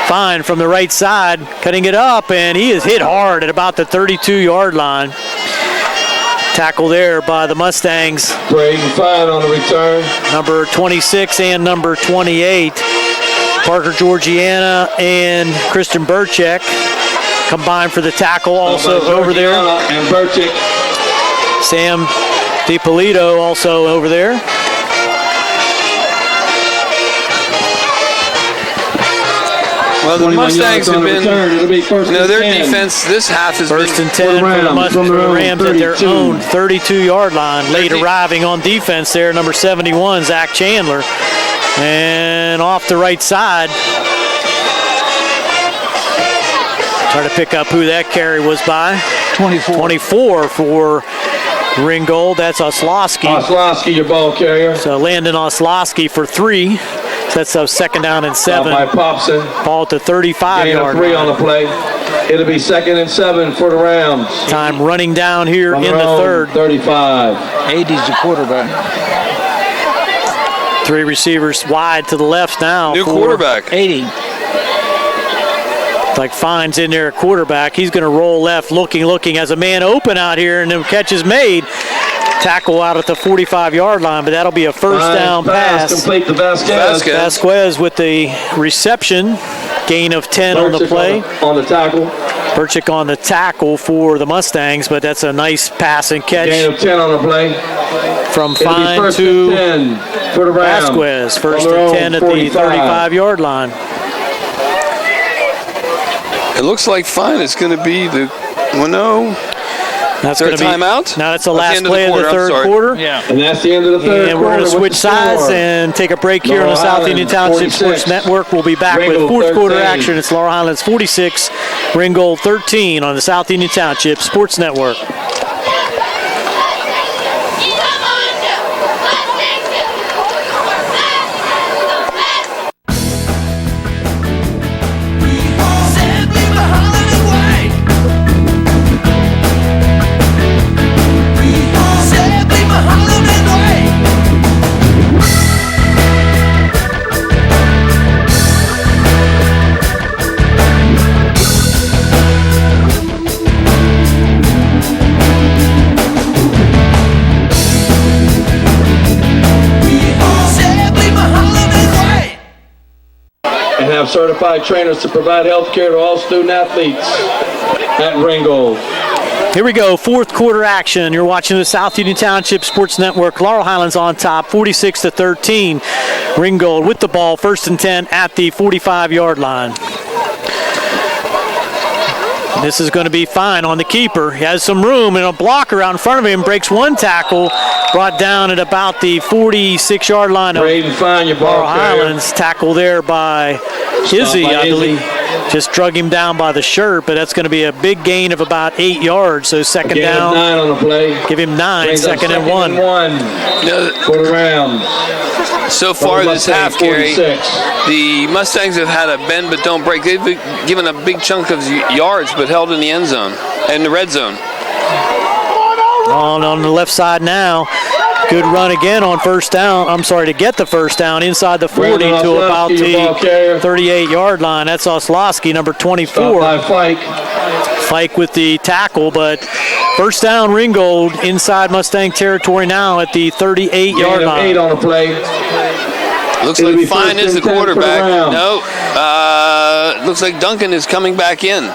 Fine from the right side, cutting it up, and he is hit hard at about the 32-yard line. Tackle there by the Mustangs. Braden Fine on the return. Number 26 and number 28. Parker Georgiana and Christian Burchek combined for the tackle also over there. And Burchek. Sam DiPolito also over there. Well, the Mustangs have been, their defense this half has first been and 10 for the Rams at their own 32-yard line. Late arriving on defense there, number 71, Zach Chandler. And off the right side. Try to pick up who that carry was by. 24 for Ringgold. That's Oslowski. Oslowski, your ball carrier. So Landon Oslowski for 3. That's a 2nd down and 7. By Popson. Ball at the 35-yard line. 3 on the play. It'll be 2nd and 7 for the Rams. Time running down here in the third. 35. AD's the quarterback. 3 receivers wide to the left now. New quarterback. 80. Like Fine's in there at quarterback. He's going to roll left, looking as a man open out here, and the catch is made. Tackle out at the 45-yard line, but that'll be a first down pass. Complete to Vasquez. Vasquez with the reception. Gain of 10 on the play. On the tackle. Burchik on the tackle for the Mustangs, but that's a nice pass and catch. Gain of 10 on the play. From Fine to 10 for the Rams. Vasquez. First and 10 at the 35-yard line. It looks like Fine is going to be the That's going to be timeout. Now that's the last play of the third quarter. Yeah. And that's the end of the third quarter. And we're going to switch sides and take a break here on the South Union Township Sports Network. We'll be back with fourth quarter action. It's Laurel Highlands 46, Ringgold 13 on the South Union Township Sports Network. have certified trainers to provide health care to all student athletes at Ringgold. Here we go, fourth quarter action. You're watching the South Union Township Sports Network. Laurel Highlands on top, 46-13. Ringgold with the ball, 1st and 10 at the 45-yard line. This is going to be fine on the keeper. He has some room, and a blocker out in front of him breaks one tackle, brought down at about the 46-yard line of Laurel Highlands. Tackle there by Izzy, I believe. Just drug him down by the shirt, but that's going to be a big gain of about 8 yards. So second down. 9 on the play. Give him 9, second and 1. For the round. So far this half, Gary, the Mustangs have had a bend but don't break. They've been given a big chunk of yards but held in the end zone, in the red zone. On the left side now. Good run again on first down. I'm sorry, to get the first down inside the 40 to about the 38-yard line. That's Oslowski, number 24. Fike with the tackle, but first down Ringgold inside Mustang territory now at the 38-yard line. 8 on the play. Looks like Fine is the quarterback. No, looks like Duncan is coming back in.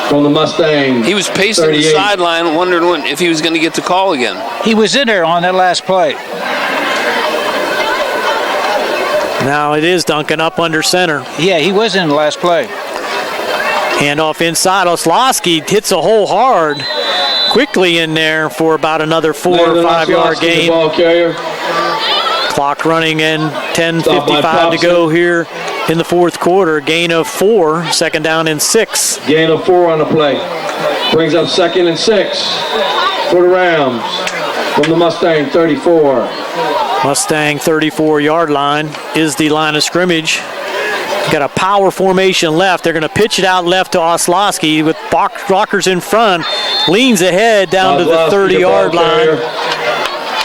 From the Mustang. He was pacing 38. The sideline, wondering if he was going to get the call again. He was in there on that last play. Now it is Duncan up under center. Yeah, he was in the last play. Handoff inside. Oslowski hits a hole hard. Quickly in there for about another 4 or 5 yard gain. Clock running in, 10:55 to go here in the fourth quarter. Gain of 4, second down and 6. Gain of 4 on the play. Brings up 2nd and 6 for the Rams from the Mustang 34. Mustang 34-yard line is the line of scrimmage. Got a power formation left. They're going to pitch it out left to Oslowski with blockers in front. Leans ahead down to the 30-yard line.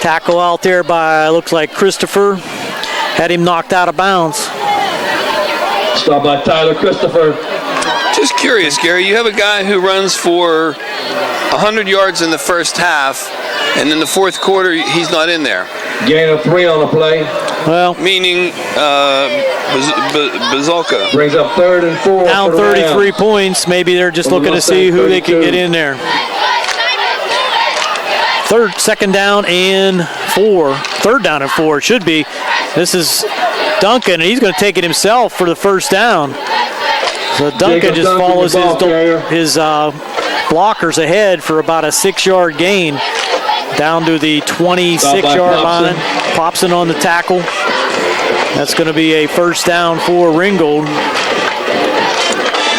Tackle out there by, looks like Christopher. Had him knocked out of bounds. Stop by Tyler Christopher. Just curious, Gary, you have a guy who runs for 100 yards in the first half, and in the fourth quarter, he's not in there. Gain of 3 on the play. Well, meaning Bazalka. Brings up 3rd and 4. Down 33 points. Maybe they're just looking to see who they can get in there. Second down and 4. Third down and 4 it should be. This is Duncan, and he's going to take it himself for the first down. So Duncan just follows his blockers ahead for about a 6-yard gain. Down to the 26-yard line. Popson on the tackle. That's going to be a first down for Ringgold.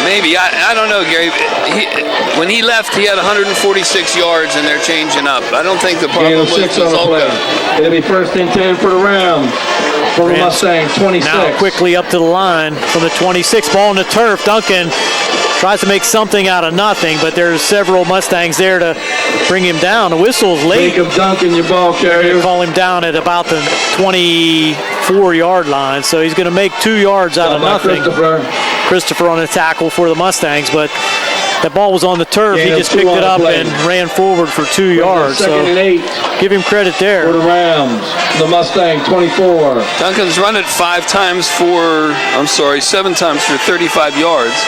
Maybe. I don't know, Gary. When he left, he had 146 yards, and they're changing up. I don't think the problem was Bazalka. It'll be 1st and 10 for the round. For the Mustang, 26. Now quickly up to the line from the 26. Ball on the turf. Duncan tries to make something out of nothing, but there's several Mustangs there to bring him down. The whistle's late. Jacob Duncan, your ball carrier. Call him down at about the 24-yard line, so he's going to make 2 yards out of nothing. Christopher on the tackle for the Mustangs, but that ball was on the turf. He just picked it up and ran forward for 2 yards. So give him credit there. For the Rams, the Mustang 24. Duncan's run it 7 times for 35 yards.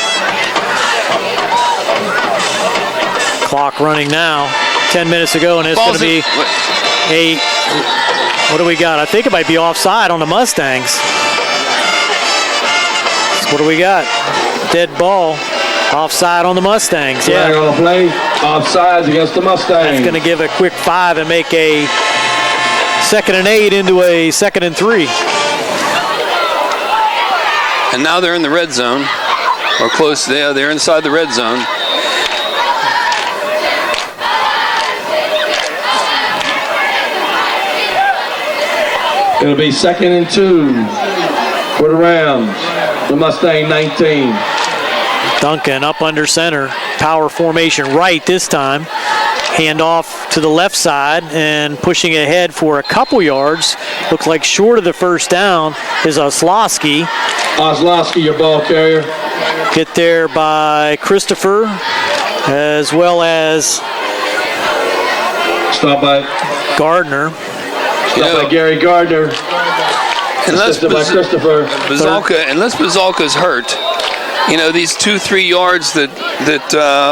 Clock running now. 10 minutes ago, and it's going to be what do we got? I think it might be offside on the Mustangs. What do we got? Dead ball. Offside on the Mustangs. Yeah. On the play. Offsides against the Mustangs. That's going to give a quick 5 and make a 2nd and 8 into a 2nd and 3. And now they're in the red zone, or close. They're inside the red zone. It'll be 2nd and 2 for the Rams. The Mustang 19. Duncan up under center. Power formation right this time. Hand off to the left side and pushing ahead for a couple yards. Looks like short of the first down is Oslowski. Oslowski, your ball carrier. Get there by Christopher, as well as stop by Gardner. Stop by Gary Gardner. Unless Assisted by Christopher. Bazalka's hurt, you know, these 2-3 yards that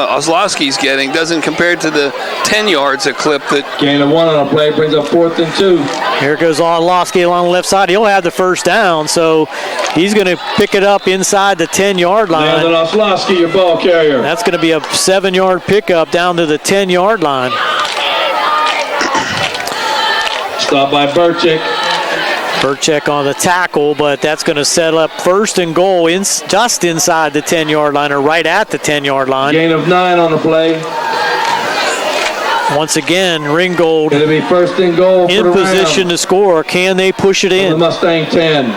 Oslowski's getting doesn't compare to the 10 yards a clip that. Gain of 1 on a play brings up 4th and 2. Here goes Oslowski along the left side. He'll have the first down, so he's going to pick it up inside the 10-yard line. Landon Oslowski, your ball carrier. That's going to be a 7-yard pickup down to the 10-yard line. Stop by Burchick. Burchick on the tackle, but that's going to set up 1st and goal just inside the 10-yard line, or right at the 10-yard line. Gain of 9 on the play. Once again, Ringgold Going to be 1st and goal in position to score. Can they push it in? The Mustang 10.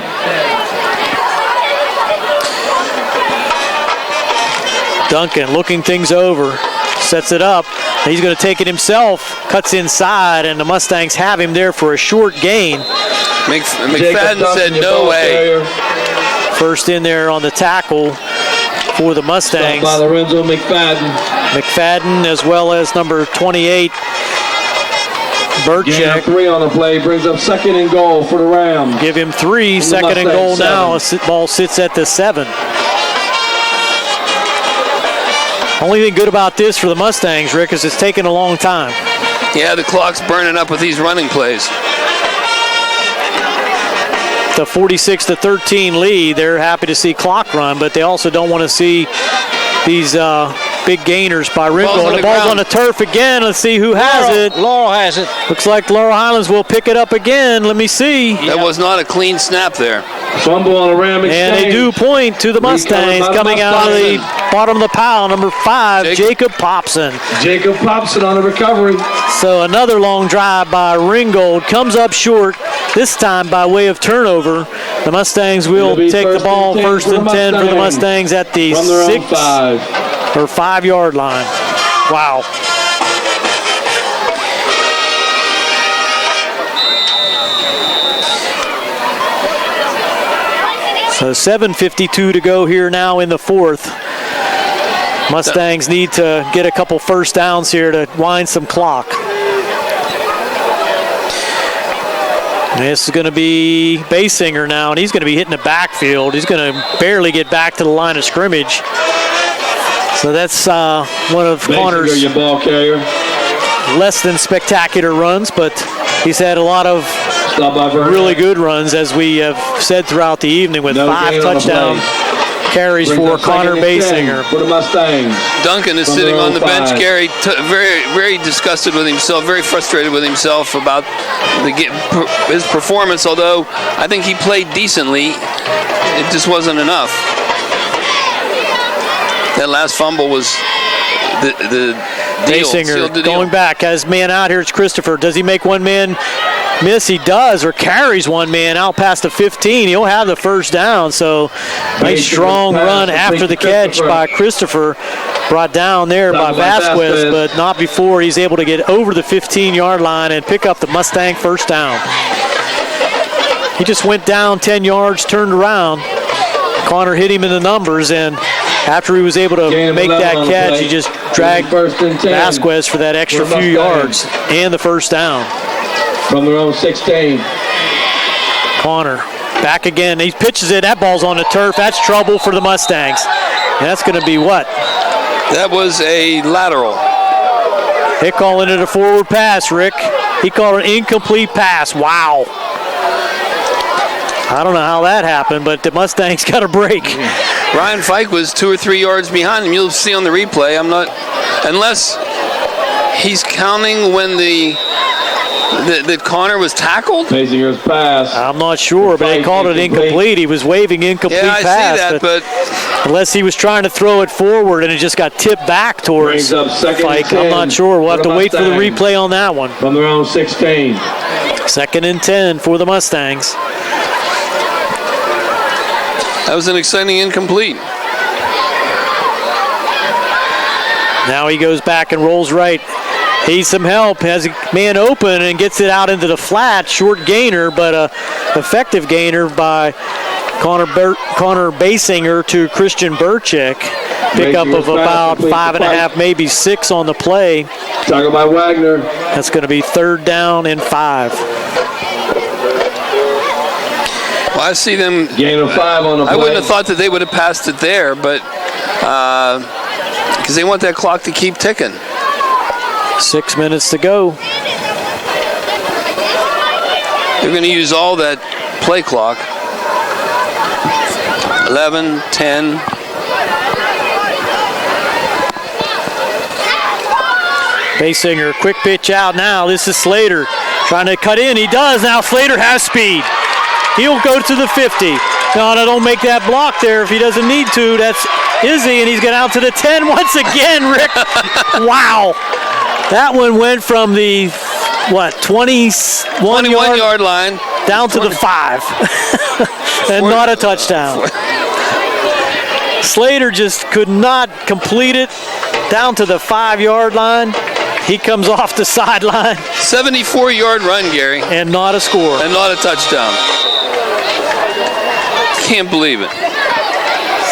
Duncan looking things over, sets it up. He's going to take it himself, cuts inside, and the Mustangs have him there for a short gain. McFadden said no way. First in there on the tackle for the Mustangs. Stop by Lorenzo McFadden. McFadden, as well as number 28, Burchick. Gain of 3 on the play brings up 2nd and goal for the Rams. Give him 3, 2nd and goal now. Ball sits at the 7. Only thing good about this for the Mustangs, Rick, is it's taking a long time. Yeah, the clock's burning up with these running plays. The 46-13 lead, they're happy to see clock run, but they also don't want to see these big gainers by Ringgold. The ball's on the turf again. Let's see who has it. Laurel has it. Looks like Laurel Highlands will pick it up again. Let me see. That was not a clean snap there. Fumble on a Ram exchange. And they do point to the Mustangs coming out of the bottom of the pile. Number 5, Jacob Popson. Jacob Popson on the recovery. So another long drive by Ringgold comes up short, this time by way of turnover. The Mustangs will take the ball 1st and 10 for the Mustangs at the 6 or 5-yard line. Wow. So 7:52 to go here now in the 4th. Mustangs need to get a couple first downs here to wind some clock. And this is going to be Basinger now, and he's going to be hitting the backfield. He's going to barely get back to the line of scrimmage. So that's one of Connor's your ball carrier. less than spectacular runs, but he's had a lot of really good runs, as we have said throughout the evening, with 5 touchdown carries for Connor Basinger. For the Mustangs. Duncan is sitting on the bench, Gary, very, very disgusted with himself, very frustrated with himself about his performance, although I think he played decently. It just wasn't enough. That last fumble was the deal. Basinger going back, has man out here. It's Christopher. Does he make one man miss? He does, or carries one man out past the 15. He'll have the first down. So nice strong run after the catch by Christopher, brought down there by Vasquez, but not before he's able to get over the 15-yard line and pick up the Mustang first down. He just went down 10 yards, turned around. Connor hit him in the numbers, and after he was able to make that catch, he just dragged Vasquez for that extra few yards and the first down. From their own 16. Connor back again. He pitches it. That ball's on the turf. That's trouble for the Mustangs. And that's going to be what? That was a lateral. They're calling it a forward pass, Rick. He called it an incomplete pass. Wow. I don't know how that happened, but the Mustangs got a break. Ryan Fike was 2 or 3 yards behind him. You'll see on the replay. I'm not, unless he's counting when that Connor was tackled? Basinger's pass. I'm not sure, but they called it incomplete. He was waving incomplete pass. Yeah, I see that, but unless he was trying to throw it forward and it just got tipped back towards Fike, I'm not sure. We'll have to wait for the replay on that one. From their own 16. 2nd and 10 for the Mustangs. That was an exciting incomplete. Now he goes back and rolls right. Needs some help, has a man open and gets it out into the flat. Short gainer, but a effective gainer by Connor Basinger to Christian Burchick. Pickup of about 5.5, maybe 6 on the play. Tackled by Wagner. That's going to be 3rd down and 5. I see them. Gain of 5 on the play. I wouldn't have thought that they would have passed it there, but because they want that clock to keep ticking. 6 minutes to go. They're going to use all that play clock. 11, 10. Basinger, quick pitch out now. This is Slater trying to cut in. He does. Now Slater has speed. He'll go to the 50. No, don't make that block there if he doesn't need to. That's Izzy, and he's got out to the 10 once again, Rick. Wow. That one went from the, 21 yard line down to the 5. And not a touchdown. Slater just could not complete it down to the 5-yard line. He comes off the sideline. 74-yard run, Gary. And not a score. And not a touchdown. Can't believe it.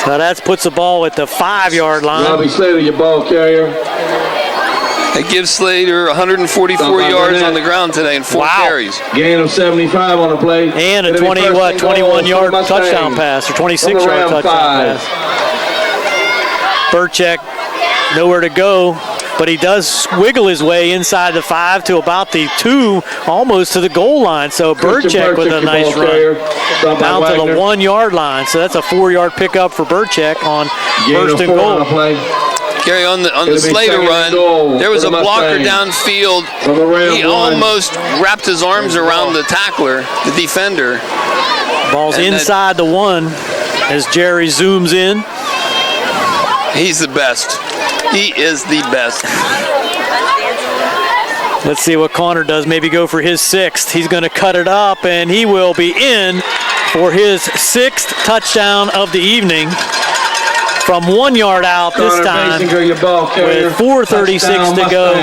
So that puts the ball at the 5-yard line. Robbie Slater, your ball carrier. It gives Slater 144 yards on the ground today and 4 carries. Gain of 75 on the play. And a 21-yard touchdown pass, or 26-yard touchdown pass. Burchek, nowhere to go, but he does wiggle his way inside the 5 to about the 2, almost to the goal line. So Burchek with a nice run down to the 1-yard line. So that's a 4-yard pickup for Burchek on first and goal. Gary, on the Slater run, there was a blocker downfield. He almost wrapped his arms around the tackler, the defender. Ball's inside the 1 as Jerry zooms in. He's the best. He is the best. Let's see what Connor does. Maybe go for his 6th. He's going to cut it up, and he will be in for his 6th touchdown of the evening. From 1 yard out this time, with 4:36 to go.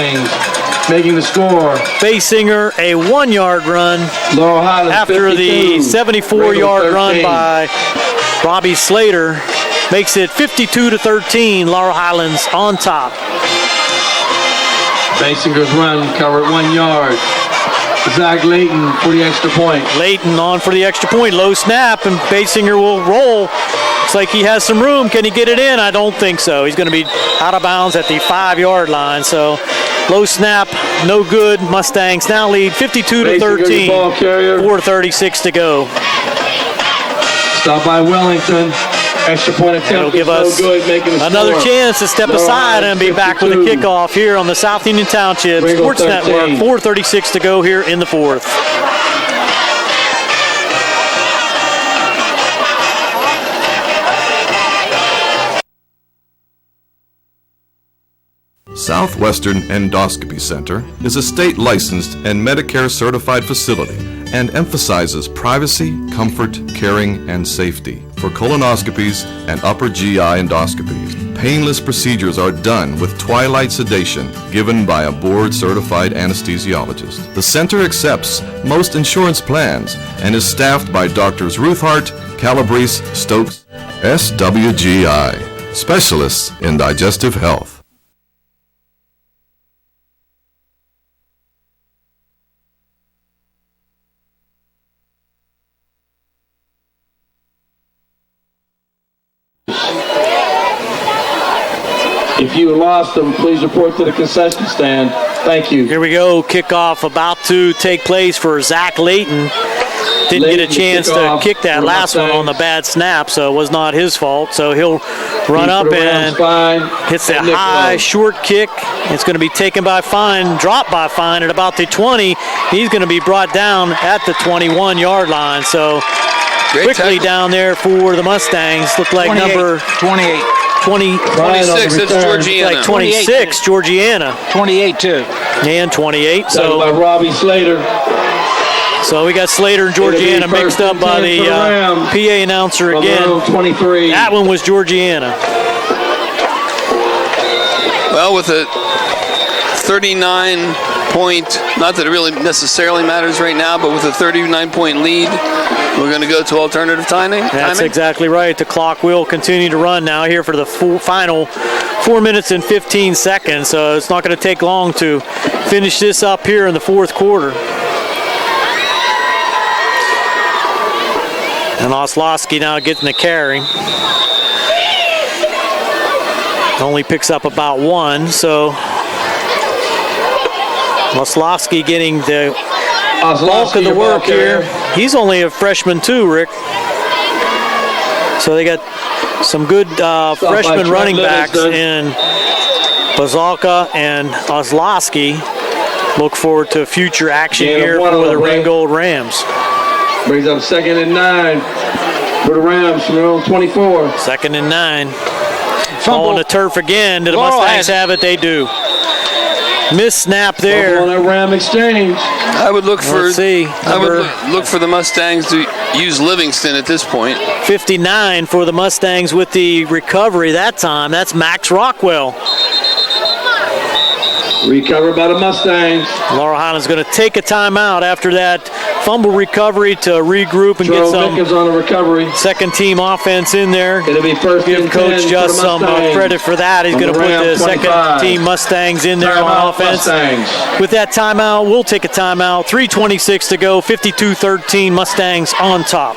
Making the score. Basinger, a 1-yard run Laurel Highlands after 52, the 74-yard run by Robbie Slater. Makes it 52-13, Laurel Highlands on top. Basinger's run covered 1 yard. Zach Layton for the extra point. Layton on for the extra point. Low snap, and Basinger will roll. Looks like he has some room. Can he get it in? I don't think so. He's going to be out of bounds at the 5-yard line. So low snap, no good. Mustangs now lead 52-13. 4:36 to go. Stop by Wellington. Extra point attempt. It'll give us another chance to step aside and be back with a kickoff here on the South Union Township Sports Network. 4:36 to go here in the 4th. Southwestern Endoscopy Center is a state-licensed and Medicare-certified facility and emphasizes privacy, comfort, caring, and safety for colonoscopies and upper GI endoscopies. Painless procedures are done with twilight sedation given by a board-certified anesthesiologist. The center accepts most insurance plans and is staffed by Doctors Ruthhart, Calabrese, Stokes, SWGI, specialists in digestive health. If you lost them, please report to the concession stand. Thank you. Here we go. Kickoff about to take place for Zach Layton. Didn't get a chance to kick that last one on the bad snap, so it was not his fault. So he'll run up and hits a high, short kick. It's going to be taken by Fine, dropped by Fine at about the 20. He's going to be brought down at the 21-yard line. So quickly down there for the Mustangs. Looked like number 28. 26, it's Georgiana. Like 26, Georgiana. 28 too. And 28. So by Robbie Slater. So we got Slater and Georgiana mixed up by the PA announcer again. 23. That one was Georgiana. Well, with a 39-point, not that it really necessarily matters right now, but with a 39-point lead, we're going to go to alternative timing. That's exactly right. The clock will continue to run now here for the final 4 minutes and 15 seconds. So it's not going to take long to finish this up here in the 4th quarter. And Oslowski now getting the carry. Only picks up about 1, so Oslowski getting the bulk of the work here. He's only a freshman too, Rick. So they got some good freshman running backs in Bazalka and Oslowski. Look forward to future action here for the Ringgold Rams. Brings up 2nd and 9 for the Rams from their own 24. 2nd and 9. Ball on the turf again. Did the Mustangs have it? They do. Miss snap there. On that Ram exchange. I would look for. Look for the Mustangs to use Livingston at this point. 59 for the Mustangs with the recovery that time. That's Max Rockwell. Recovered by the Mustangs. Laurel Highlands going to take a timeout after that fumble recovery to regroup and get some on a recovery. Second team offense in there. It'll be first. Give Coach just some credit for that. He's going to put the 25. second team Mustangs in there on offense. Mustangs. With that timeout, we'll take a timeout. 3:26 to go. 52-13 Mustangs on top.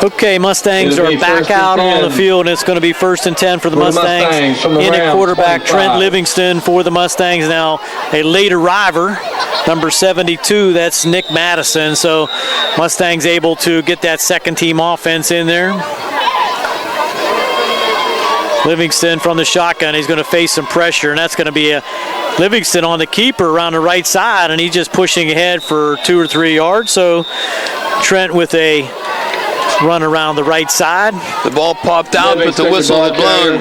Okay, Mustangs are back out on the field, and it's going to be 1st and 10 for the Mustangs. In at quarterback, 25. Trent Livingston for the Mustangs. Now a late arriver, number 72, that's Nick Madison. So Mustangs able to get that second team offense in there. Livingston from the shotgun. He's going to face some pressure, and that's going to be a Livingston on the keeper around the right side, and he's just pushing ahead for 2 or 3 yards. So Trent with a run around the right side. The ball popped out, but the whistle was blown.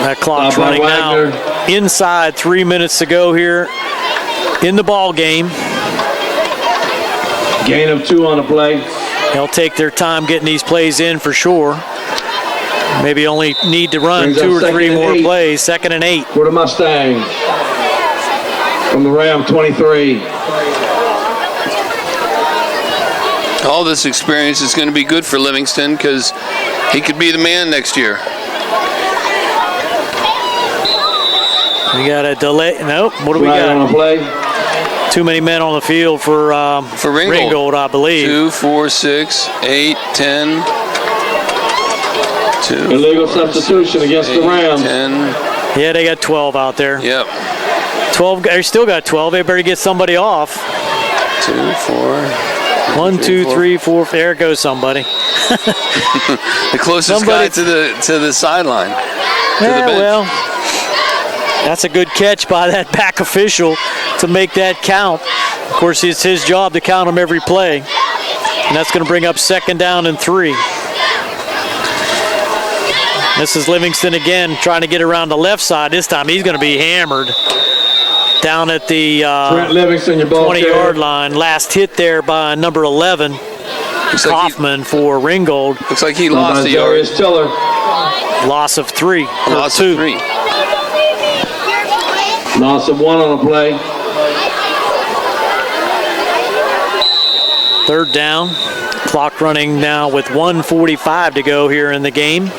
That clock's running now. Inside 3 minutes to go here in the ball game. Gain of 2 on the play. They'll take their time getting these plays in for sure. Maybe only need to run 2 or 3 more plays. 2nd and 8. For the Mustangs. From the Ram 23. All this experience is going to be good for Livingston because he could be the man next year. We got a delay. Nope. What do we got? On a play. Too many men on the field for Ringgold, I believe. 2, 4, 6, 8, 10. 2, illegal substitution against the Rams. 10. Yeah, they got 12 out there. Yep. 12. They still got 12. They better get somebody off. 2, 4. 1, 2, 3, 4. There goes somebody. The closest guy to the sideline. Yeah, well, that's a good catch by that back official to make that count. Of course, it's his job to count them every play. And that's going to bring up 2nd down and 3. This is Livingston again trying to get around the left side. This time he's going to be hammered down at the 20-yard line. Last hit there by number 11, Kaufman for Ringgold. Looks like he lost a yard. Loss of 3. Loss of 3. Loss of 1 on a play. 3rd down. Clock running now with 1:45 to go here in the game.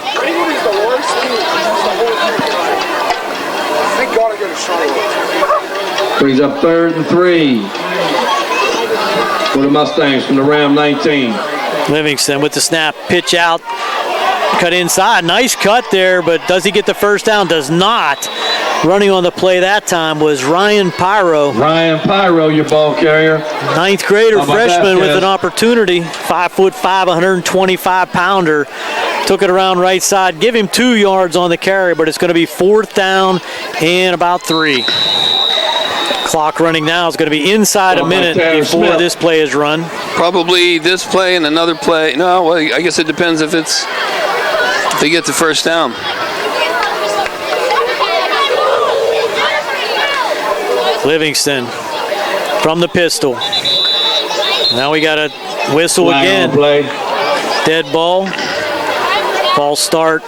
Brings up 3rd and 3 for the Mustangs from the Ram 19. Livingston with the snap, pitch out, cut inside. Nice cut there, but does he get the first down? Does not. Running on the play that time was Ryan Pyro. Ryan Pyro, your ball carrier. Ninth grader, How about freshman that, with Kev? an opportunity. 5'5", 125-pounder. Took it around right side. Give him 2 yards on the carry, but it's going to be 4th down and about 3. Clock running now is going to be inside a minute before this play is run. Probably this play and another play. No, well, I guess it depends if they get the first down. Livingston from the pistol. Now we got a whistle again. Dead ball. False start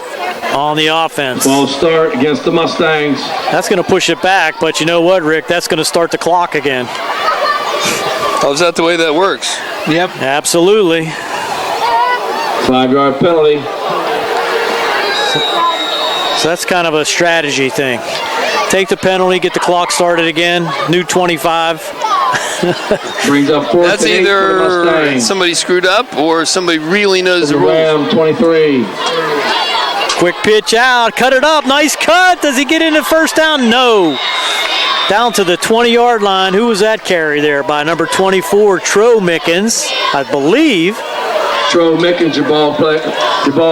on the offense. False start against the Mustangs. That's going to push it back, but you know what, Rick? That's going to start the clock again. Oh, is that the way that works? Yep. Absolutely. 5-yard penalty. So that's kind of a strategy thing. Take the penalty, get the clock started again. New 25. Brings up 4th That's and 8 for the either Mustangs. somebody screwed up or somebody really knows the The rules. Ram 23. Quick pitch out, cut it up, nice cut. Does he get into first down? No. Down to the 20-yard line. Who was that carry there by number 24, Tro Mickens, I believe. Tro Mickens, your ball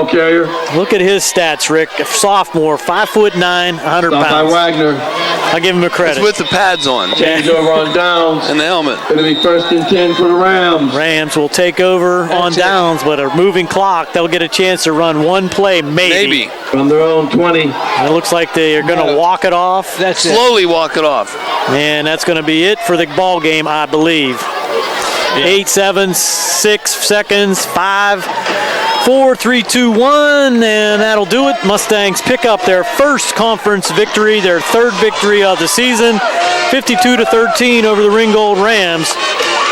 carrier. Look at his stats, Rick. A sophomore, 5'9", 100 Stop by pounds. Wagner. I'll give him a credit. It's with the pads on. Change over on downs. And the helmet. Going to be 1st and 10 for the Rams. Rams will take over on downs, but a moving clock. They'll get a chance to run one play, maybe. From their own 20. It looks like they are going to walk it off. Slowly walk it off. And that's going to be it for the ball game, I believe. 8, 7, 6 seconds, 5, 4, 3, 2, 1, and that'll do it. Mustangs pick up their first conference victory, their 3rd victory of the season, 52-13 over the Ringgold Rams.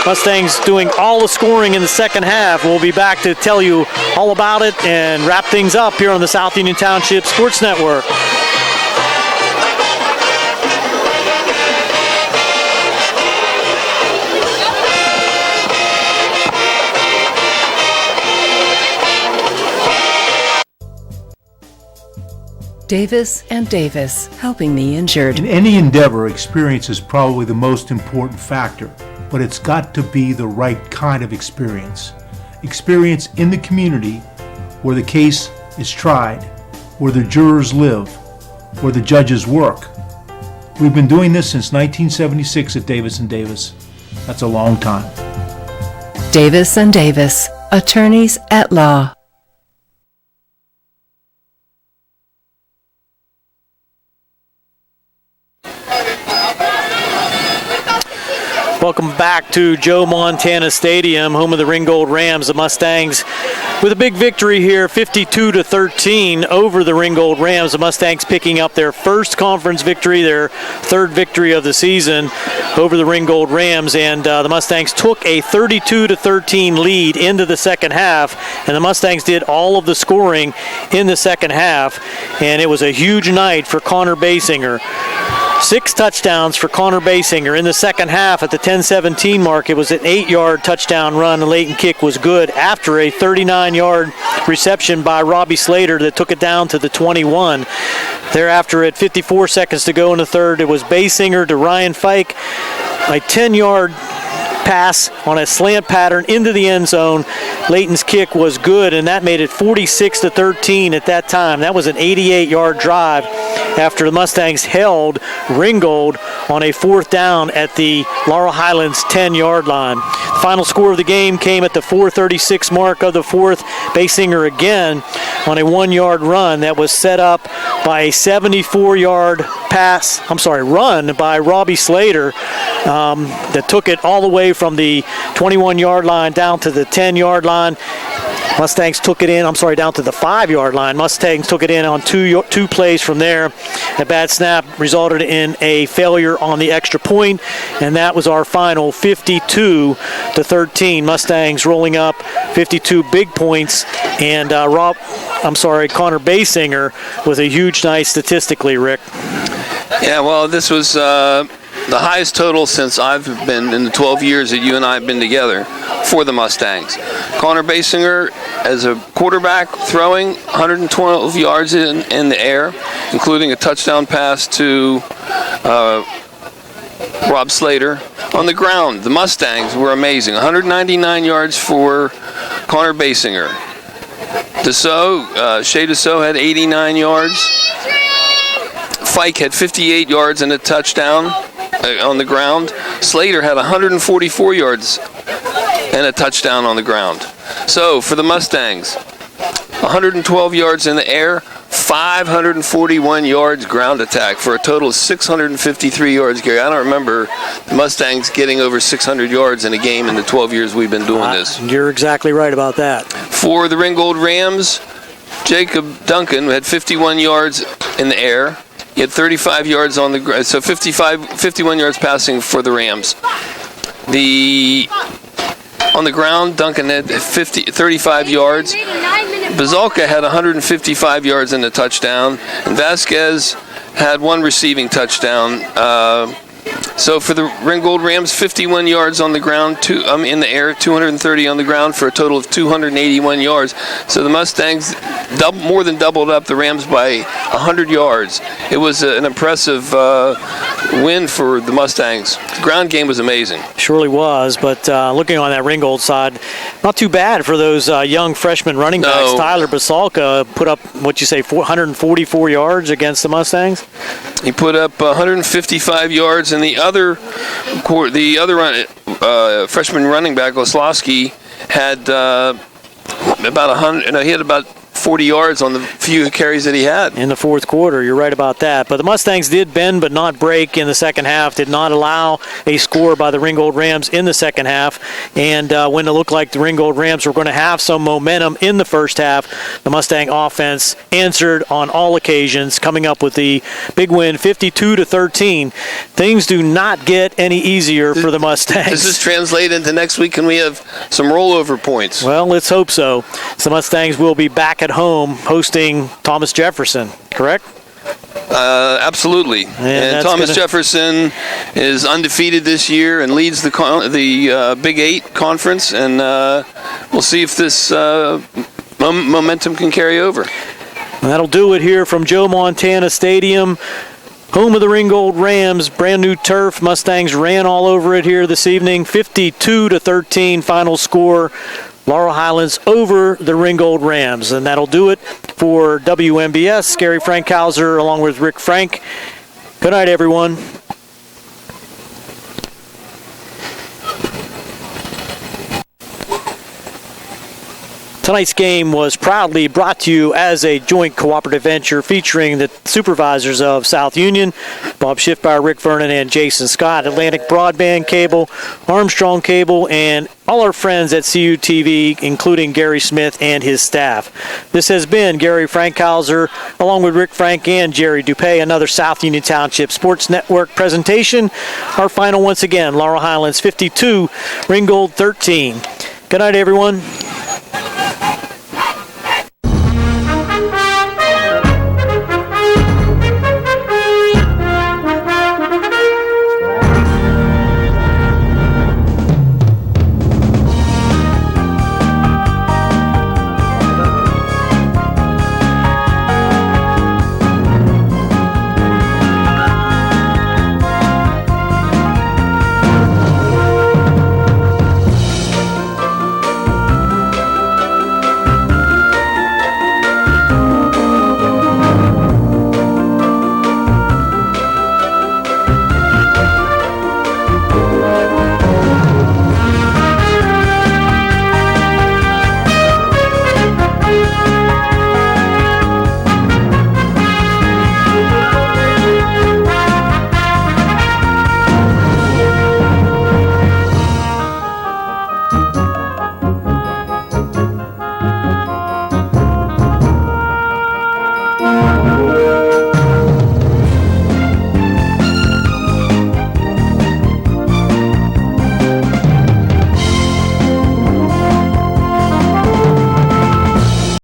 Mustangs doing all the scoring in the second half. We'll be back to tell you all about it and wrap things up here on the South Union Township Sports Network. Davis and Davis, helping the injured. In any endeavor, experience is probably the most important factor, but it's got to be the right kind of experience. Experience in the community where the case is tried, where the jurors live, where the judges work. We've been doing this since 1976 at Davis and Davis. That's a long time. Davis and Davis, attorneys at law. Welcome back to Joe Montana Stadium, home of the Ringgold Rams. The Mustangs with a big victory here, 52-13 over the Ringgold Rams. The Mustangs picking up their first conference victory, their 3rd victory of the season over the Ringgold Rams. And the Mustangs took a 32-13 lead into the second half, and the Mustangs did all of the scoring in the second half. And it was a huge night for Connor Basinger. 6 touchdowns for Connor Basinger in the second half. At the 10-17 mark, it was an 8-yard touchdown run. The Leighton kick was good after a 39-yard reception by Robbie Slater that took it down to the 21. Thereafter, at 54 seconds to go in the third, it was Basinger to Ryan Fike, a 10-yard pass on a slant pattern into the end zone. Leighton's kick was good, and that made it 46-13 at that time. That was an 88-yard drive after the Mustangs held Ringgold on a 4th down at the Laurel Highlands 10-yard line. The final score of the game came at the 4:36 mark of the 4th. Basinger again on a 1-yard run that was set up by a 74-yard run by Robbie Slater that took it all the way from the 21-yard line down to the 10-yard line. Mustangs took it in, down to the 5-yard line. Mustangs took it in on two plays from there. A bad snap resulted in a failure on the extra point, and that was our final 52-13. Mustangs rolling up 52 big points, and Connor Basinger with a huge night statistically, Rick. Yeah, well, this was the highest total since I've been in the 12 years that you and I have been together. for the Mustangs. Connor Basinger as a quarterback, throwing 112 yards in the air, including a touchdown pass to Rob Slater. On the ground, the Mustangs were amazing. 199 yards for Connor Basinger. Shea Dassault had 89 yards. Fike had 58 yards and a touchdown on the ground. Slater had 144 yards and a touchdown on the ground. So for the Mustangs, 112 yards in the air, 541 yards ground attack for a total of 653 yards, Gary. I don't remember the Mustangs getting over 600 yards in a game in the 12 years we've been doing this. You're exactly right about that. For the Ringgold Rams, Jacob Duncan had 51 yards in the air. He had 35 yards on the ground, so 51 yards passing for the Rams. On the ground, Duncan had 35 yards. Bazalka had 155 yards and a touchdown, and Vasquez had one receiving touchdown. So for the Ringgold Rams, 51 yards on the ground, in the air, 230 on the ground for a total of 281 yards. So the Mustangs more than doubled up the Rams by 100 yards. It was an impressive win for the Mustangs. The ground game was amazing. Surely was, but looking on that Ringgold side, not too bad for those young freshman running backs. No. Tyler Basalka put up, 444 yards against the Mustangs? He put up 155 yards, and the other freshman running back, Oslowski, had about 100. No, he had about 40 yards on the few carries that he had. In the fourth quarter, you're right about that. But the Mustangs did bend but not break in the second half, did not allow a score by the Ringgold Rams in the second half. And when it looked like the Ringgold Rams were going to have some momentum in the first half, the Mustang offense answered on all occasions, coming up with the big win, 52-13. Things do not get any easier for the Mustangs. Does this translate into next week? Can we have some rollover points? Well, let's hope so. The Mustangs will be back at home hosting Thomas Jefferson, correct? Absolutely. And Thomas Jefferson is undefeated this year and leads the Big 8 conference, and we'll see if this momentum can carry over. And that'll do it here from Joe Montana Stadium, home of the Ringgold Rams. Brand new turf. Mustangs ran all over it here this evening. 52-13 final score. Laurel Highlands over the Ringgold Rams. And that'll do it for WMBS. Gary Frankhauser along with Rick Frank. Good night, everyone. Tonight's game was proudly brought to you as a joint cooperative venture featuring the supervisors of South Union, Bob Schiffbauer, Rick Vernon, and Jason Scott, Atlantic Broadband Cable, Armstrong Cable, and all our friends at CUTV, including Gary Smith and his staff. This has been Gary Frankhauser, along with Rick Frank and Jerry Dupay, another South Union Township Sports Network presentation. Our final once again, Laurel Highlands 52, Ringgold 13. Good night, everyone.